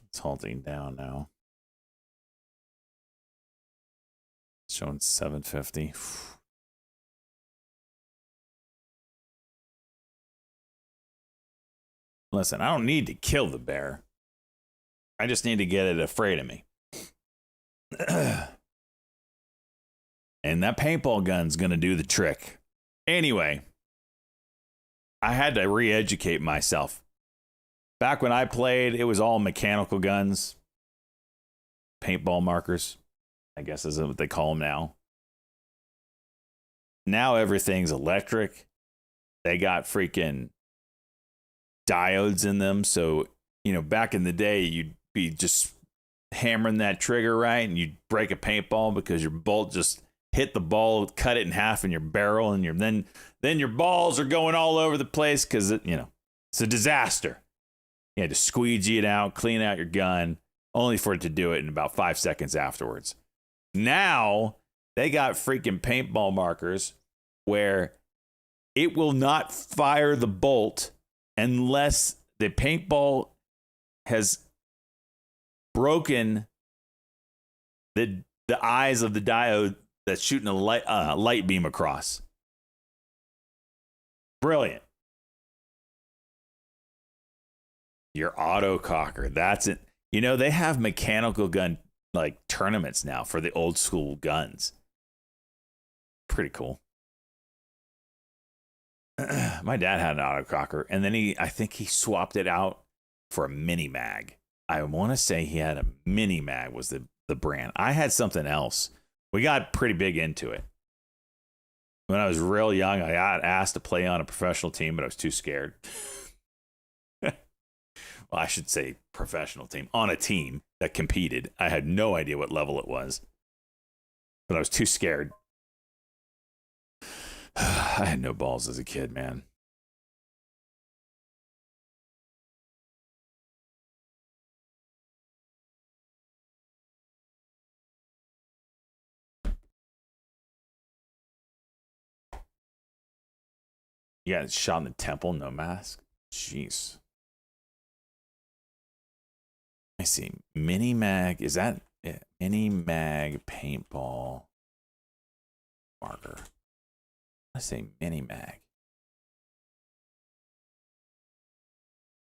It's halting down now. It's showing 750. Listen, I don't need to kill the bear. I just need to get it afraid of me. And that paintball gun's going to do the trick. Anyway, I had to re-educate myself. Back when I played, it was all mechanical guns. Paintball markers, I guess is what they call them now. Now everything's electric. They got freaking diodes in them. So, you know, back in the day, you'd be just hammering that trigger right and you'd break a paintball because your bolt just hit the ball, cut it in half in your barrel, and then your balls are going all over the place because it's a disaster. You had to squeegee it out, clean out your gun, only for it to do it in about 5 seconds afterwards. Now they got freaking paintball markers where it will not fire the bolt unless the paintball has broken the eyes of the diode that's shooting a light beam across. Brilliant. Your autococker. That's it. You know, they have mechanical gun like tournaments now for the old school guns. Pretty cool. My dad had an autococker, and then I think he swapped it out for a mini mag. I want to say he had a mini mag was the brand. I had something else. We got pretty big into it. When I was real young, I got asked to play on a professional team, but I was too scared. Well, I should say professional team, on a team that competed. I had no idea what level it was, but I was too scared. I had no balls as a kid, man. You got shot in the temple, no mask? Jeez. I see. Mini mag. Is that it? Mini mag paintball marker. I say mini mag.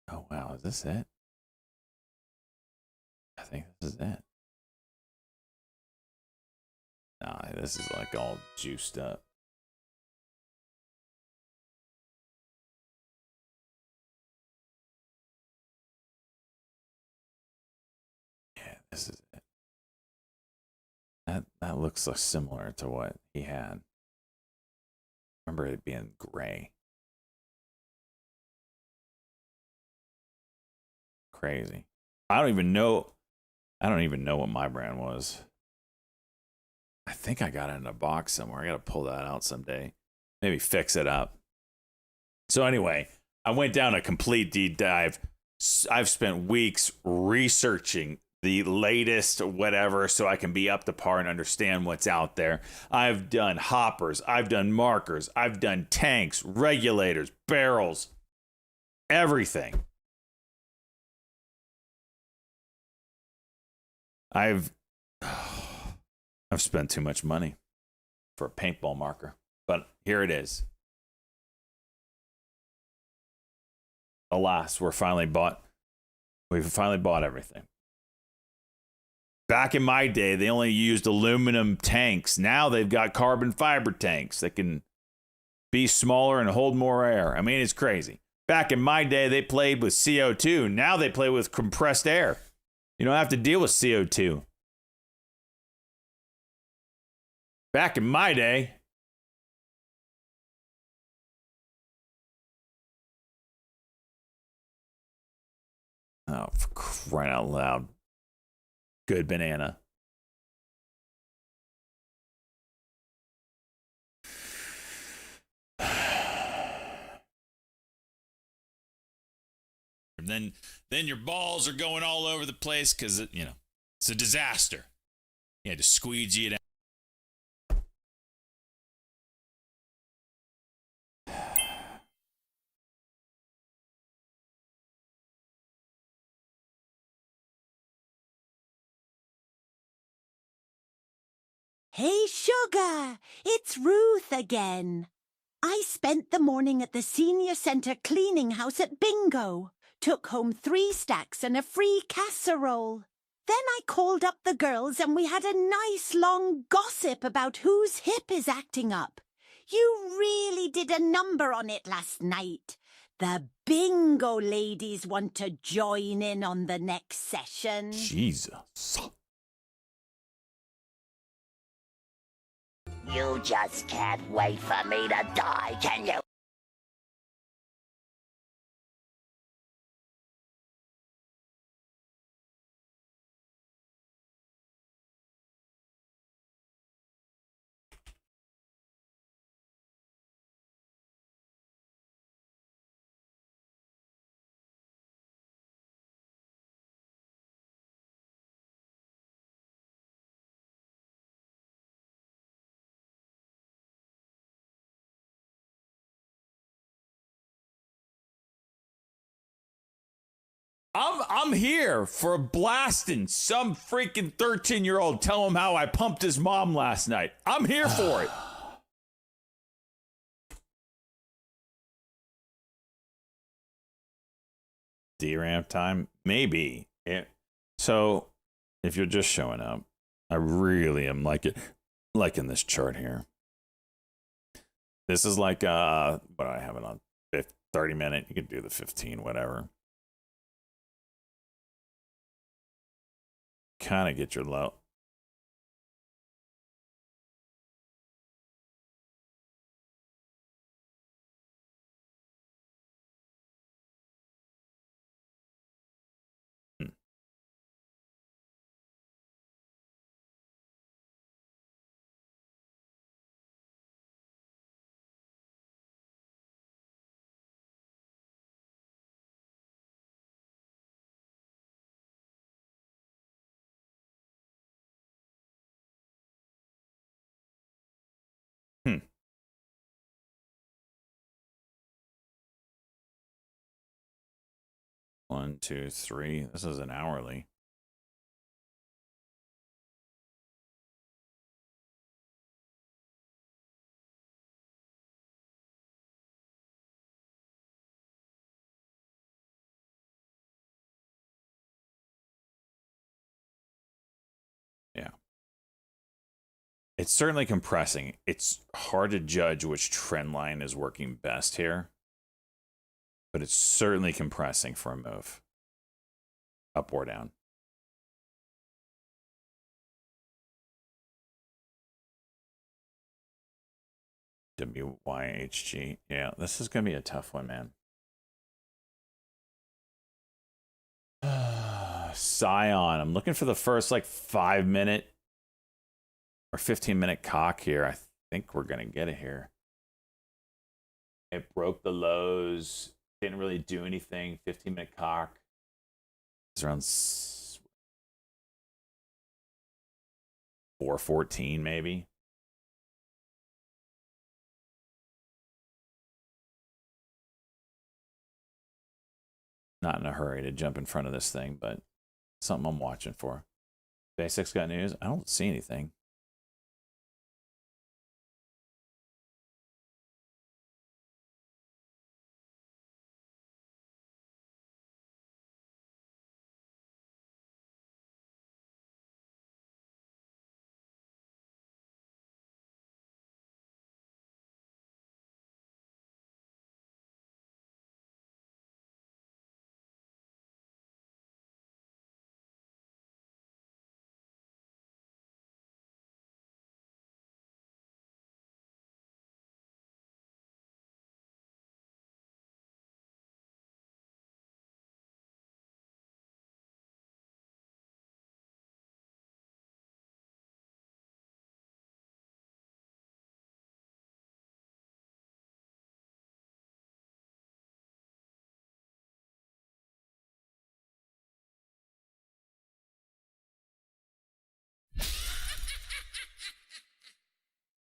Oh, wow. Is this it? I think this is it. Nah, this is like all juiced up. This is it. That looks so similar to what he had. Remember it being gray. Crazy. I don't even know what my brand was. I think I got it in a box somewhere. I gotta pull that out someday. Maybe fix it up. So anyway, I went down a complete deep dive. I've spent weeks researching the latest whatever so I can be up to par and understand what's out there. I've done hoppers, I've done markers, I've done tanks, regulators, barrels, everything. I've spent too much money for a paintball marker, but here it is. Alas, we've finally bought everything. Back in my day, they only used aluminum tanks. Now they've got carbon fiber tanks that can be smaller and hold more air. I mean, it's crazy. Back in my day, they played with CO2. Now they play with compressed air. You don't have to deal with CO2. Back in my day, oh, for crying out loud. Good banana. Then your balls are going all over the place because it's a disaster. You had to squeegee it out. Hey, Sugar, it's Ruth again. I spent the morning at the senior centre cleaning house at Bingo. Took home 3 stacks and a free casserole. Then I called up the girls and we had a nice long gossip about whose hip is acting up. You really did a number on it last night. The Bingo ladies want to join in on the next session. Jesus. You just can't wait for me to die, can you? I'm here for blasting some freaking 13-year-old. Tell him how I pumped his mom last night. I'm here for it. DRAM time? Maybe. So, if you're just showing up, I really am liking this chart here. This is like, what I have it on 30 minute. You can do the 15, whatever. Kind of get your low. One, two, three. This is an hourly. Yeah. It's certainly compressing. It's hard to judge which trend line is working best here, but it's certainly compressing for a move. Up or down. WYHG. Yeah, this is going to be a tough one, man. Scion. I'm looking for the first 5-minute or 15-minute cock here. I think we're going to get it here. It broke the lows. Didn't really do anything. 15-minute cock. It's around 414 maybe. Not in a hurry to jump in front of this thing, but something I'm watching for. Basics got news? I don't see anything.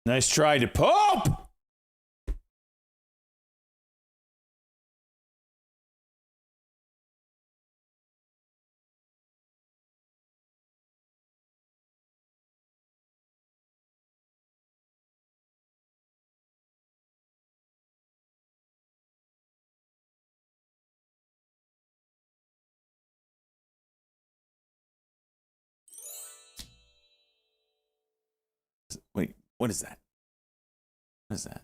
Nice try to poop. Wait, what is that? What is that?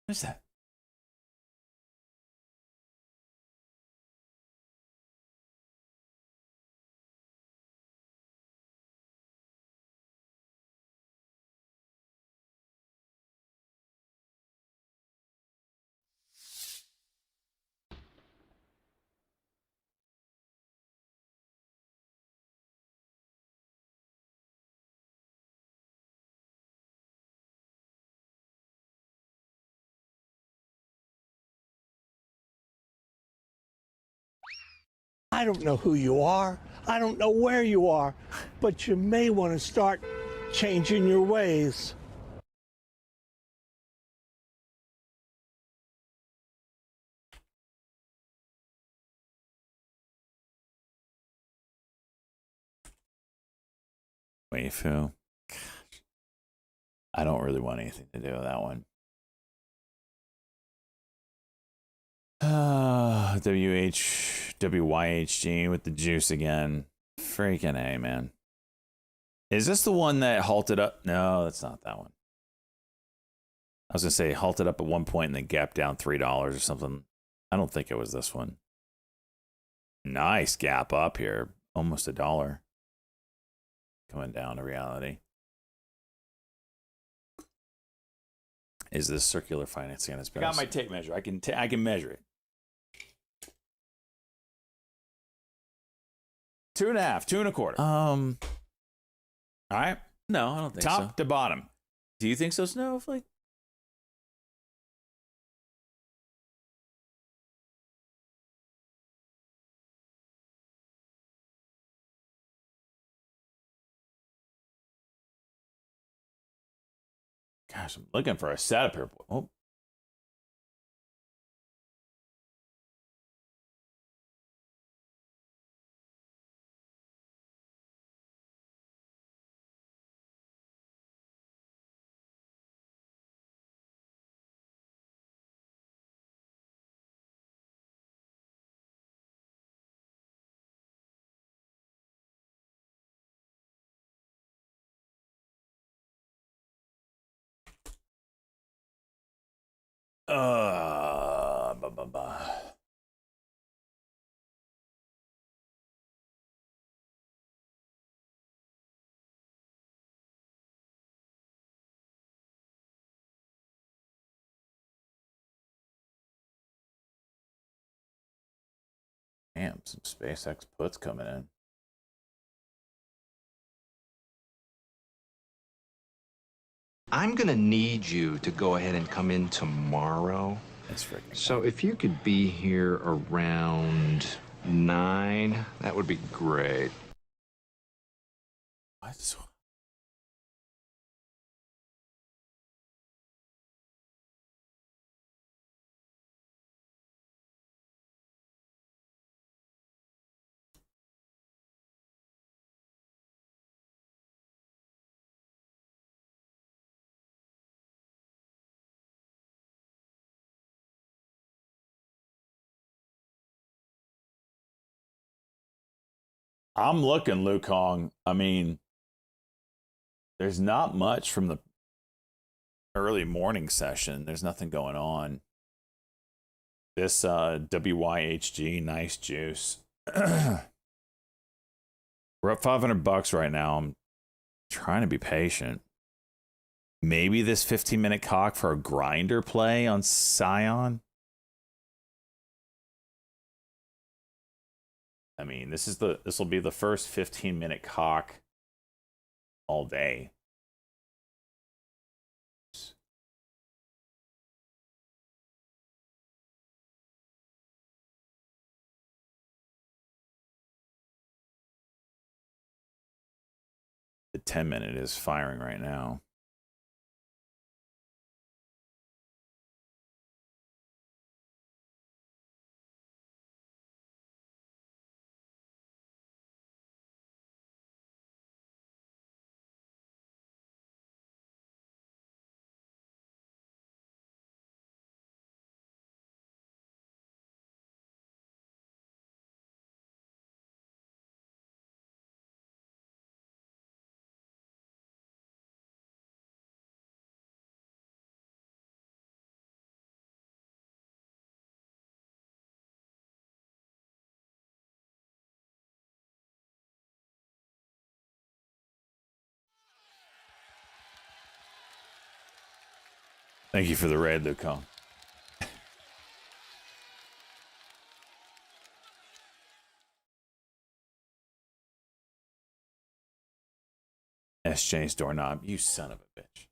What is that? I don't know who you are. I don't know where you are, but you may want to start changing your ways. Wait, Fu. I don't really want anything to do with that one. WYHG with the juice again. Freaking A, man. Is this the one that halted up? No, that's not that one. I was going to say halted up at one point and then gapped down $3 or something. I don't think it was this one. Nice gap up here. Almost $1. Coming down to reality. Is this circular financing on its best? I got my tape measure. I can measure it. 2.5, 2.25. All right. No, I don't think so. Top to bottom. Do you think so, Snowflake? Gosh, I'm looking for a setup here. Oh. Bah, bah, bah. Damn, some SpaceX puts coming in. I'm gonna need you to go ahead and come in tomorrow. That's freaking. So if you could be here around 9, that would be great. What? I'm looking, Luke Hong. I mean, there's not much from the early morning session. There's nothing going on. This WYHG, nice juice. We're up $500 right now. I'm trying to be patient. Maybe this 15-minute cock for a grinder play on Scion. I mean, this will be the first 15-minute cock all day. The 10-minute is firing right now. Thank you for the raid, Lucone. SJ's doorknob. You son of a bitch.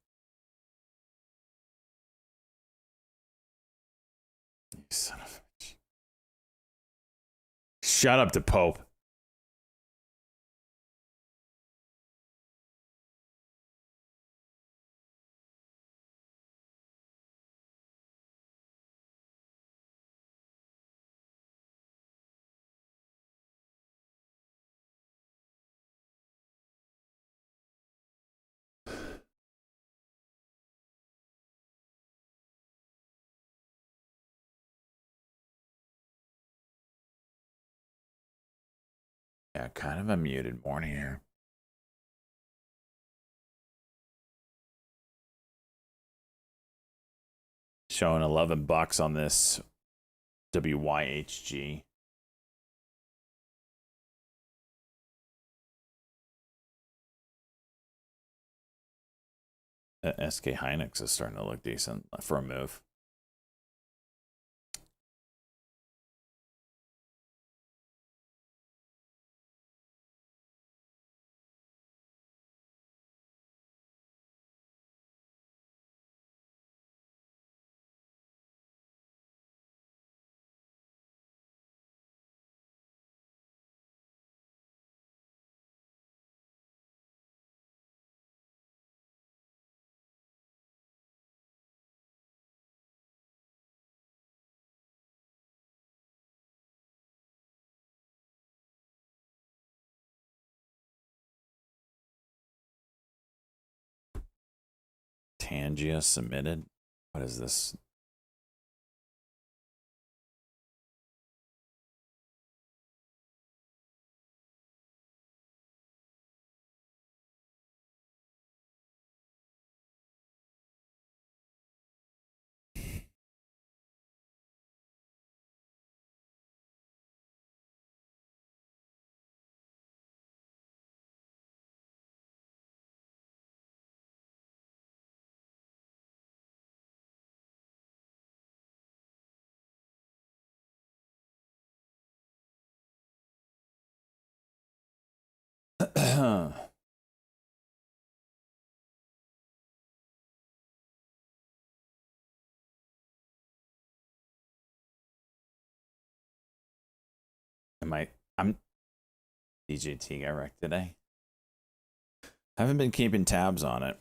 You son of a bitch. Shut up, the Pope. Yeah, kind of a muted morning here. Showing $11 on this WYHG. SK Hynix is starting to look decent for a move. Tangia submitted. What is this? I'm DJT got wrecked today. I haven't been keeping tabs on it,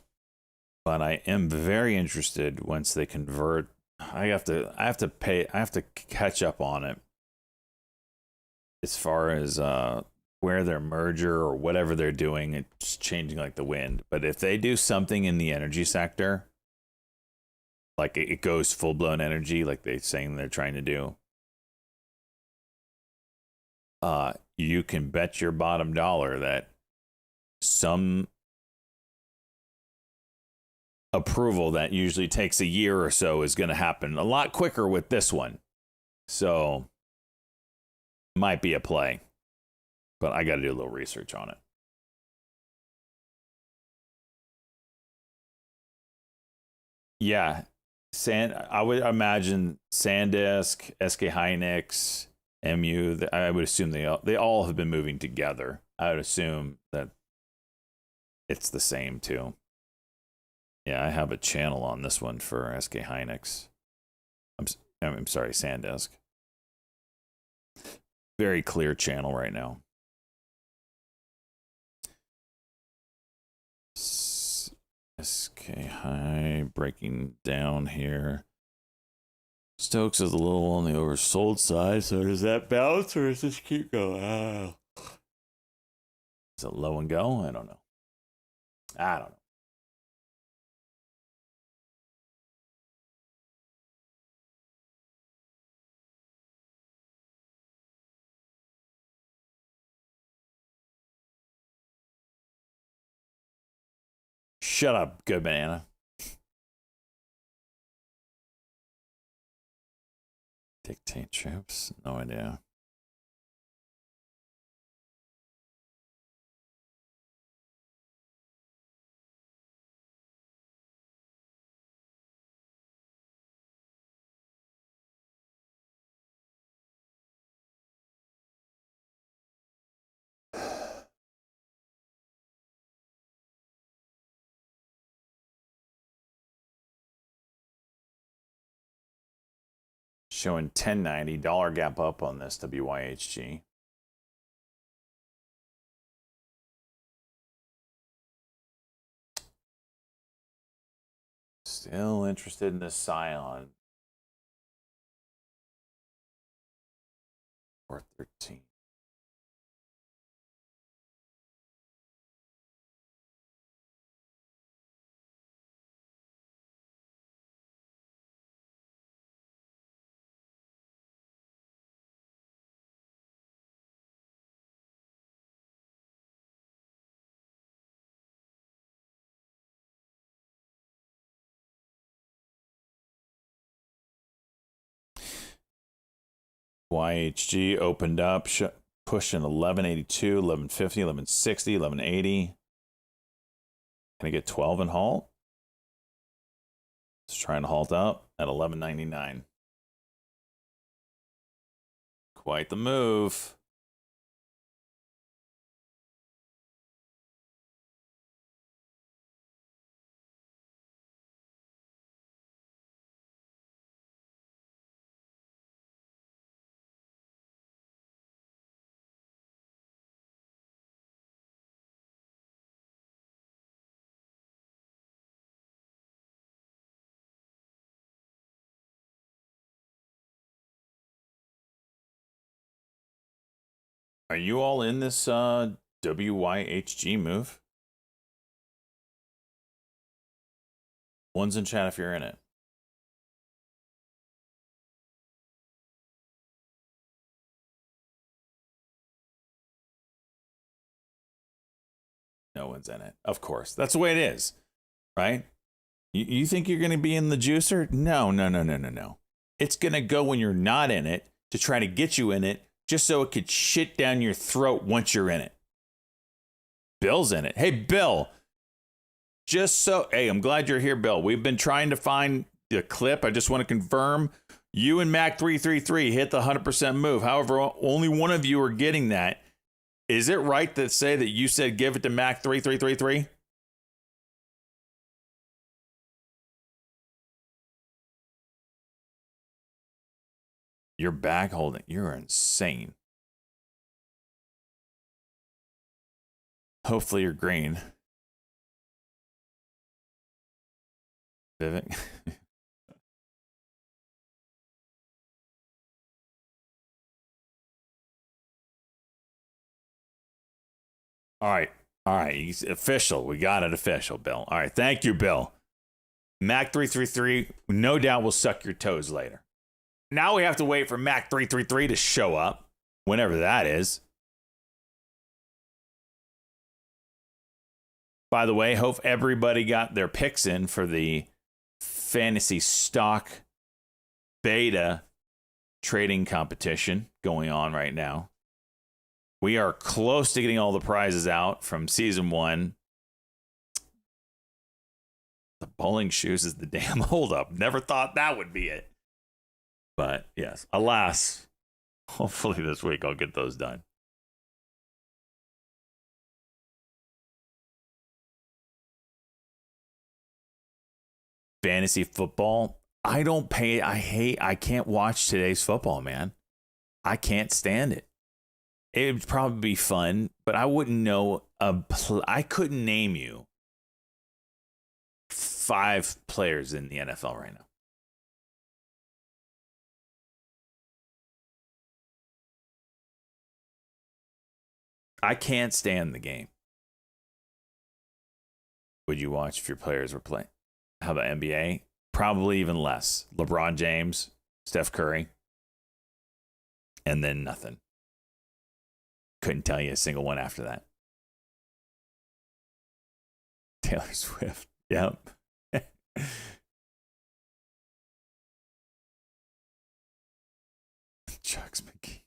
but I am very interested once they convert. I have to catch up on it as far as where their merger or whatever they're doing. It's changing like the wind. But if they do something in the energy sector, like it goes full blown energy, like they're saying they're trying to do, you can bet your bottom dollar that some approval that usually takes a year or so is going to happen a lot quicker with this one. So might be a play, but I got to do a little research on it. Yeah, I would imagine SanDisk, SK Hynix, MU. I would assume they all have been moving together. I would assume that it's the same too. Yeah, I have a channel on this one for SK Hynix. I'm sorry, SanDisk. Very clear channel right now. SK High breaking down here. Stokes is a little on the oversold side, so does that bounce or does this keep going? Is it low and go? I don't know. Shut up, good banana. Dictate troops? No idea. showing 1090. Dollar gap up on this WYHG. Still interested in this Scion. 413. YHG opened up, pushing 1182, 1150, 1160, 1180. Can I get 12 and halt? It's trying to halt up at 1199. Quite the move. Are you all in this WYHG move? One's in chat if you're in it. No one's in it. Of course. That's the way it is, right? You think you're going to be in the juicer? No. It's going to go when you're not in it to try to get you in it just so it could shit down your throat once you're in it. Bill's in it. Hey, Bill. Hey, I'm glad you're here, Bill. We've been trying to find the clip. I just want to confirm you and Mac333 hit the 100% move. However, only one of you are getting that. Is it right to say that you said give it to Mac3333? You're back holding. You're insane. Hopefully you're green. Vivek. All right. He's official. We got it official, Bill. All right. Thank you, Bill. Mac333, no doubt will suck your toes later. Now we have to wait for Mac333 to show up, whenever that is. By the way, hope everybody got their picks in for the fantasy stock beta trading competition going on right now. We are close to getting all the prizes out from season 1. The bowling shoes is the damn holdup. Never thought that would be it. But yes, alas, hopefully this week I'll get those done. Fantasy football. I can't watch today's football, man. I can't stand it. It would probably be fun, but I wouldn't know. I couldn't name you 5 players in the NFL right now. I can't stand the game. Would you watch if your players were playing? How about NBA? Probably even less. LeBron James, Steph Curry, and then nothing. Couldn't tell you a single one after that. Taylor Swift. Yep. Chucks McGee.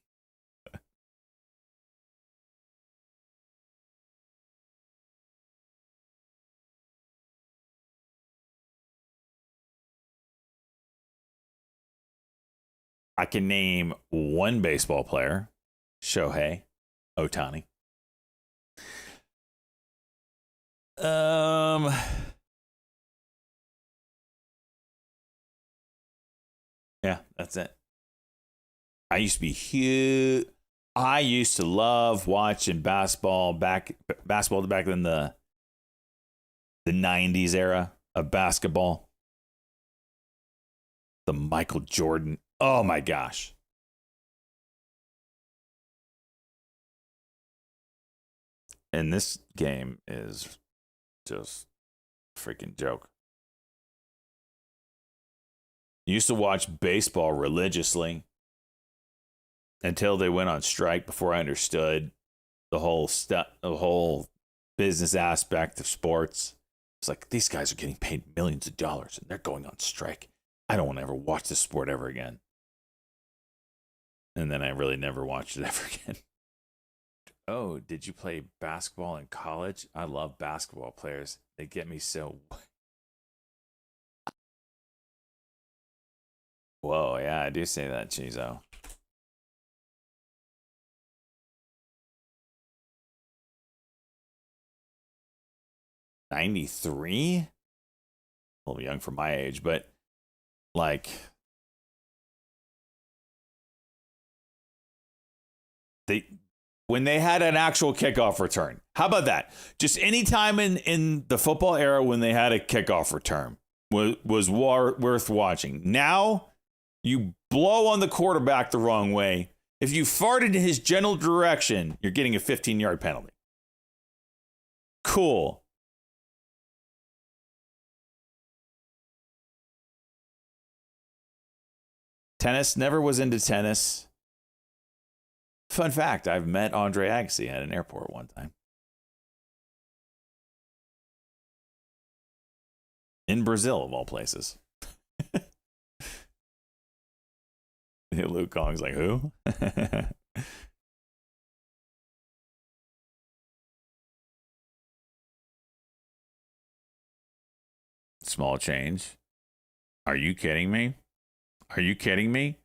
I can name one baseball player, Shohei Ohtani. Yeah, that's it. I used to be huge. I used to love watching basketball back in the 90s era of basketball. The Michael Jordan. Oh my gosh. And this game is just a freaking joke. Used to watch baseball religiously until they went on strike before I understood the whole business aspect of sports. It's like, these guys are getting paid millions of dollars and they're going on strike. I don't want to ever watch this sport ever again. And then I really never watched it ever again. Oh, did you play basketball in college? I love basketball players. They get me so... Whoa, yeah, I do say that, Chizo. '93? A little young for my age, but like... When they had an actual kickoff return. How about that? Just any time in the football era when they had a kickoff return was worth watching. Now, you blow on the quarterback the wrong way. If you farted in his general direction, you're getting a 15-yard penalty. Cool. Tennis, never was into tennis. Fun fact, I've met Andre Agassi at an airport one time. In Brazil, of all places. Luke Kong's like, who? Small change. Are you kidding me? Are you kidding me?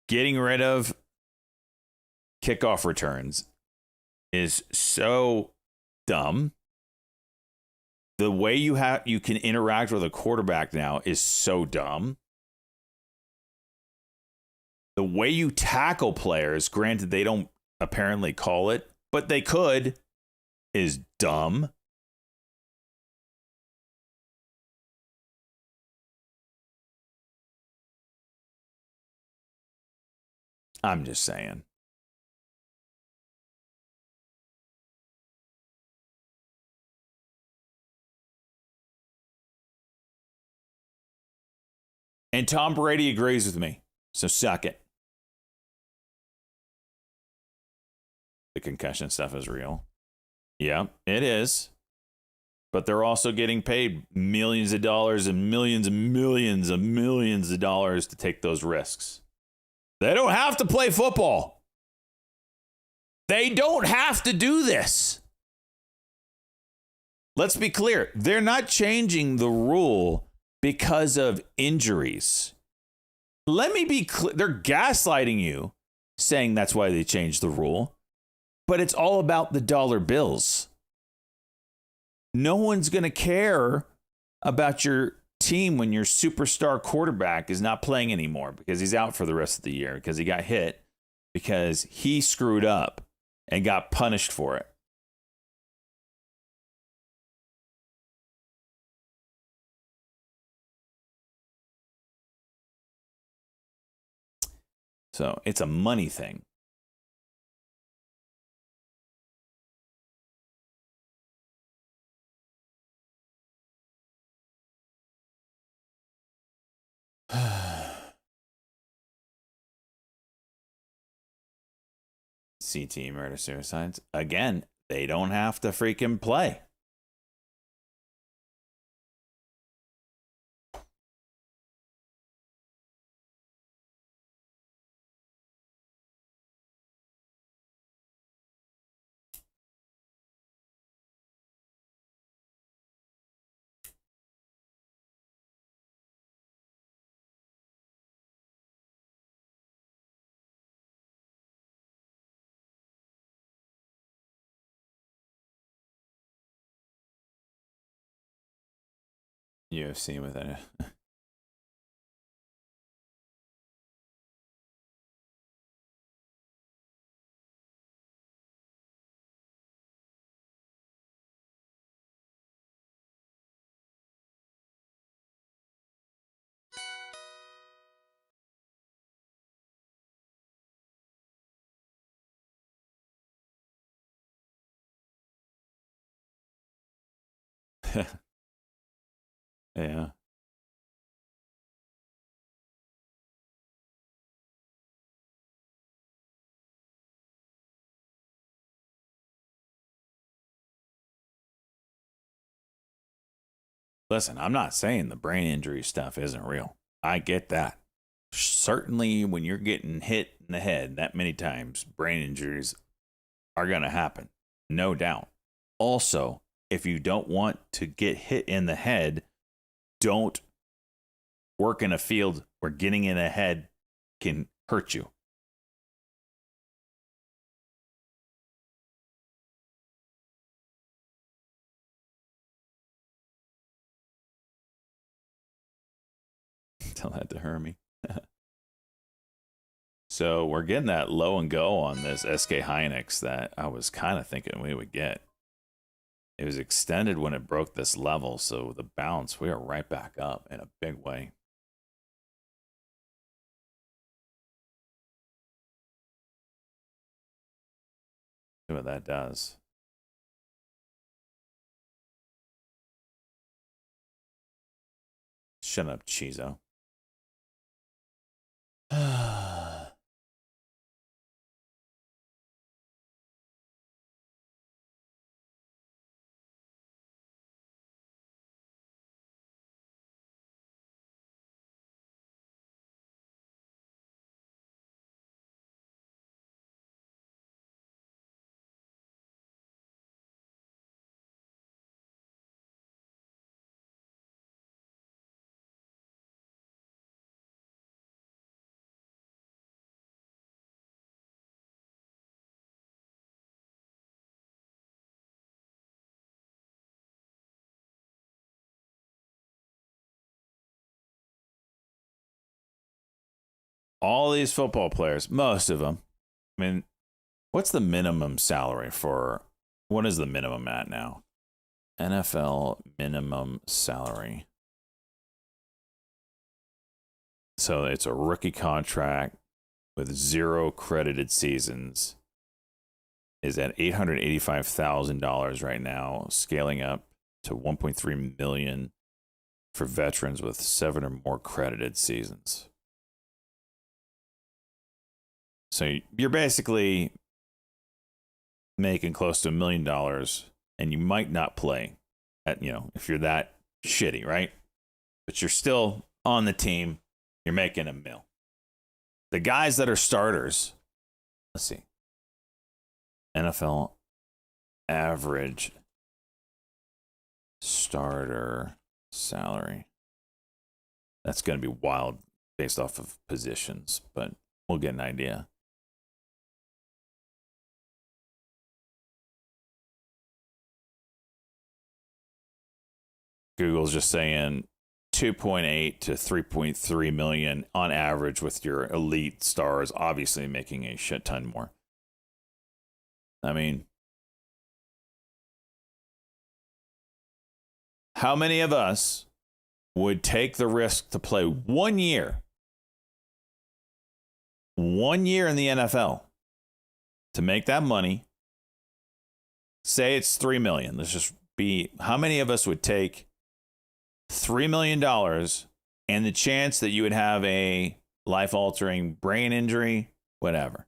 Getting rid of kickoff returns is so dumb. The way you can interact with a quarterback now is so dumb. The way you tackle players, granted they don't apparently call it, but they could, is dumb. I'm just saying. And Tom Brady agrees with me. So suck it. The concussion stuff is real. Yeah, it is. But they're also getting paid millions of dollars and millions and millions of millions of dollars to take those risks. They don't have to play football. They don't have to do this. Let's be clear. They're not changing the rule because of injuries. Let me be clear. They're gaslighting you, saying that's why they changed the rule. But it's all about the dollar bills. No one's going to care about your team when your superstar quarterback is not playing anymore because he's out for the rest of the year because he got hit because he screwed up and got punished for it. So it's a money thing. CT murder suicides. Again, they don't have to freaking play. UFC with it. Yeah. Listen, I'm not saying the brain injury stuff isn't real. I get that. Certainly, when you're getting hit in the head that many times, brain injuries are going to happen. No doubt. Also, if you don't want to get hit in the head, don't work in a field where getting in the head can hurt you. Tell that to Hermie. So we're getting that low and go on this SK Hynix that I was kind of thinking we would get. It was extended when it broke this level, so the bounce, we are right back up in a big way. See what that does. Shut up, Chizo. All these football players, most of them. I mean, what's the minimum salary for? What is the minimum at now? NFL minimum salary. So it's a rookie contract with 0 credited seasons. Is at $885,000 right now, scaling up to $1.3 million for veterans with 7 or more credited seasons. So you're basically making close to $1 million, and you might not play at, if you're that shitty, right? But you're still on the team. You're making $1 million. The guys that are starters, let's see, NFL average starter salary. That's going to be wild based off of positions, but we'll get an idea. Google's just saying 2.8 to 3.3 million on average with your elite stars, obviously making a shit ton more. I mean, how many of us would take the risk to play 1 year? 1 year in the NFL to make that money. Say it's 3 million. Let's just be, how many of us would take $3 million and the chance that you would have a life-altering brain injury, whatever?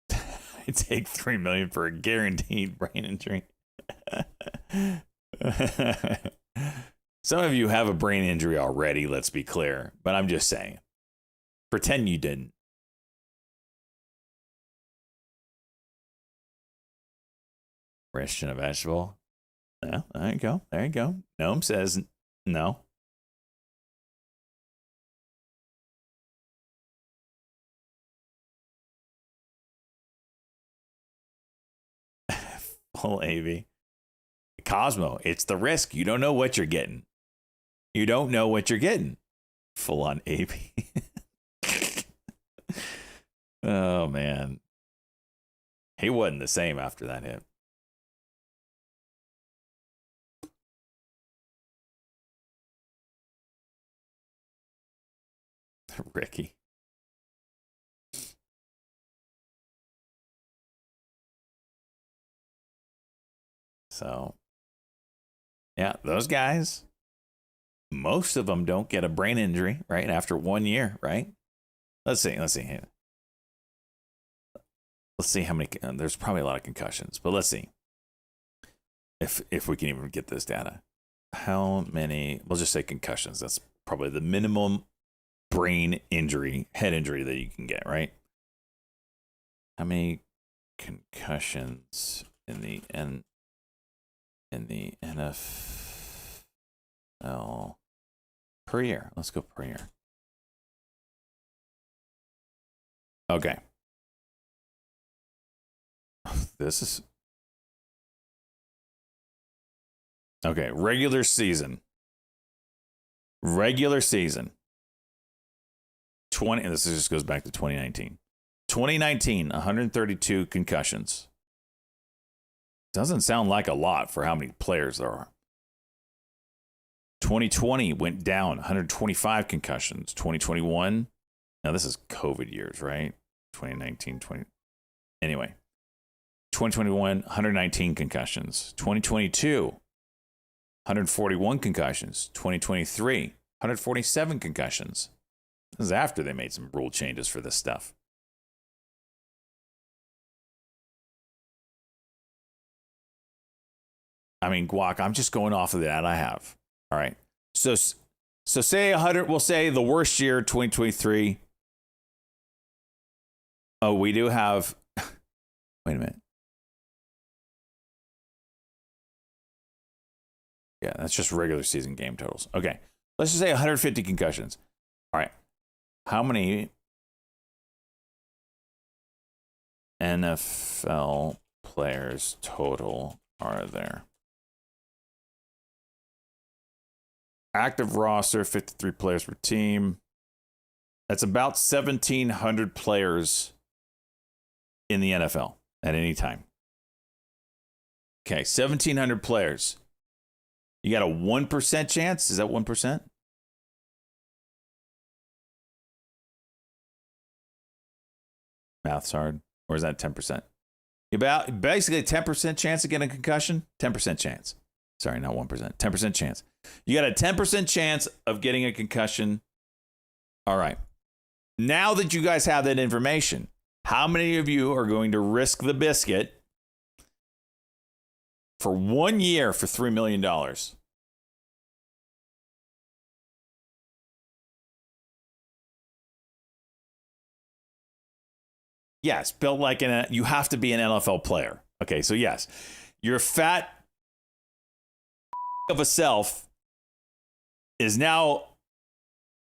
I take $3 million for a guaranteed brain injury. Some of you have a brain injury already, let's be clear, but I'm just saying. Pretend you didn't. Christian a vegetable? Yeah, there you go. There you go. Gnome says no. Full AV. Cosmo, it's the risk. You don't know what you're getting. You don't know what you're getting. Full on AV. Oh, man. He wasn't the same after that hit. Ricky. So, yeah, those guys, most of them don't get a brain injury, right? After 1 year, right? Let's see. Let's see how many. There's probably a lot of concussions, but let's see if we can even get this data. How many? We'll just say concussions. That's probably the minimum brain injury, head injury that you can get, right? How many concussions in the NFL per year? Let's go per year. Okay. This is okay. Regular season. 20. This just goes back to 2019. 2019, 132 concussions. Doesn't sound like a lot for how many players there are. 2020 went down, 125 concussions. 2021, now this is COVID years, right? 2019, 20. Anyway, 2021, 119 concussions. 2022, 141 concussions. 2023, 147 concussions. This is after they made some rule changes for this stuff. I mean, Guac, I'm just going off of that I have. All right. So say 100, we'll say the worst year, 2023. Oh, we do have, wait a minute. Yeah, that's just regular season game totals. Okay. Let's just say 150 concussions. All right. How many NFL players total are there? Active roster, 53 players per team. That's about 1,700 players in the NFL at any time. Okay, 1,700 players. You got a 1% chance? Is that 1%? Math's hard. Or is that 10%? About basically a 10% chance of getting a concussion? 10% chance. Sorry, not 1%. 10% chance. You got a 10% chance of getting a concussion. All right. Now that you guys have that information, how many of you are going to risk the biscuit for 1 year for $3 million? Yes, built like you have to be an NFL player. Okay, so yes, your fat of a self is now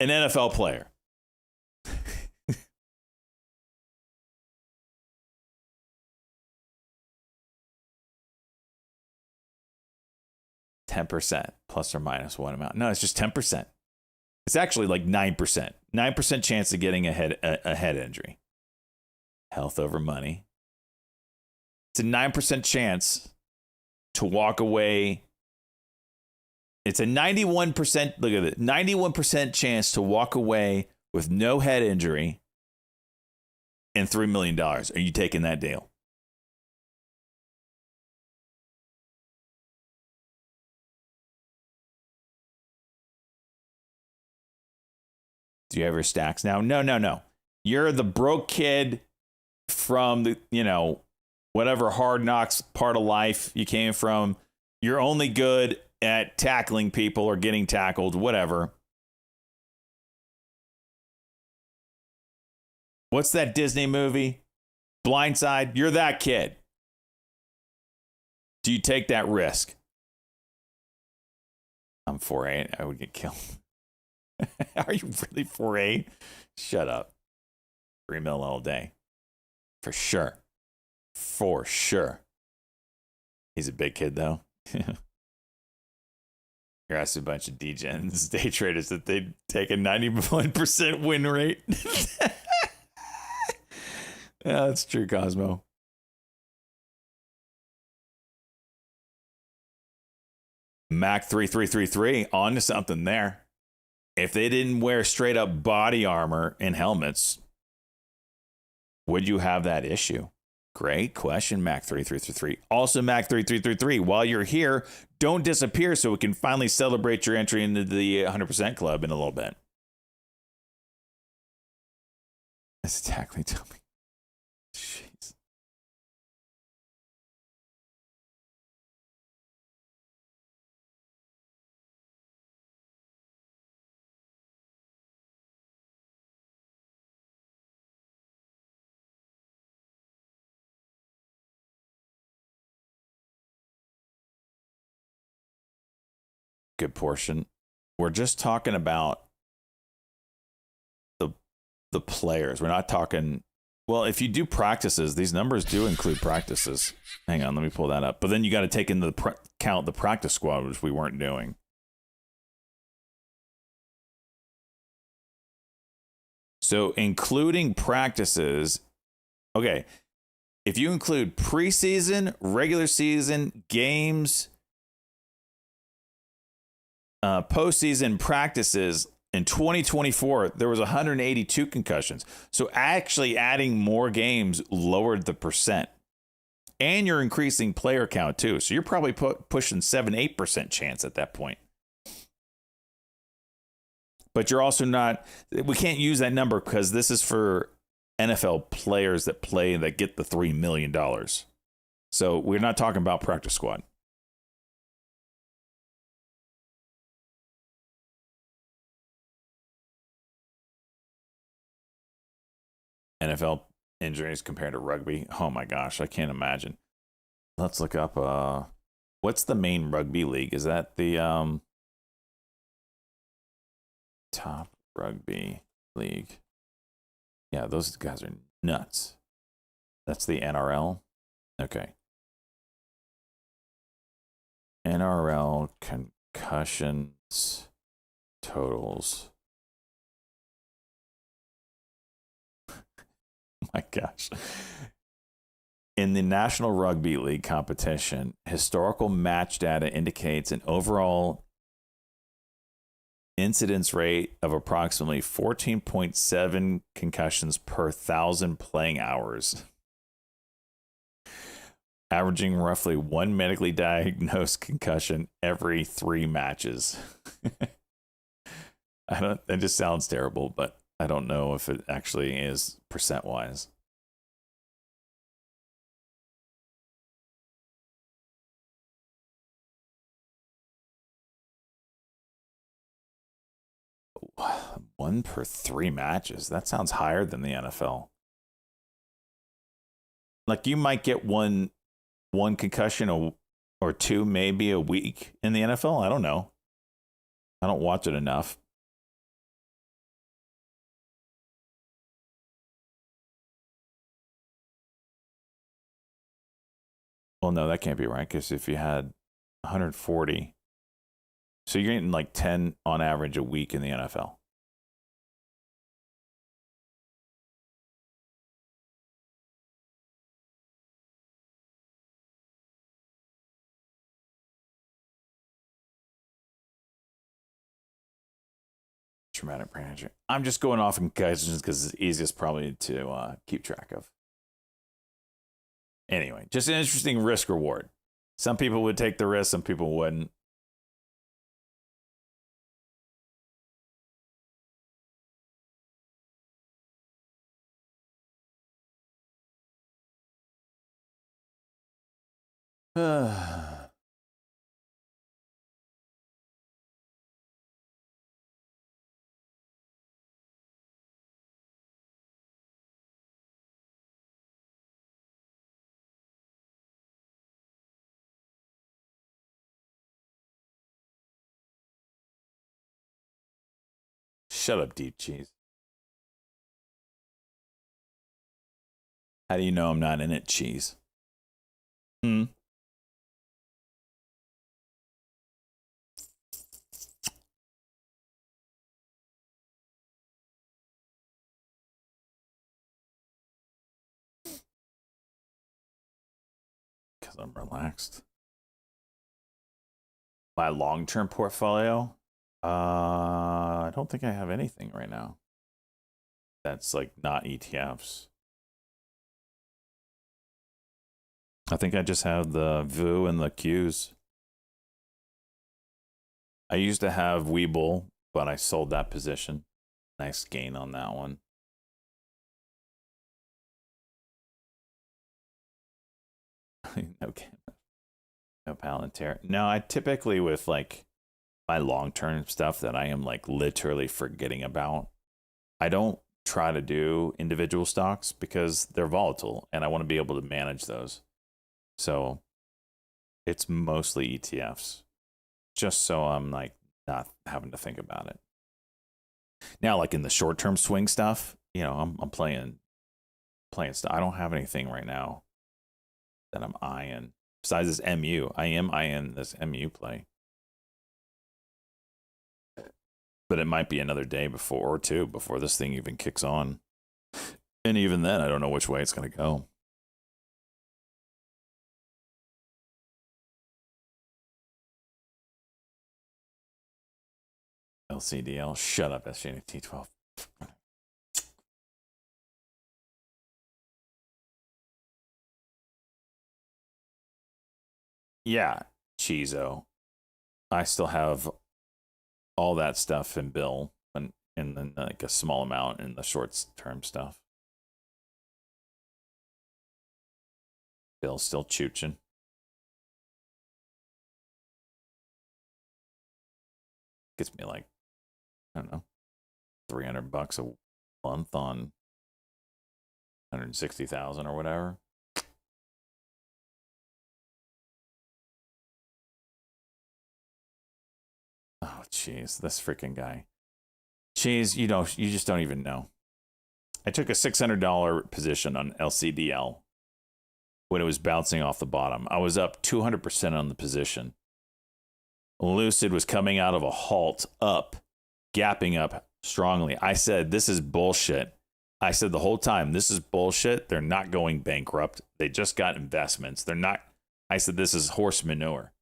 an NFL player. %, plus or minus one amount. No, it's just 10%. It's actually like 9%. 9% chance of getting a head injury. Health over money. It's a 9% chance to walk away. It's a 91%, look at it, 91% chance to walk away with no head injury and $3 million. Are you taking that deal? Do you have your stacks now? No. You're the broke kid from the, whatever hard knocks part of life you came from. You're only good at tackling people or getting tackled, whatever. What's that Disney movie? Blindside? You're that kid. Do you take that risk? I'm 4'8". I would get killed. Are you really 4'8"? Shut up. $3 million all day. For sure. For sure. He's a big kid, though. You're asking a bunch of degens, day traders, that they'd take a 91% win rate. Yeah, that's true, Cosmo. Mac 3333 on to something there. if they didn't wear straight up body armor and helmets, would you have that issue? Great question, Mac3333. Also, Mac3333, while you're here, don't disappear so we can finally celebrate your entry into the 100% club in a little bit. That's exactly Tommy. Jeez. Good portion. We're just talking about the players. We're not talking. Well, if you do practices, these numbers do include practices. Hang on, let me pull that up. But then you got to take into count the practice squad, which we weren't doing. So including practices, okay. If you include preseason, regular season, games, postseason practices, in 2024, there was 182 concussions. So actually adding more games lowered the percent. And you're increasing player count too. So you're probably pushing 7-8% chance at that point. But you're also not, we can't use that number because this is for NFL players that play that get the $3 million. So we're not talking about practice squad. NFL injuries compared to rugby. Oh my gosh, I can't imagine. Let's look up what's the main rugby league? Is that the top rugby league? Yeah, those guys are nuts. That's the NRL. Okay. NRL concussions totals. My gosh. In the National Rugby League competition, historical match data indicates an overall incidence rate of approximately 14.7 concussions per 1,000 playing hours, averaging roughly one medically diagnosed concussion every 3 matches. It just sounds terrible, but I don't know if it actually is percent-wise. One per 3 matches. That sounds higher than the NFL. Like you might get one concussion or two maybe a week in the NFL. I don't know. I don't watch it enough. Well, no, that can't be right because if you had 140, so you're getting like 10 on average a week in the NFL. Traumatic brain injury. I'm just going off in concussions because it's easiest probably to keep track of. Anyway, just an interesting risk reward. Some people would take the risk, some people wouldn't. Shut up, deep cheese. How do you know I'm not in it, cheese? Hmm. Because I'm relaxed. My long-term portfolio, I don't think I have anything right now. That's like not ETFs. I think I just have the VU and the Qs. I used to have Weeble, but I sold that position. Nice gain on that one. Okay. No Palantir. No, I typically with like my long-term stuff that I am like literally forgetting about, I don't try to do individual stocks because they're volatile and I want to be able to manage those. So it's mostly ETFs, just so I'm like not having to think about it. Now, like in the short-term swing stuff, you know, I'm playing stuff. I don't have anything right now that I'm eyeing besides this MU. I am eyeing this MU play, but it might be another day before or two before this thing even kicks on. And even then, I don't know which way it's going to go. LCDL, shut up, SGT12. Yeah, Chizo. I still have all that stuff in Bill and then like a small amount in the short term stuff. Bill's still chooching. Gets me like, I don't know, $300 a month on 160,000 or whatever. Oh, jeez, this freaking guy. Jeez, you just don't even know. I took a $600 position on LCDL when it was bouncing off the bottom. I was up 200% on the position. Lucid was coming out of a halt up, gapping up strongly. I said, this is bullshit. I said the whole time, this is bullshit. They're not going bankrupt. They just got investments. They're not. I said, this is horse manure.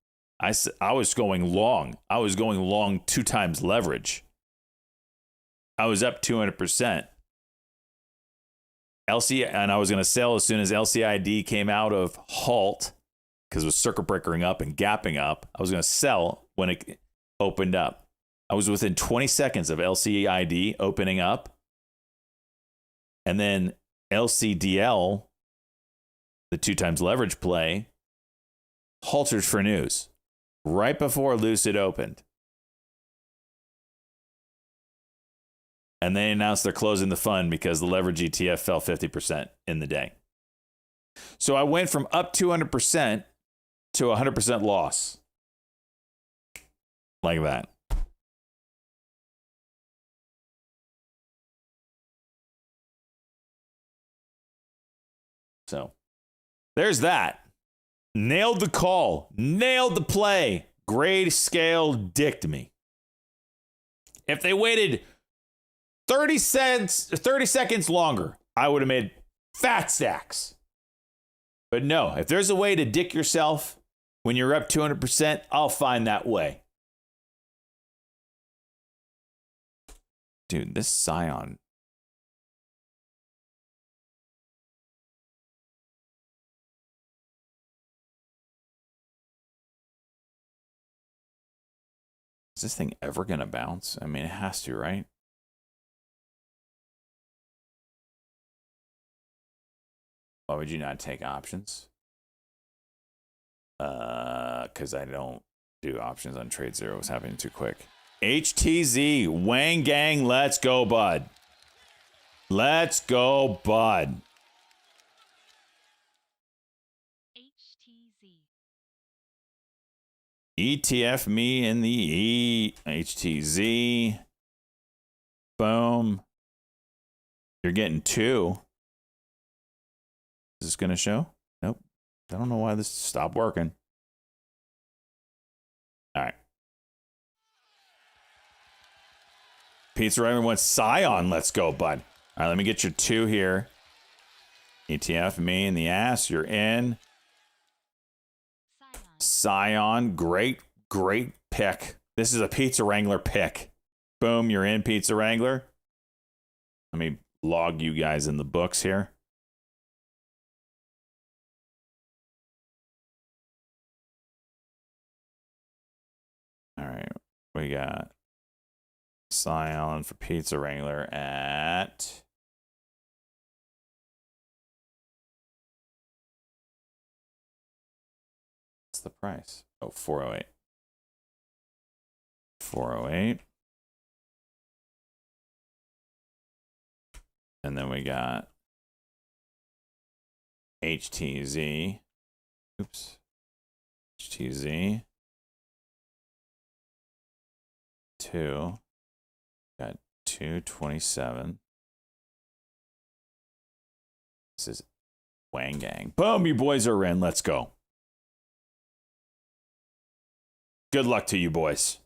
I was going long. I was going long 2 times leverage. I was up 200%. And I was going to sell as soon as LCID came out of halt because it was circuit breakering up and gapping up. I was going to sell when it opened up. I was within 20 seconds of LCID opening up. And then LCDL, the 2 times leverage play, halted for news right before Lucid opened. And they announced they're closing the fund because the leverage ETF fell 50% in the day. So I went from up 200% to 100% loss. Like that. So there's that. Nailed the call. Nailed the play. Grayscale dicked me. If they waited 30 seconds longer, I would have made fat stacks. But no, if there's a way to dick yourself when you're up 200%, I'll find that way. Dude, this Scion. Is this thing ever going to bounce? I mean, it has to, right? Why would you not take options? Because I don't do options on Trade Zero. It was happening too quick. HTZ, Wang Gang, let's go, bud. Let's go, bud. ETF me in the E. HTZ. Boom. You're getting 2. Is this going to show? Nope. I don't know why this stopped working. All right. Pizza Raven wants Scion. Let's go, bud. All right, let me get your 2 here. ETF me in the ass. You're in. Scion. Great pick This is a Pizza Wrangler pick. Boom, you're in, Pizza Wrangler. Let me log you guys in the books here. All right, we got Cy Allen for Pizza Wrangler at what's the price? Oh, 408. 408. And then we got HTZ. Oops. HTZ. 2. Got 227. This is Wang Gang. Boom, you boys are in. Let's go. Good luck to you boys.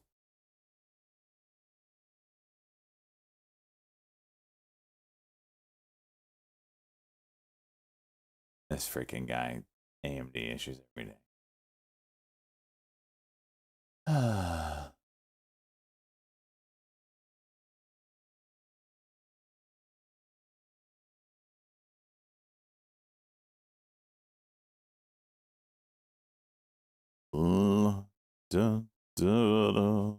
This freaking guy, AMD issues every day. Dun, dun, dun.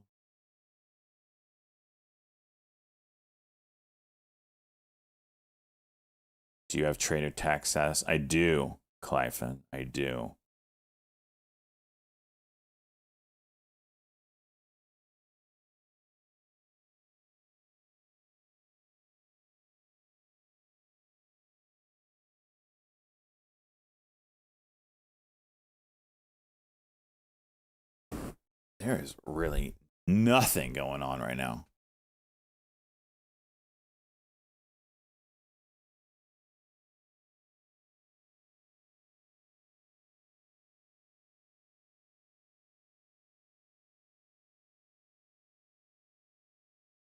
Do you have trader tax status? I do, Clyphen. I do. There is really nothing going on right now.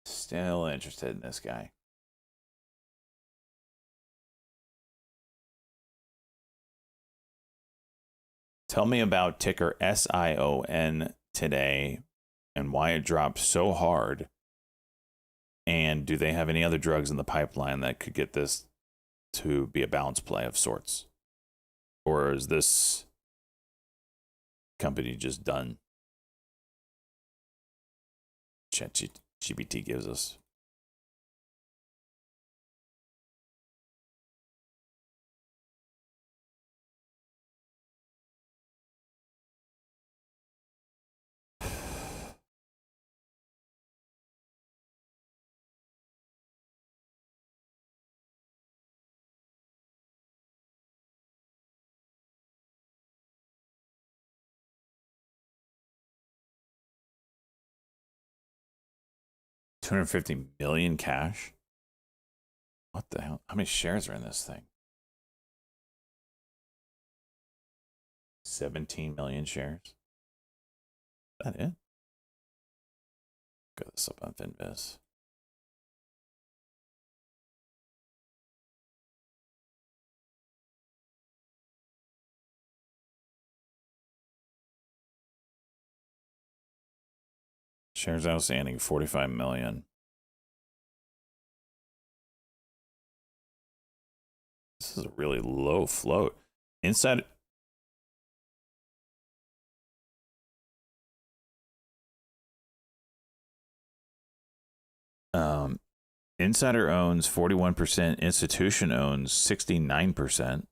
Still interested in this guy. Tell me about ticker SION today and why it dropped so hard. And do they have any other drugs in the pipeline that could get this to be a balance play of sorts? Or is this company just done? ChatGPT gives us. $250 million cash? What the hell? How many shares are in this thing? 17 million shares. Is that it? Got this up on Finviz. Shares outstanding 45 million. This is a really low float. Inside insider owns 41%, institution owns 69%.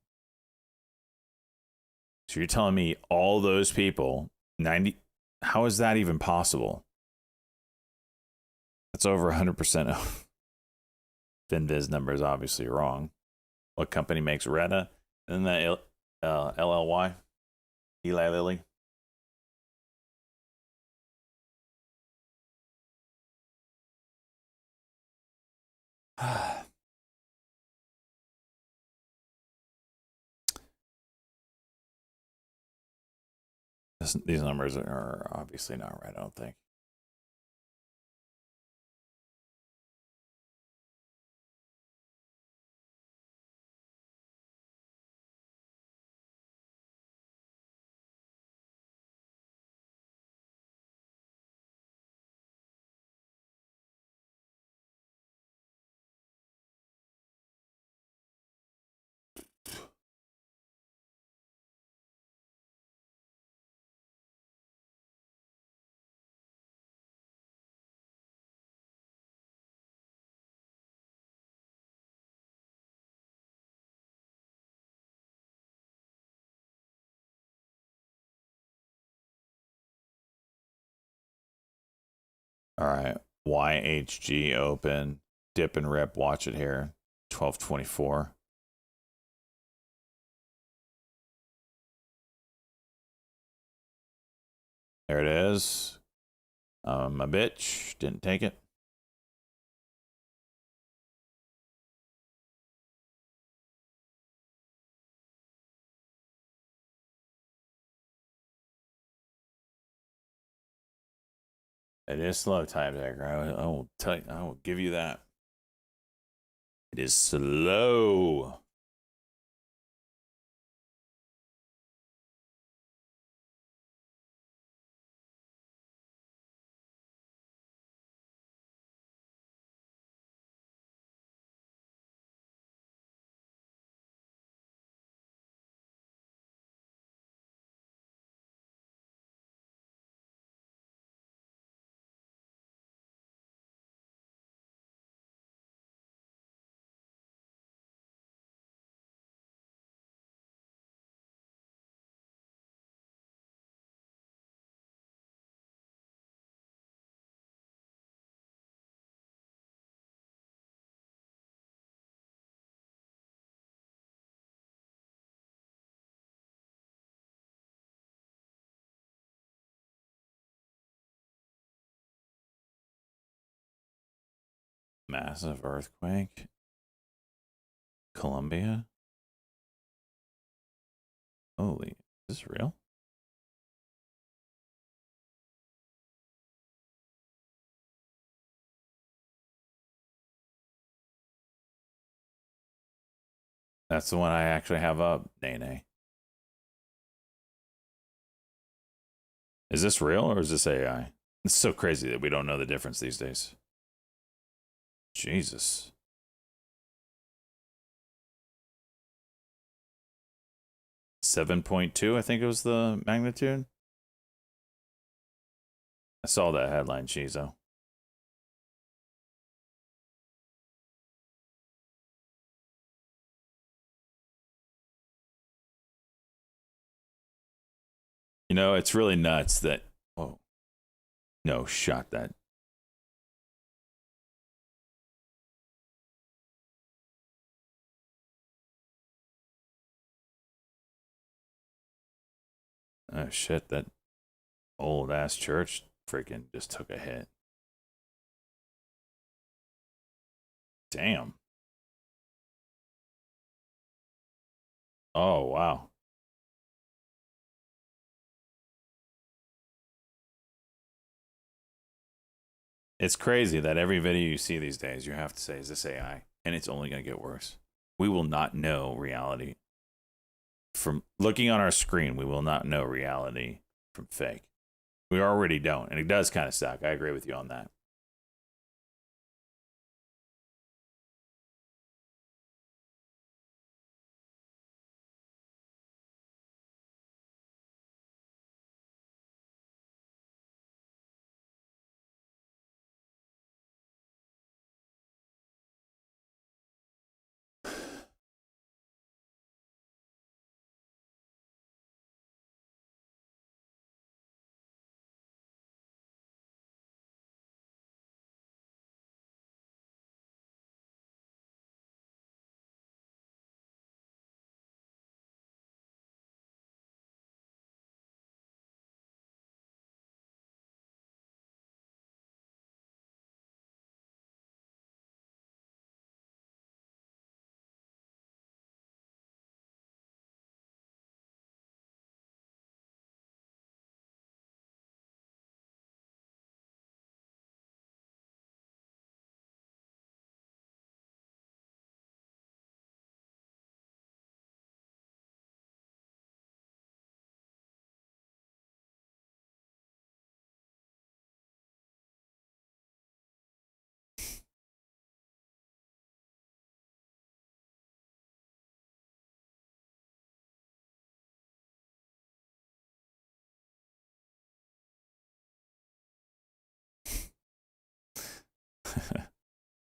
So you're telling me all those people, 90, how is that even possible? That's over 100% of Finviz number is obviously wrong. What company makes Retta? Isn't that LLY? Eli Lilly? These numbers are obviously not right, I don't think. All right. YHG open. Dip and rip. Watch it here. 1224. There it is. My bitch. Didn't take it. It is slow, Type Decker. I will tell you. I will give you that. It is slow. Massive earthquake. Colombia. Holy, is this real? That's the one I actually have up, Nene. Is this real or is this AI? It's so crazy that we don't know the difference these days. Jesus. .2, I think it was the magnitude. I saw that headline, Chizo. You know, it's really nuts that. Oh, no, shot that. Oh, shit, that old ass church freaking just took a hit. Damn. Oh, wow. It's crazy that every video you see these days, you have to say, is this AI? And it's only going to get worse. We will not know reality. From looking on our screen, we will not know reality from fake. We already don't. And it does kind of suck. I agree with you on that.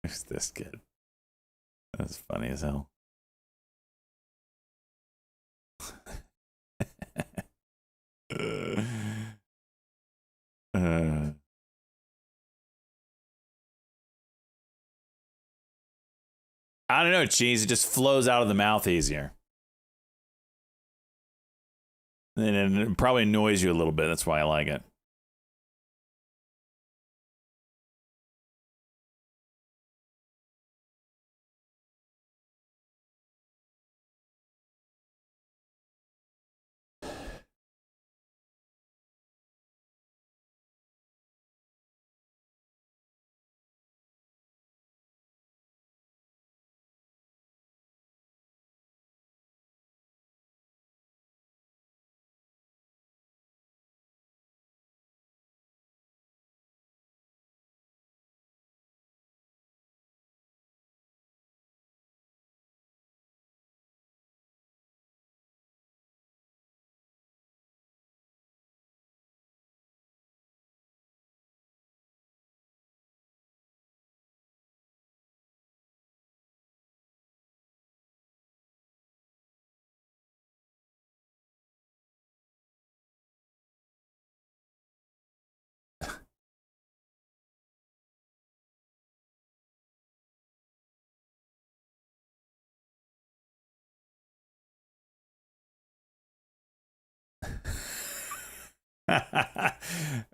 Who's this kid? That's funny as hell. I don't know, cheese. It just flows out of the mouth easier. And it probably annoys you a little bit. That's why I like it.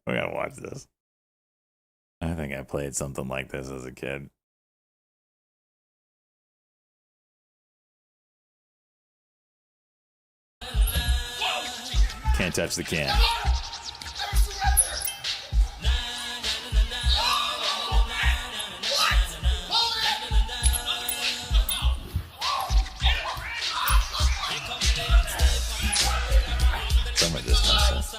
We gotta watch this. I think I played something like this as a kid. Can't touch the can. Summer distance.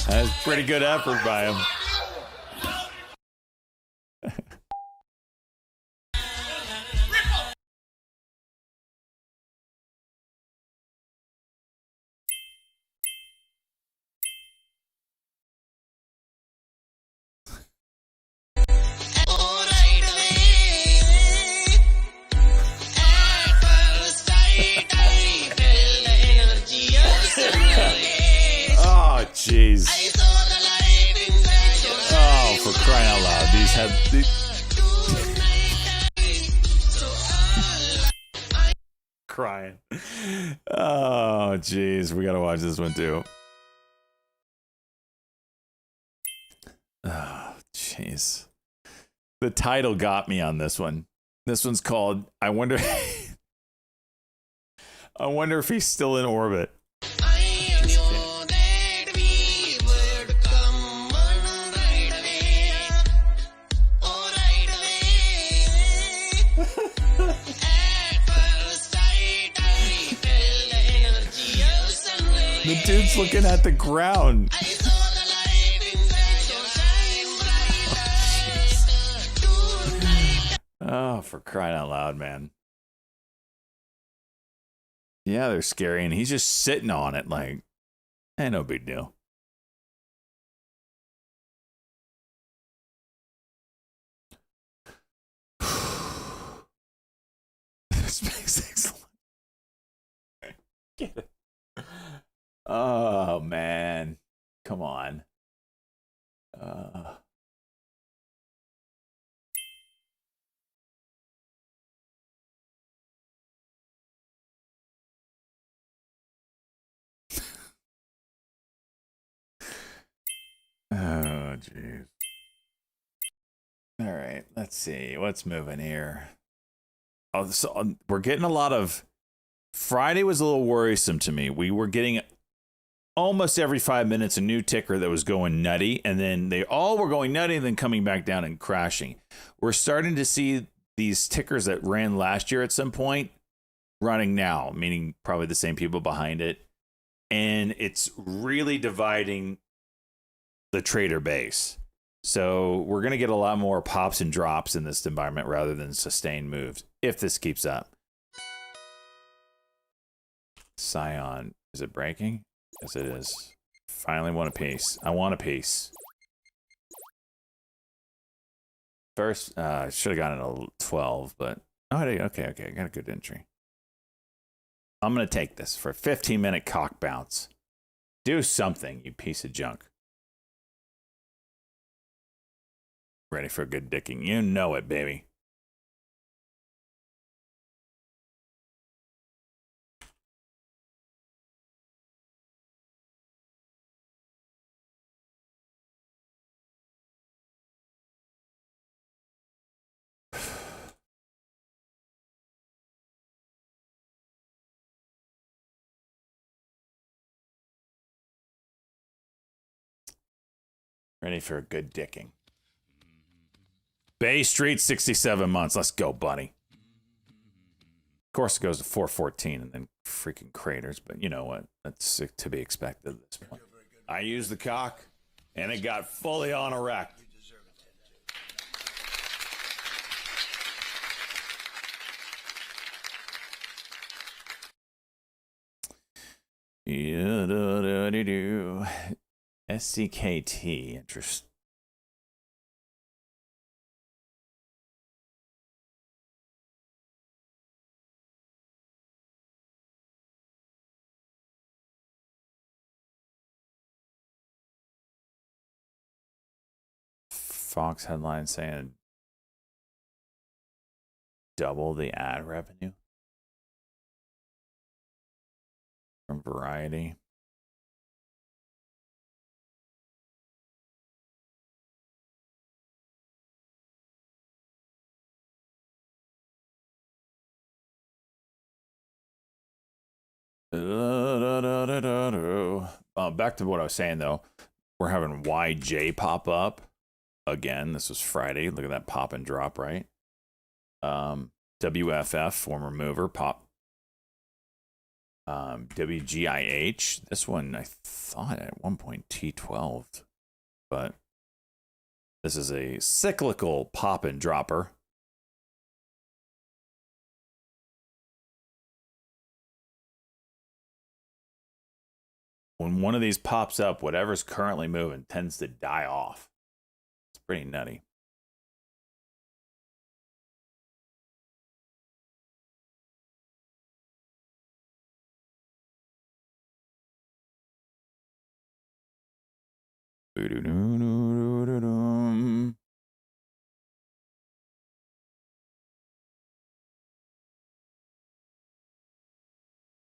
That's pretty good effort by him. Oh, jeez. Oh, for crying out loud. These have... Crying. Oh, jeez. We gotta watch this one, too. Oh, jeez. The title got me on this one. This one's called, I wonder if he's still in orbit. The dude's looking at the ground. Oh, for crying out loud, man. Yeah, they're scary, and he's just sitting on it like, no big deal. SpaceX. Get it. Oh, man. Come on. Oh, jeez. All right, let's see. What's moving here? Oh, so we're getting a lot of... Friday was a little worrisome to me. We were getting almost every 5 minutes a new ticker that was going nutty, and then they all were going nutty and then coming back down and crashing. We're starting to see these tickers that ran last year at some point running now, meaning probably the same people behind it. And it's really dividing the trader base. So we're going to get a lot more pops and drops in this environment rather than sustained moves, if this keeps up. Scion, is it breaking? Yes, it is. Finally want a piece. I want a piece. First, should have gotten a 12, but... Oh, okay, I got a good entry. I'm going to take this for a 15-minute cock bounce. Do something, you piece of junk. Ready for a good dicking. You know it, baby. Ready for a good dicking. Bay Street, 67 months. Let's go, buddy. Of course, it goes to 414 and then freaking craters, but you know what? That's to be expected at this point. I used the cock, and it got fully on erect. SCKT, interest. Fox headline saying double the ad revenue from Variety. Back to what I was saying though, we're having YJ pop up again. This was Friday. Look at that pop and drop, right? WFF, former mover, pop. WGIH. This one I thought at one point T12, but this is a cyclical pop and dropper. When one of these pops up, whatever's currently moving tends to die off. It's pretty nutty.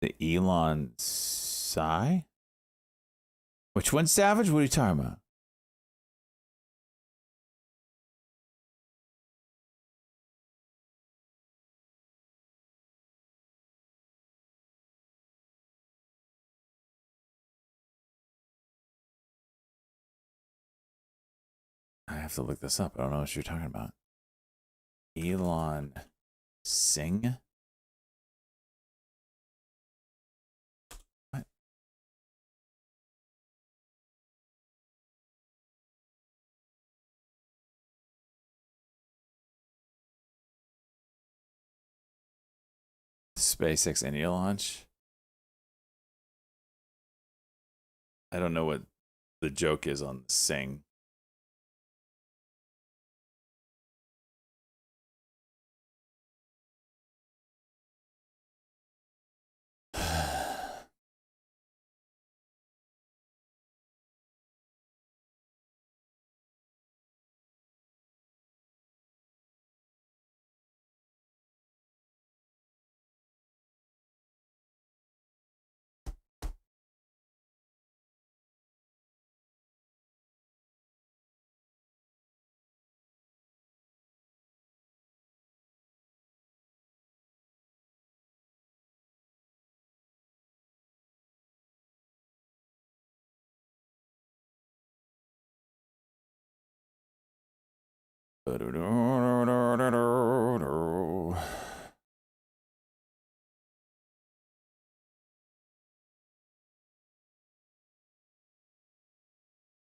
The Elon Psy? Which one, Savage? What are you talking about? I have to look this up. I don't know what you're talking about. Elon Singh? What? SpaceX India launch? I don't know what the joke is on Sing.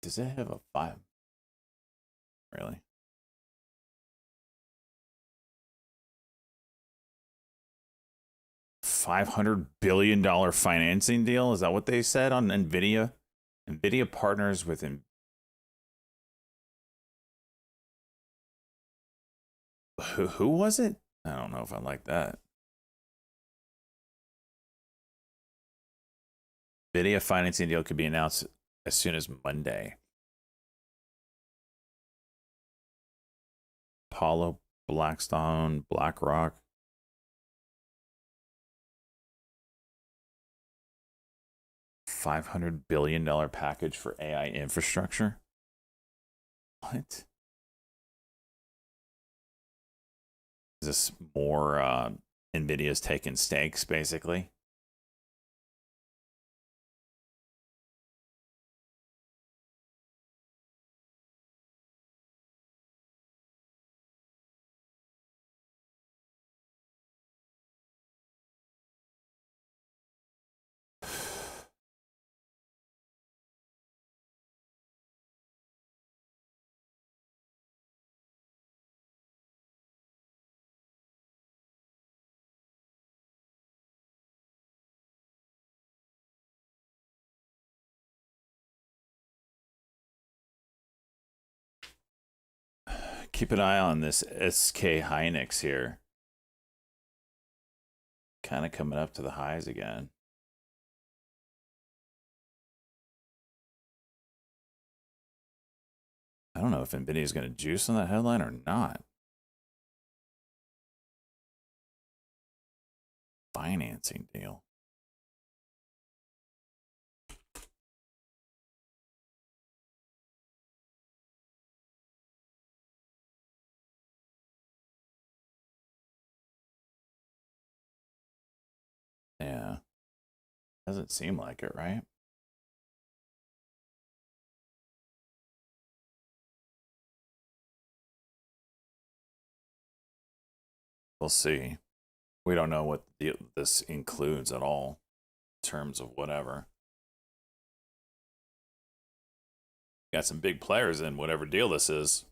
Does it have a 5? Really? $500 billion financing deal? Is that what they said on NVIDIA? NVIDIA partners with who was it? I don't know if I like that. NVIDIA financing deal could be announced as soon as Monday. Apollo, Blackstone, BlackRock. $500 billion package for AI infrastructure? What? Is this more NVIDIA's taking stakes, basically? Keep an eye on this SK Hynix here. Kind of coming up to the highs again. I don't know if NVIDIA is going to juice on that headline or not. Financing deal. Yeah. Doesn't seem like it, right? We'll see. We don't know what this includes at all in terms of whatever. Got some big players in whatever deal this is.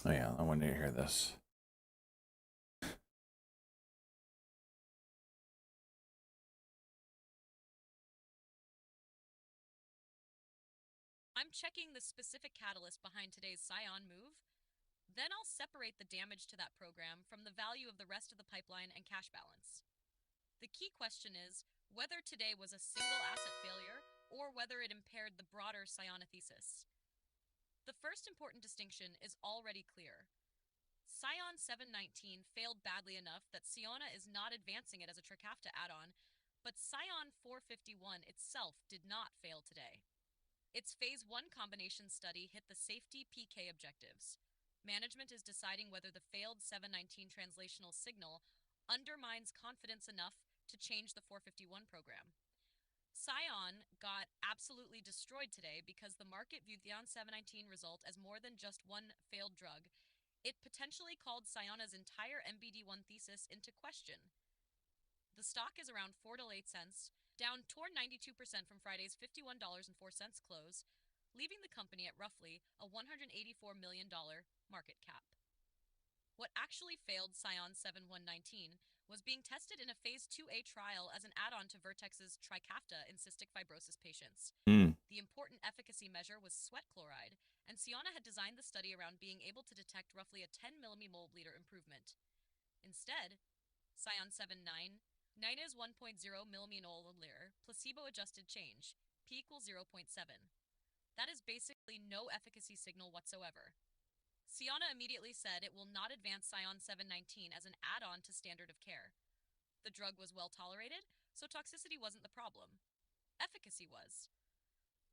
Oh yeah, I wanted to hear this. I'm checking the specific catalyst behind today's Scion move. Then I'll separate the damage to that program from the value of the rest of the pipeline and cash balance. The key question is whether today was a single asset failure or whether it impaired the broader Sciona thesis. The first important distinction is already clear. Scion 719 failed badly enough that Siona is not advancing it as a Trikafta add-on, but Scion 451 itself did not fail today. Its Phase 1 combination study hit the safety PK objectives. Management is deciding whether the failed 719 translational signal undermines confidence enough to change the 451 program. Scion got absolutely destroyed today because the market viewed the on 719 result as more than just one failed drug. It potentially called Siona's entire MBD1 thesis into question. The stock is around 4 to 8 cents, down toward 92% from Friday's $51.04 close, leaving the company at roughly a $184 million market cap. What actually failed Scion 7119 was being tested in a Phase 2A trial as an add-on to Vertex's Trikafta in cystic fibrosis patients. The important efficacy measure was sweat chloride, and Ciona had designed the study around being able to detect roughly a 10 millimole-liter improvement. Instead, Scion 79 is 1.0 millimole-liter, placebo-adjusted change, p equals 0.7. That is basically no efficacy signal whatsoever. Ciona immediately said it will not advance Scion 719 as an add-on to standard of care. The drug was well tolerated, so toxicity wasn't the problem. Efficacy was.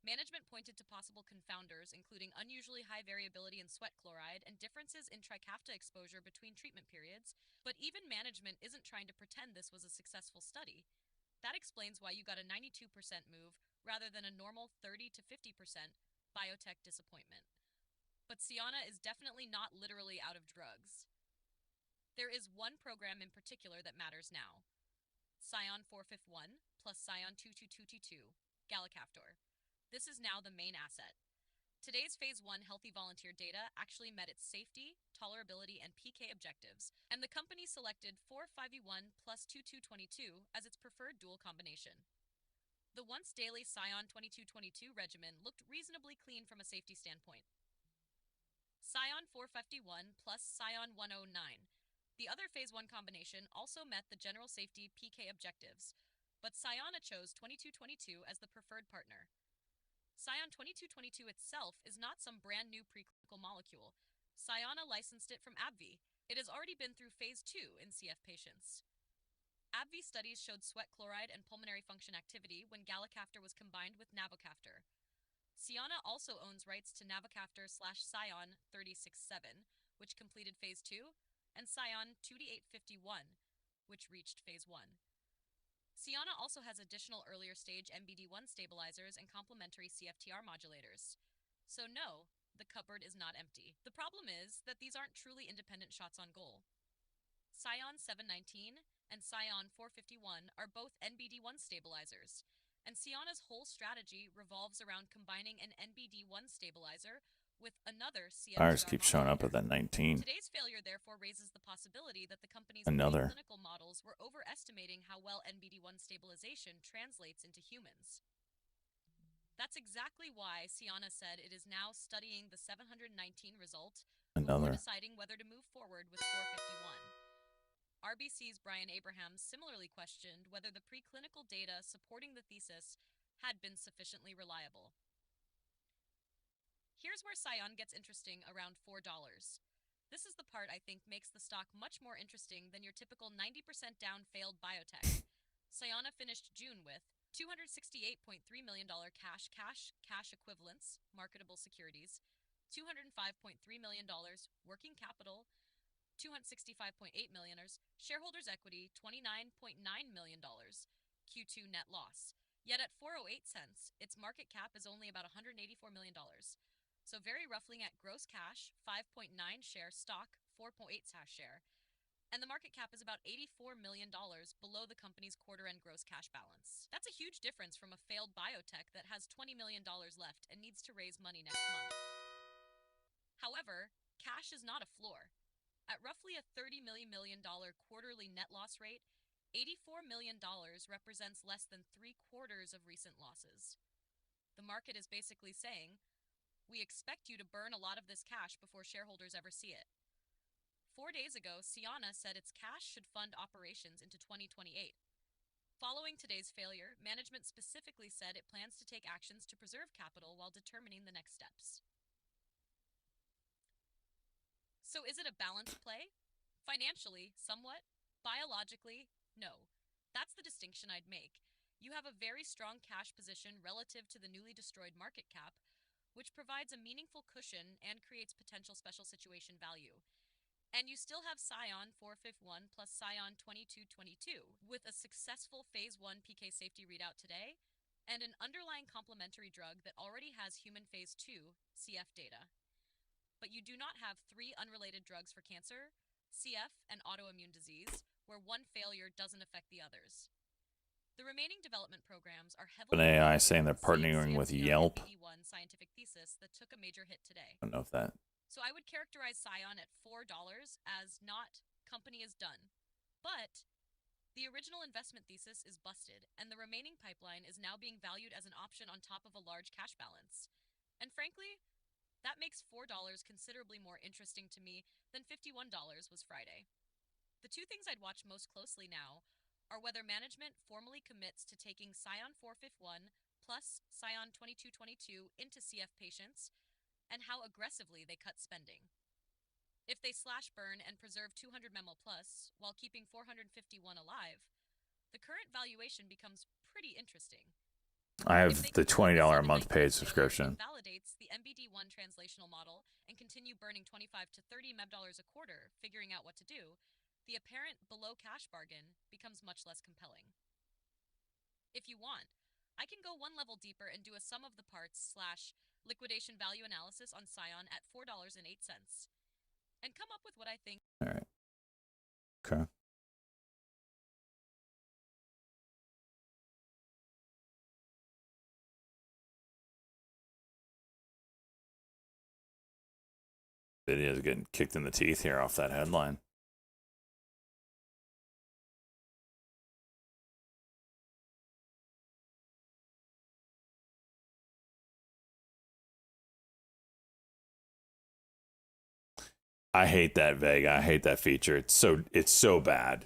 Management pointed to possible confounders, including unusually high variability in sweat chloride and differences in Trikafta exposure between treatment periods, but even management isn't trying to pretend this was a successful study. That explains why you got a 92% move rather than a normal 30 to 50% biotech disappointment. But Ciona is definitely not literally out of drugs. There is one program in particular that matters now. Scion 451 plus Scion 2222, Galicaftor. This is now the main asset. Today's Phase 1 healthy volunteer data actually met its safety, tolerability, and PK objectives, and the company selected 451 plus 2222 as its preferred dual combination. The once-daily Scion 2222 regimen looked reasonably clean from a safety standpoint. Scion 451 plus Scion 109. The other Phase 1 combination also met the general safety PK objectives, but Ciona chose 2222 as the preferred partner. Scion 2222 itself is not some brand new preclinical molecule. Ciona licensed it from AbbVie. It has already been through Phase 2 in CF patients. AbbVie studies showed sweat chloride and pulmonary function activity when Galicaftor was combined with Navocaftor. Ciona also owns rights to Navocaftor/Scion 367, which completed Phase 2, and Scion 2D851, which reached Phase 1. Ciona also has additional earlier stage NBD1 stabilizers and complementary CFTR modulators. So no, the cupboard is not empty. The problem is that these aren't truly independent shots on goal. Scion 719 and Scion 451 are both NBD1 stabilizers, and Ciona's whole strategy revolves around combining an NBD1 stabilizer with another Ours CFTR keeps showing up modulator. at that 19. Today's failure therefore raises the possibility that the company's Another. preclinical models were overestimating how well NBD1 stabilization translates into humans. That's exactly why Ciona said it is now studying the 719 result before Another. deciding whether to move forward with 451. RBC's Brian Abrahams similarly questioned whether the preclinical data supporting the thesis had been sufficiently reliable. Here's where Scion gets interesting around $4. This is the part I think makes the stock much more interesting than your typical 90% down failed biotech. Ciona finished June with $268.3 million cash equivalents, marketable securities, $205.3 million working capital, $265.8 million shareholders' equity, $29.9 million Q2 net loss. Yet at 408 cents, its market cap is only about $184 million. So very roughly at gross cash, 5.9 share stock, 4.8 share. And the market cap is about $84 million below the company's quarter-end gross cash balance. That's a huge difference from a failed biotech that has $20 million left and needs to raise money next month. However, cash is not a floor. At roughly a $30 million quarterly net loss rate, $84 million represents less than 3/4 of recent losses. The market is basically saying, we expect you to burn a lot of this cash before shareholders ever see it. 4 days ago, Ciona said its cash should fund operations into 2028. Following today's failure, management specifically said it plans to take actions to preserve capital while determining the next steps. So is it a balanced play? Financially, somewhat. Biologically, no. That's the distinction I'd make. You have a very strong cash position relative to the newly destroyed market cap, which provides a meaningful cushion and creates potential special situation value. And you still have Scion 451 plus Scion 2222 with a successful Phase 1 PK safety readout today and an underlying complementary drug that already has human Phase 2 CF data. But you do not have 3 unrelated drugs for cancer, CF, and autoimmune disease, where one failure doesn't affect the others. The remaining development programs are An heavily AI saying they're partnering with Yelp. NBD1 scientific thesis that took a major hit today. I don't know if that. So I would characterize Scion at $4 as not company is done. But the original investment thesis is busted, and the remaining pipeline is now being valued as an option on top of a large cash balance. And frankly, that makes $4 considerably more interesting to me than $51 was Friday. The two things I'd watch most closely now are whether management formally commits to taking Scion 451 plus Scion 2222 into CF patients, and how aggressively they cut spending. If they slash burn and preserve 200 memo plus while keeping 451 alive, the current valuation becomes pretty interesting. I have the $20 a month paid subscription. It validates the MBD1 translational model and continue burning 25 to 30 MEB dollars a quarter, figuring out what to do. The apparent below cash bargain becomes much less compelling. If you want, I can go one level deeper and do a sum of the parts / liquidation value analysis on Scion at $4.08 and come up with what I think. All right. Okay. Video's getting kicked in the teeth here off that headline. I hate that Vega. I hate that feature. It's so bad.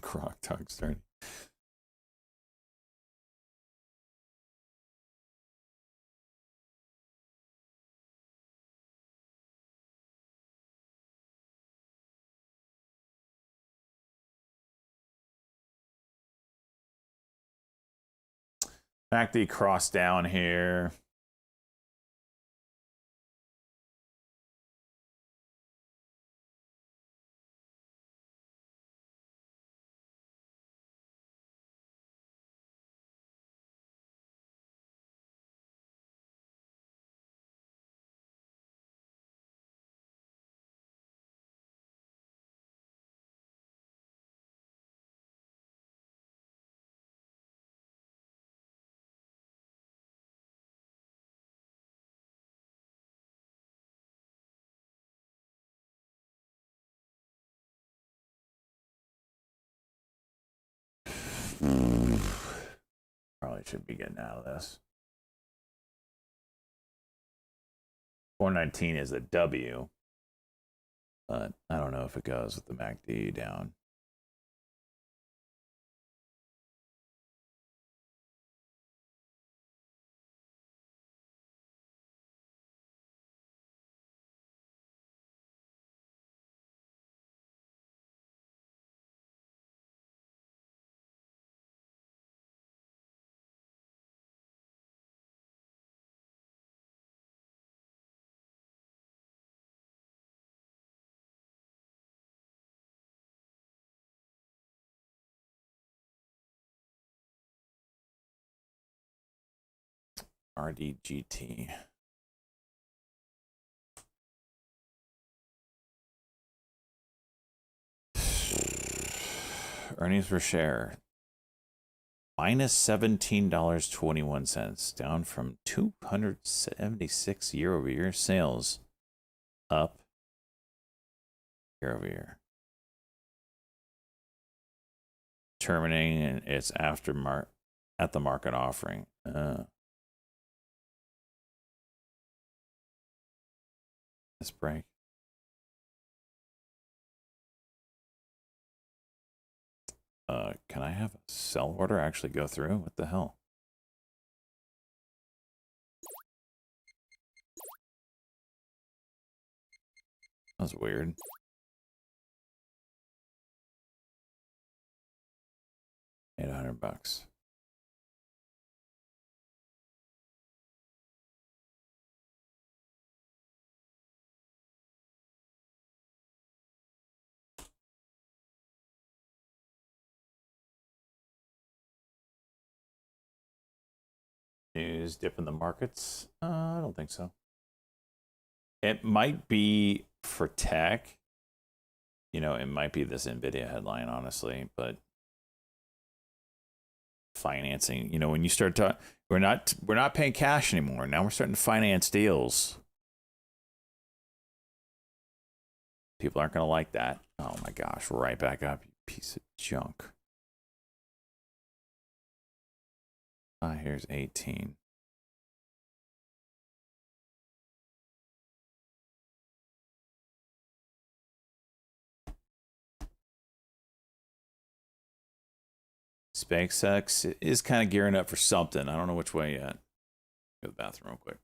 Croc Dog's turn. MACD cross down here. Probably should be getting out of this. 419 is a W, but I don't know if it goes with the MACD down. RDGT. Earnings per share. Minus $17.21, down from 276 year over year. Sales up year over year. Terminating its at the market offering. Let's break. Can I have a sell order actually go through? What the hell? That was weird. $800. News dip in the markets? I don't think so. It might be for tech. You know, it might be this Nvidia headline, honestly, but financing. You know, when you start to, we're not paying cash anymore. Now we're starting to finance deals. People aren't gonna like that. Oh my gosh, right back up, you piece of junk. Here's 18. SpaceX is kind of gearing up for something. I don't know which way yet. Go to the bathroom real quick.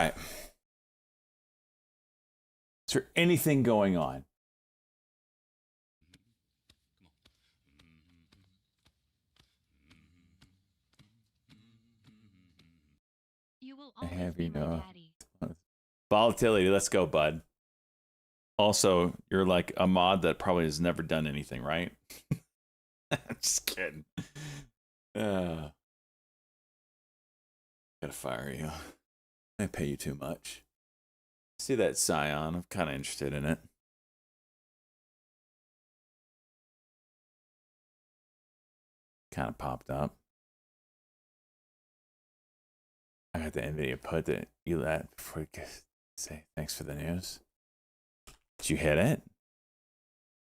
right. Is there anything going on? You will I always have be you my know. daddy. Volatility, let's go, bud. Also, you're like a mod that probably has never done anything, right? I'm just kidding. Gotta fire you. I pay you too much. See that Scion? I'm kind of interested in it. Kind of popped up. I got the NVIDIA put that you let before you say thanks for the news. Did you hit it?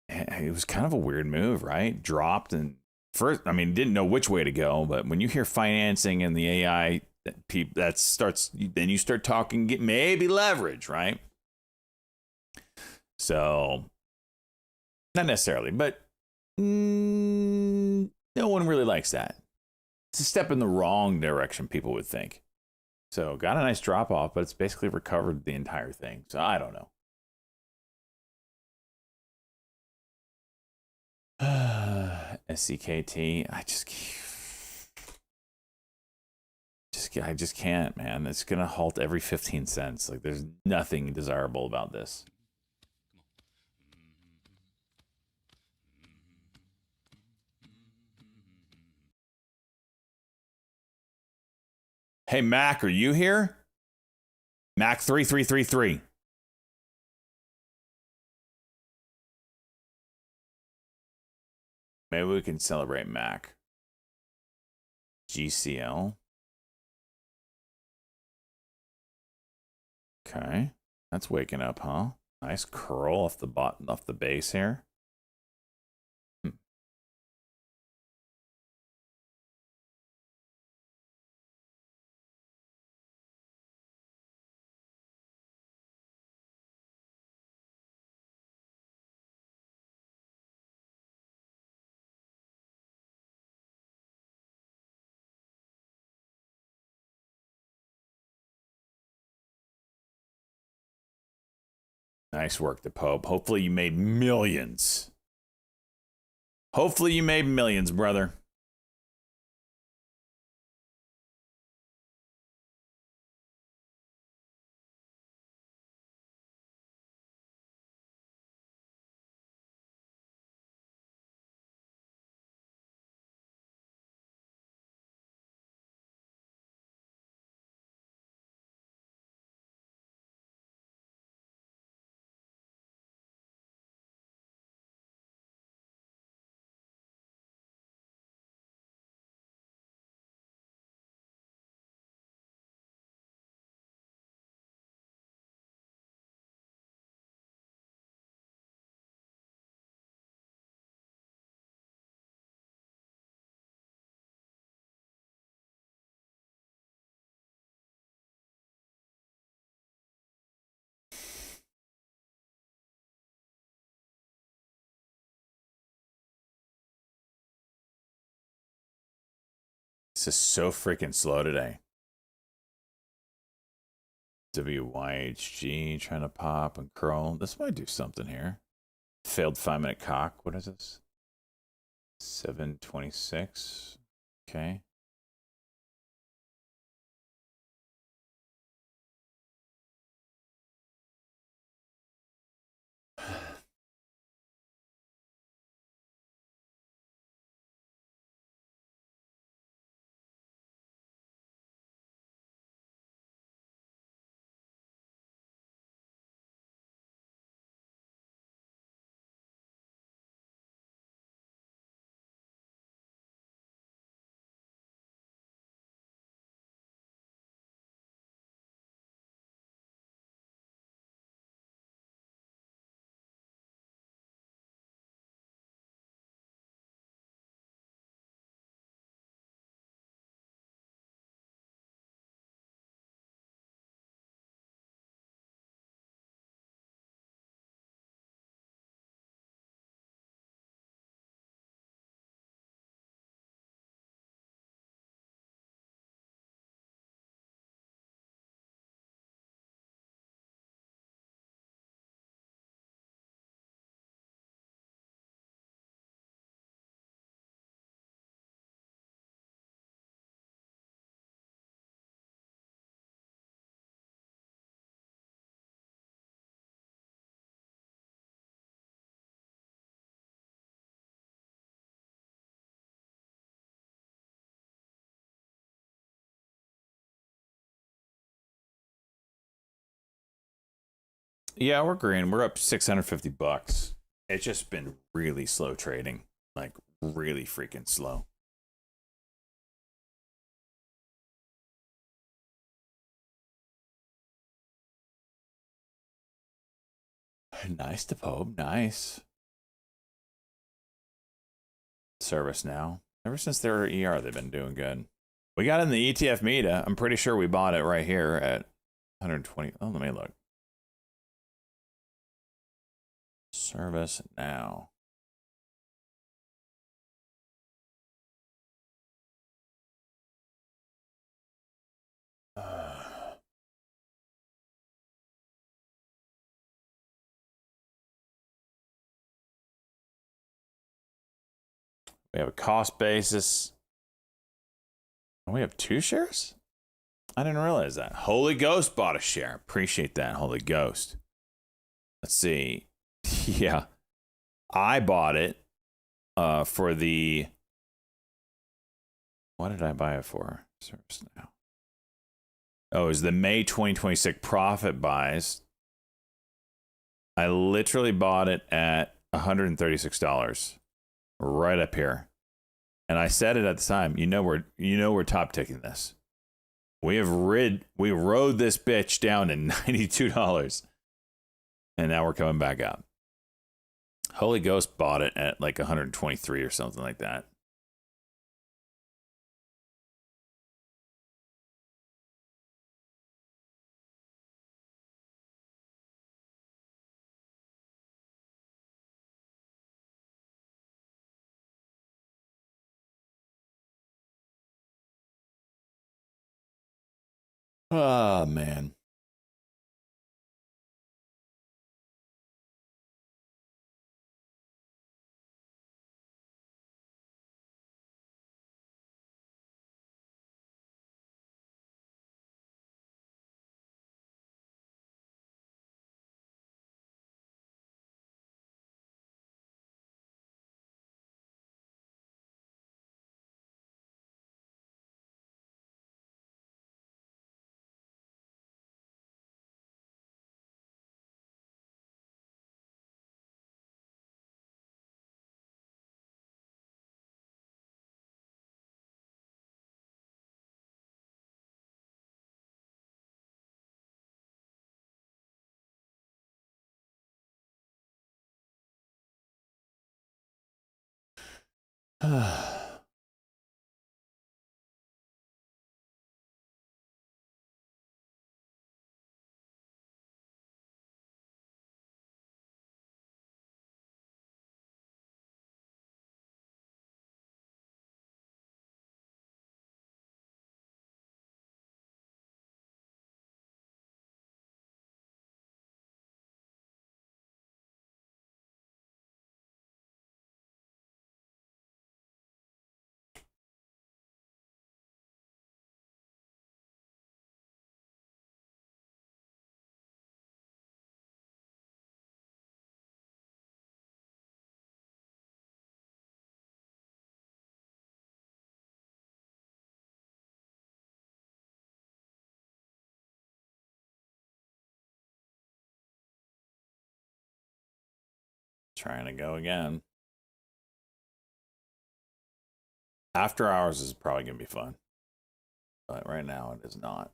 It was kind of a weird move, right? Dropped and first, I mean, didn't know which way to go, but when you hear financing and the AI, that starts, then you start talking, get maybe leverage, right? So, not necessarily, but no one really likes that. It's a step in the wrong direction, people would think. So, got a nice drop off, but it's basically recovered the entire thing. So, I don't know. SCKT, I just can't, man. It's gonna halt every 15 cents. Like, there's nothing desirable about this. Hey, Mac, are you here? Mac 3333. Maybe we can celebrate Mac. GCL. Okay. That's waking up, huh? Nice curl off the bottom, off the base here. Nice work, the Pope. Hopefully you made millions. Hopefully you made millions, brother. This is so freaking slow today. WYHG trying to pop and curl. This might do something here. Failed 5-minute cock. What is this? 726. Okay. Yeah, we're green. We're up $650. It's just been really slow trading, like really freaking slow. Nice to Pope. Nice. Service now. Ever since their ER, they've been doing good. We got in the ETF Meta. I'm pretty sure we bought it right here at 120. Oh, let me look. Service now. We have a cost basis. And we have 2 shares? I didn't realize that. Holy Ghost bought a share. Appreciate that, Holy Ghost. Let's see. Yeah. I bought it for the... What did I buy it for? Service now. Oh, it was the May 2026 profit buys. I literally bought it at $136. Right up here. And I said it at the time, we're top ticking this. We rode this bitch down to $92. And now we're coming back up. Holy Ghost bought it at like 123 or something like that. Oh, man. Trying to go again. After hours is probably going to be fun. But right now it is not.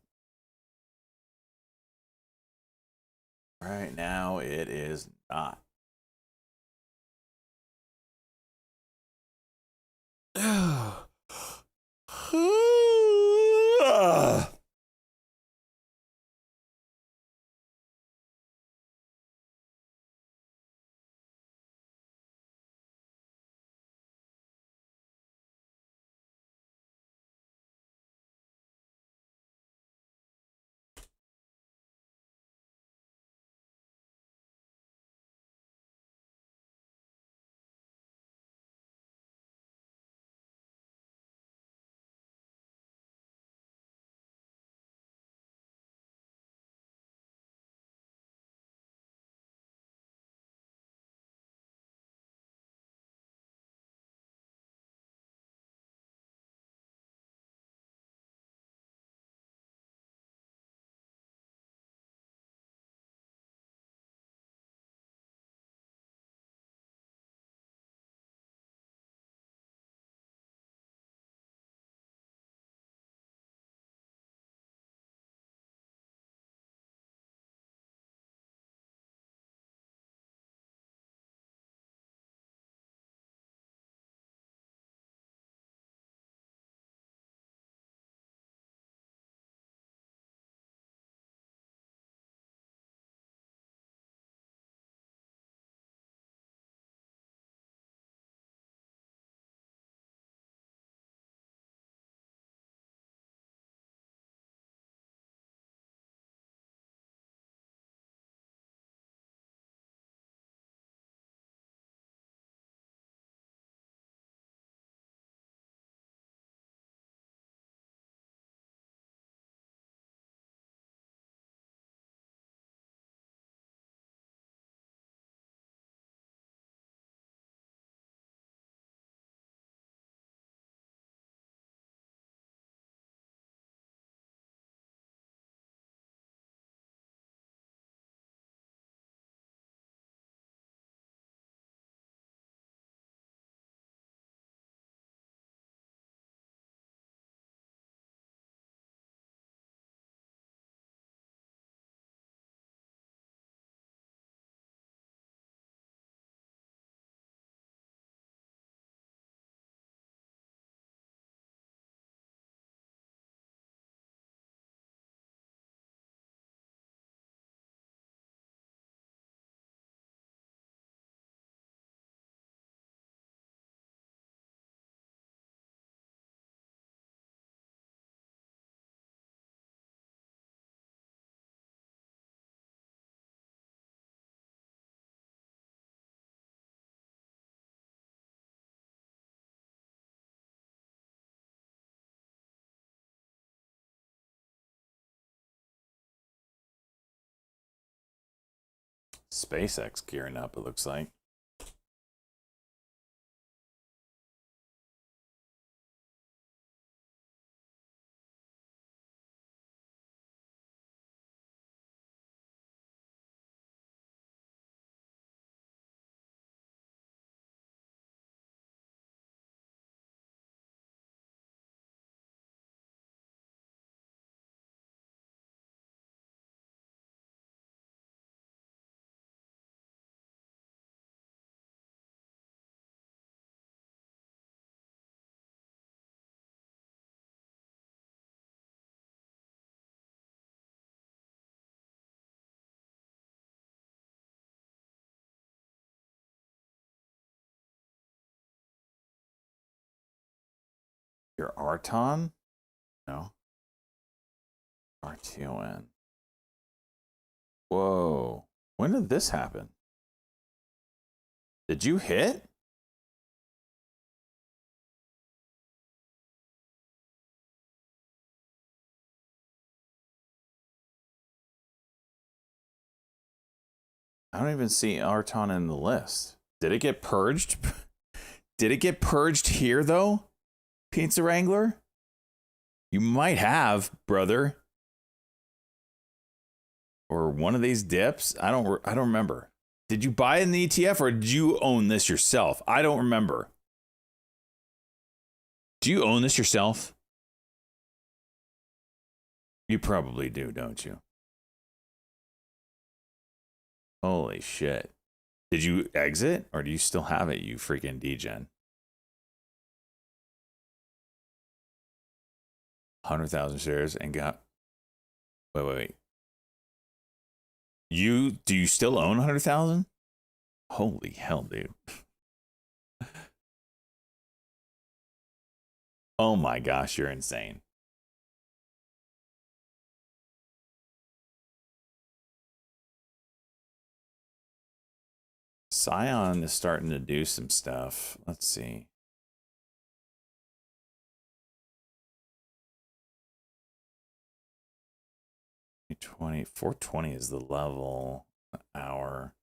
Right now it is not. SpaceX gearing up, it looks like. Your Arton? No. RTON. Whoa. When did this happen? Did you hit? I don't even see Arton in the list. Did it get purged? Did it get purged here, though? Pizza Wrangler? You might have, brother. Or one of these dips? I don't remember. Did you buy it in the ETF or did you own this yourself? I don't remember. Do you own this yourself? You probably do, don't you? Holy shit. Did you exit or do you still have it, you freaking degen? 100,000 shares and got... Wait. Do you still own 100,000? Holy hell, dude. Oh my gosh, you're insane. Scion is starting to do some stuff. Let's see. $420 is the level. Hour.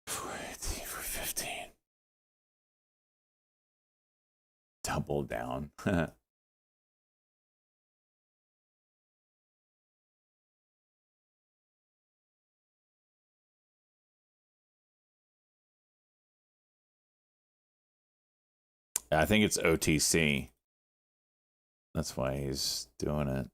For 15. Double down. I think it's OTC. That's why he's doing it.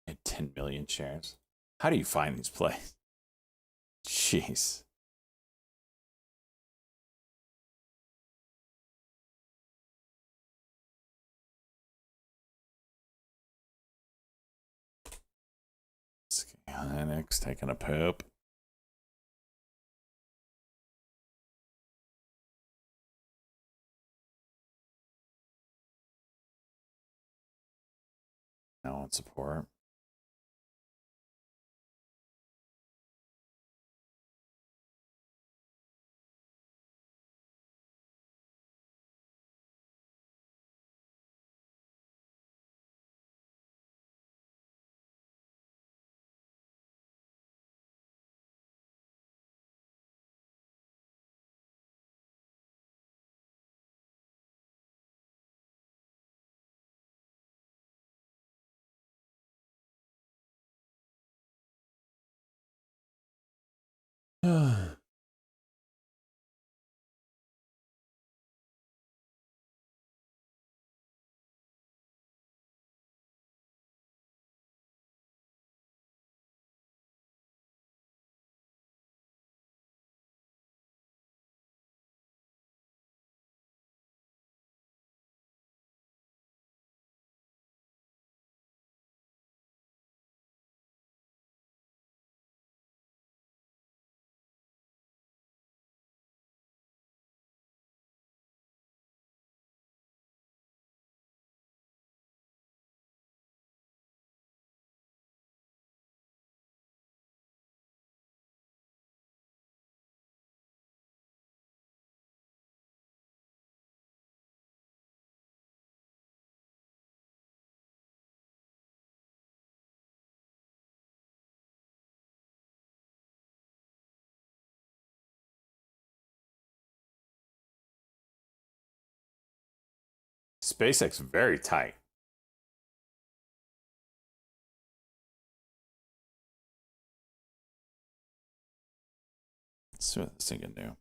At 10 million shares. How do you find these plays? Jeez. Hynix taking a poop. Now on support. SpaceX very tight. Let's see what this thing can do.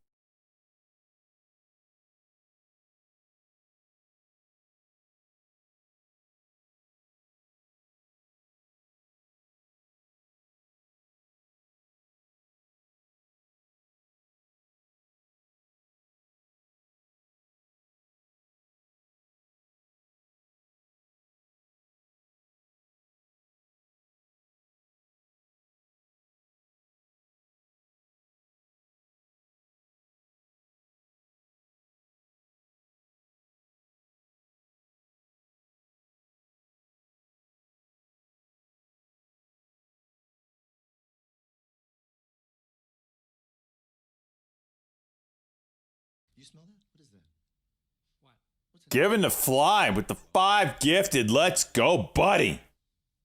You smell that? What is that? Given to fly with the 5 gifted. Let's go, buddy.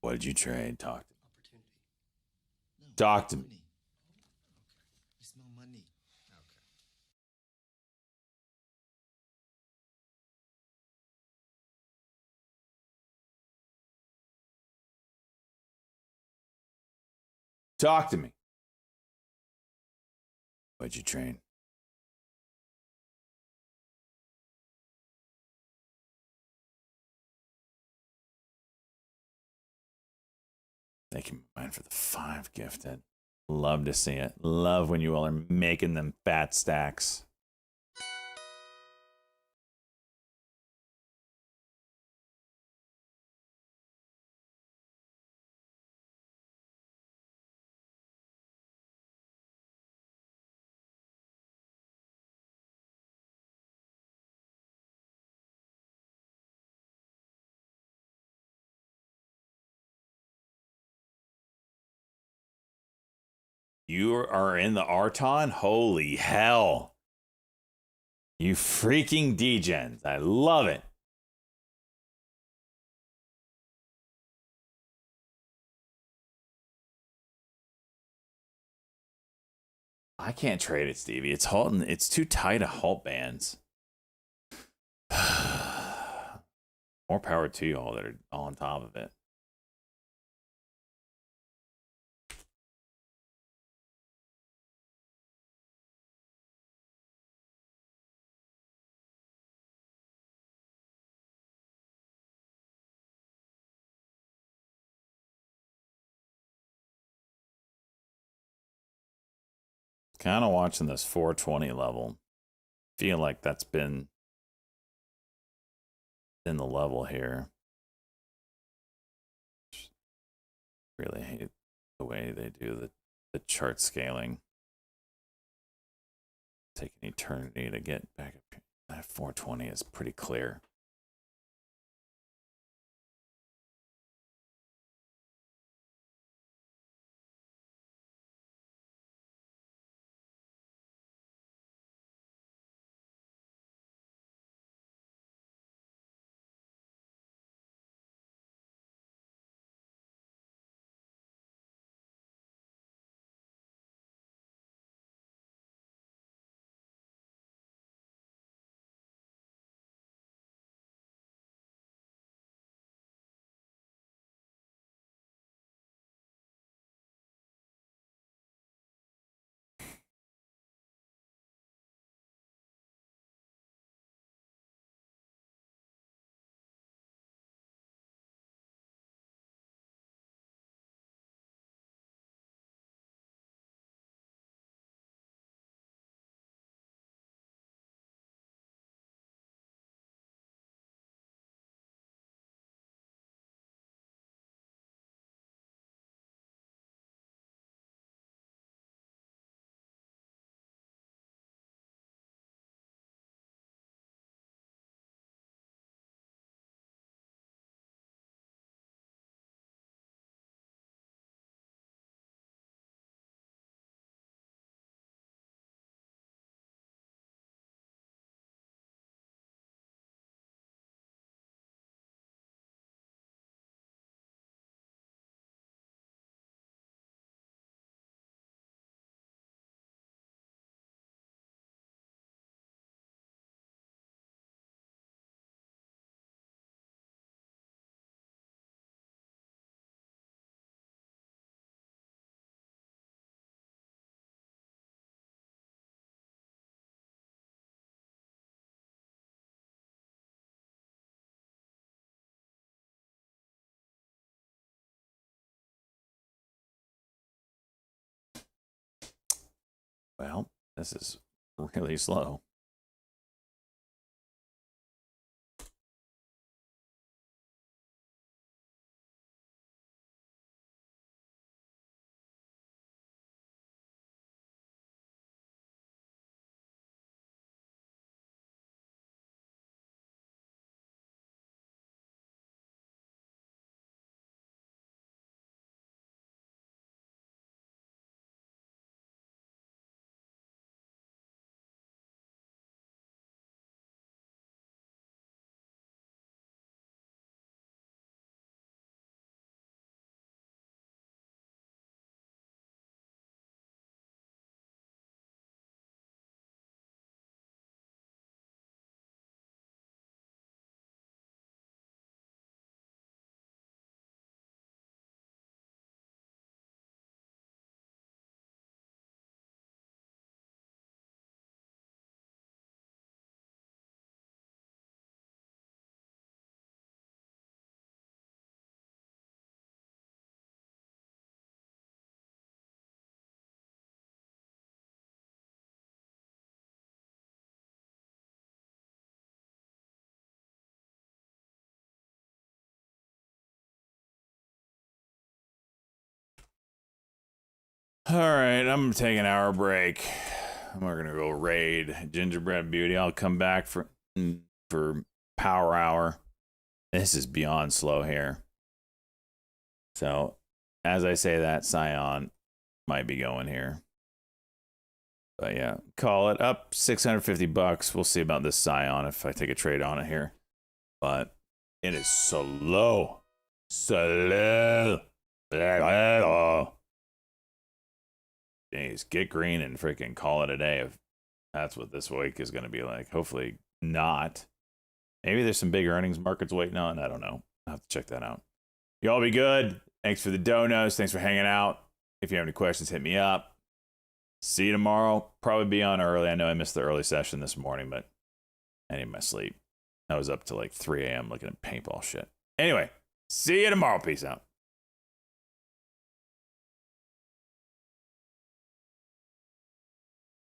What did you trade? Talk to me. Talk to me. I smell money. Okay. Talk to me. What'd you trade? Thank you, man, for the 5 gifted. Love to see it. Love when you all are making them fat stacks. You are in the Arton? Holy hell. You freaking degens. I love it. I can't trade it, Stevie. It's halting. It's too tight of halt bands. More power to you all that are all on top of it. Kind of watching this 420 level. Feel like that's been in the level here. Really hate the way they do the chart scaling. Take an eternity to get back up here. That 420 is pretty clear. Well, this is really slow. All right, I'm gonna take an hour break. We're gonna go raid Gingerbread Beauty. I'll come back for Power Hour. This is beyond slow here. So, as I say that, Scion might be going here. But yeah, call it up $650. We'll see about this Scion if I take a trade on it here. But it is slow. Slow. Jeez, get green and freaking call it a day if that's what this week is going to be like. Hopefully not. Maybe there's some big earnings markets waiting on. I don't know. I'll have to check that out. Y'all be good. Thanks for the donos. Thanks for hanging out. If you have any questions, hit me up. See you tomorrow. Probably be on early. I know I missed the early session this morning, but I need my sleep. I was up to like 3 a.m. looking at paintball shit. Anyway, see you tomorrow. Peace out.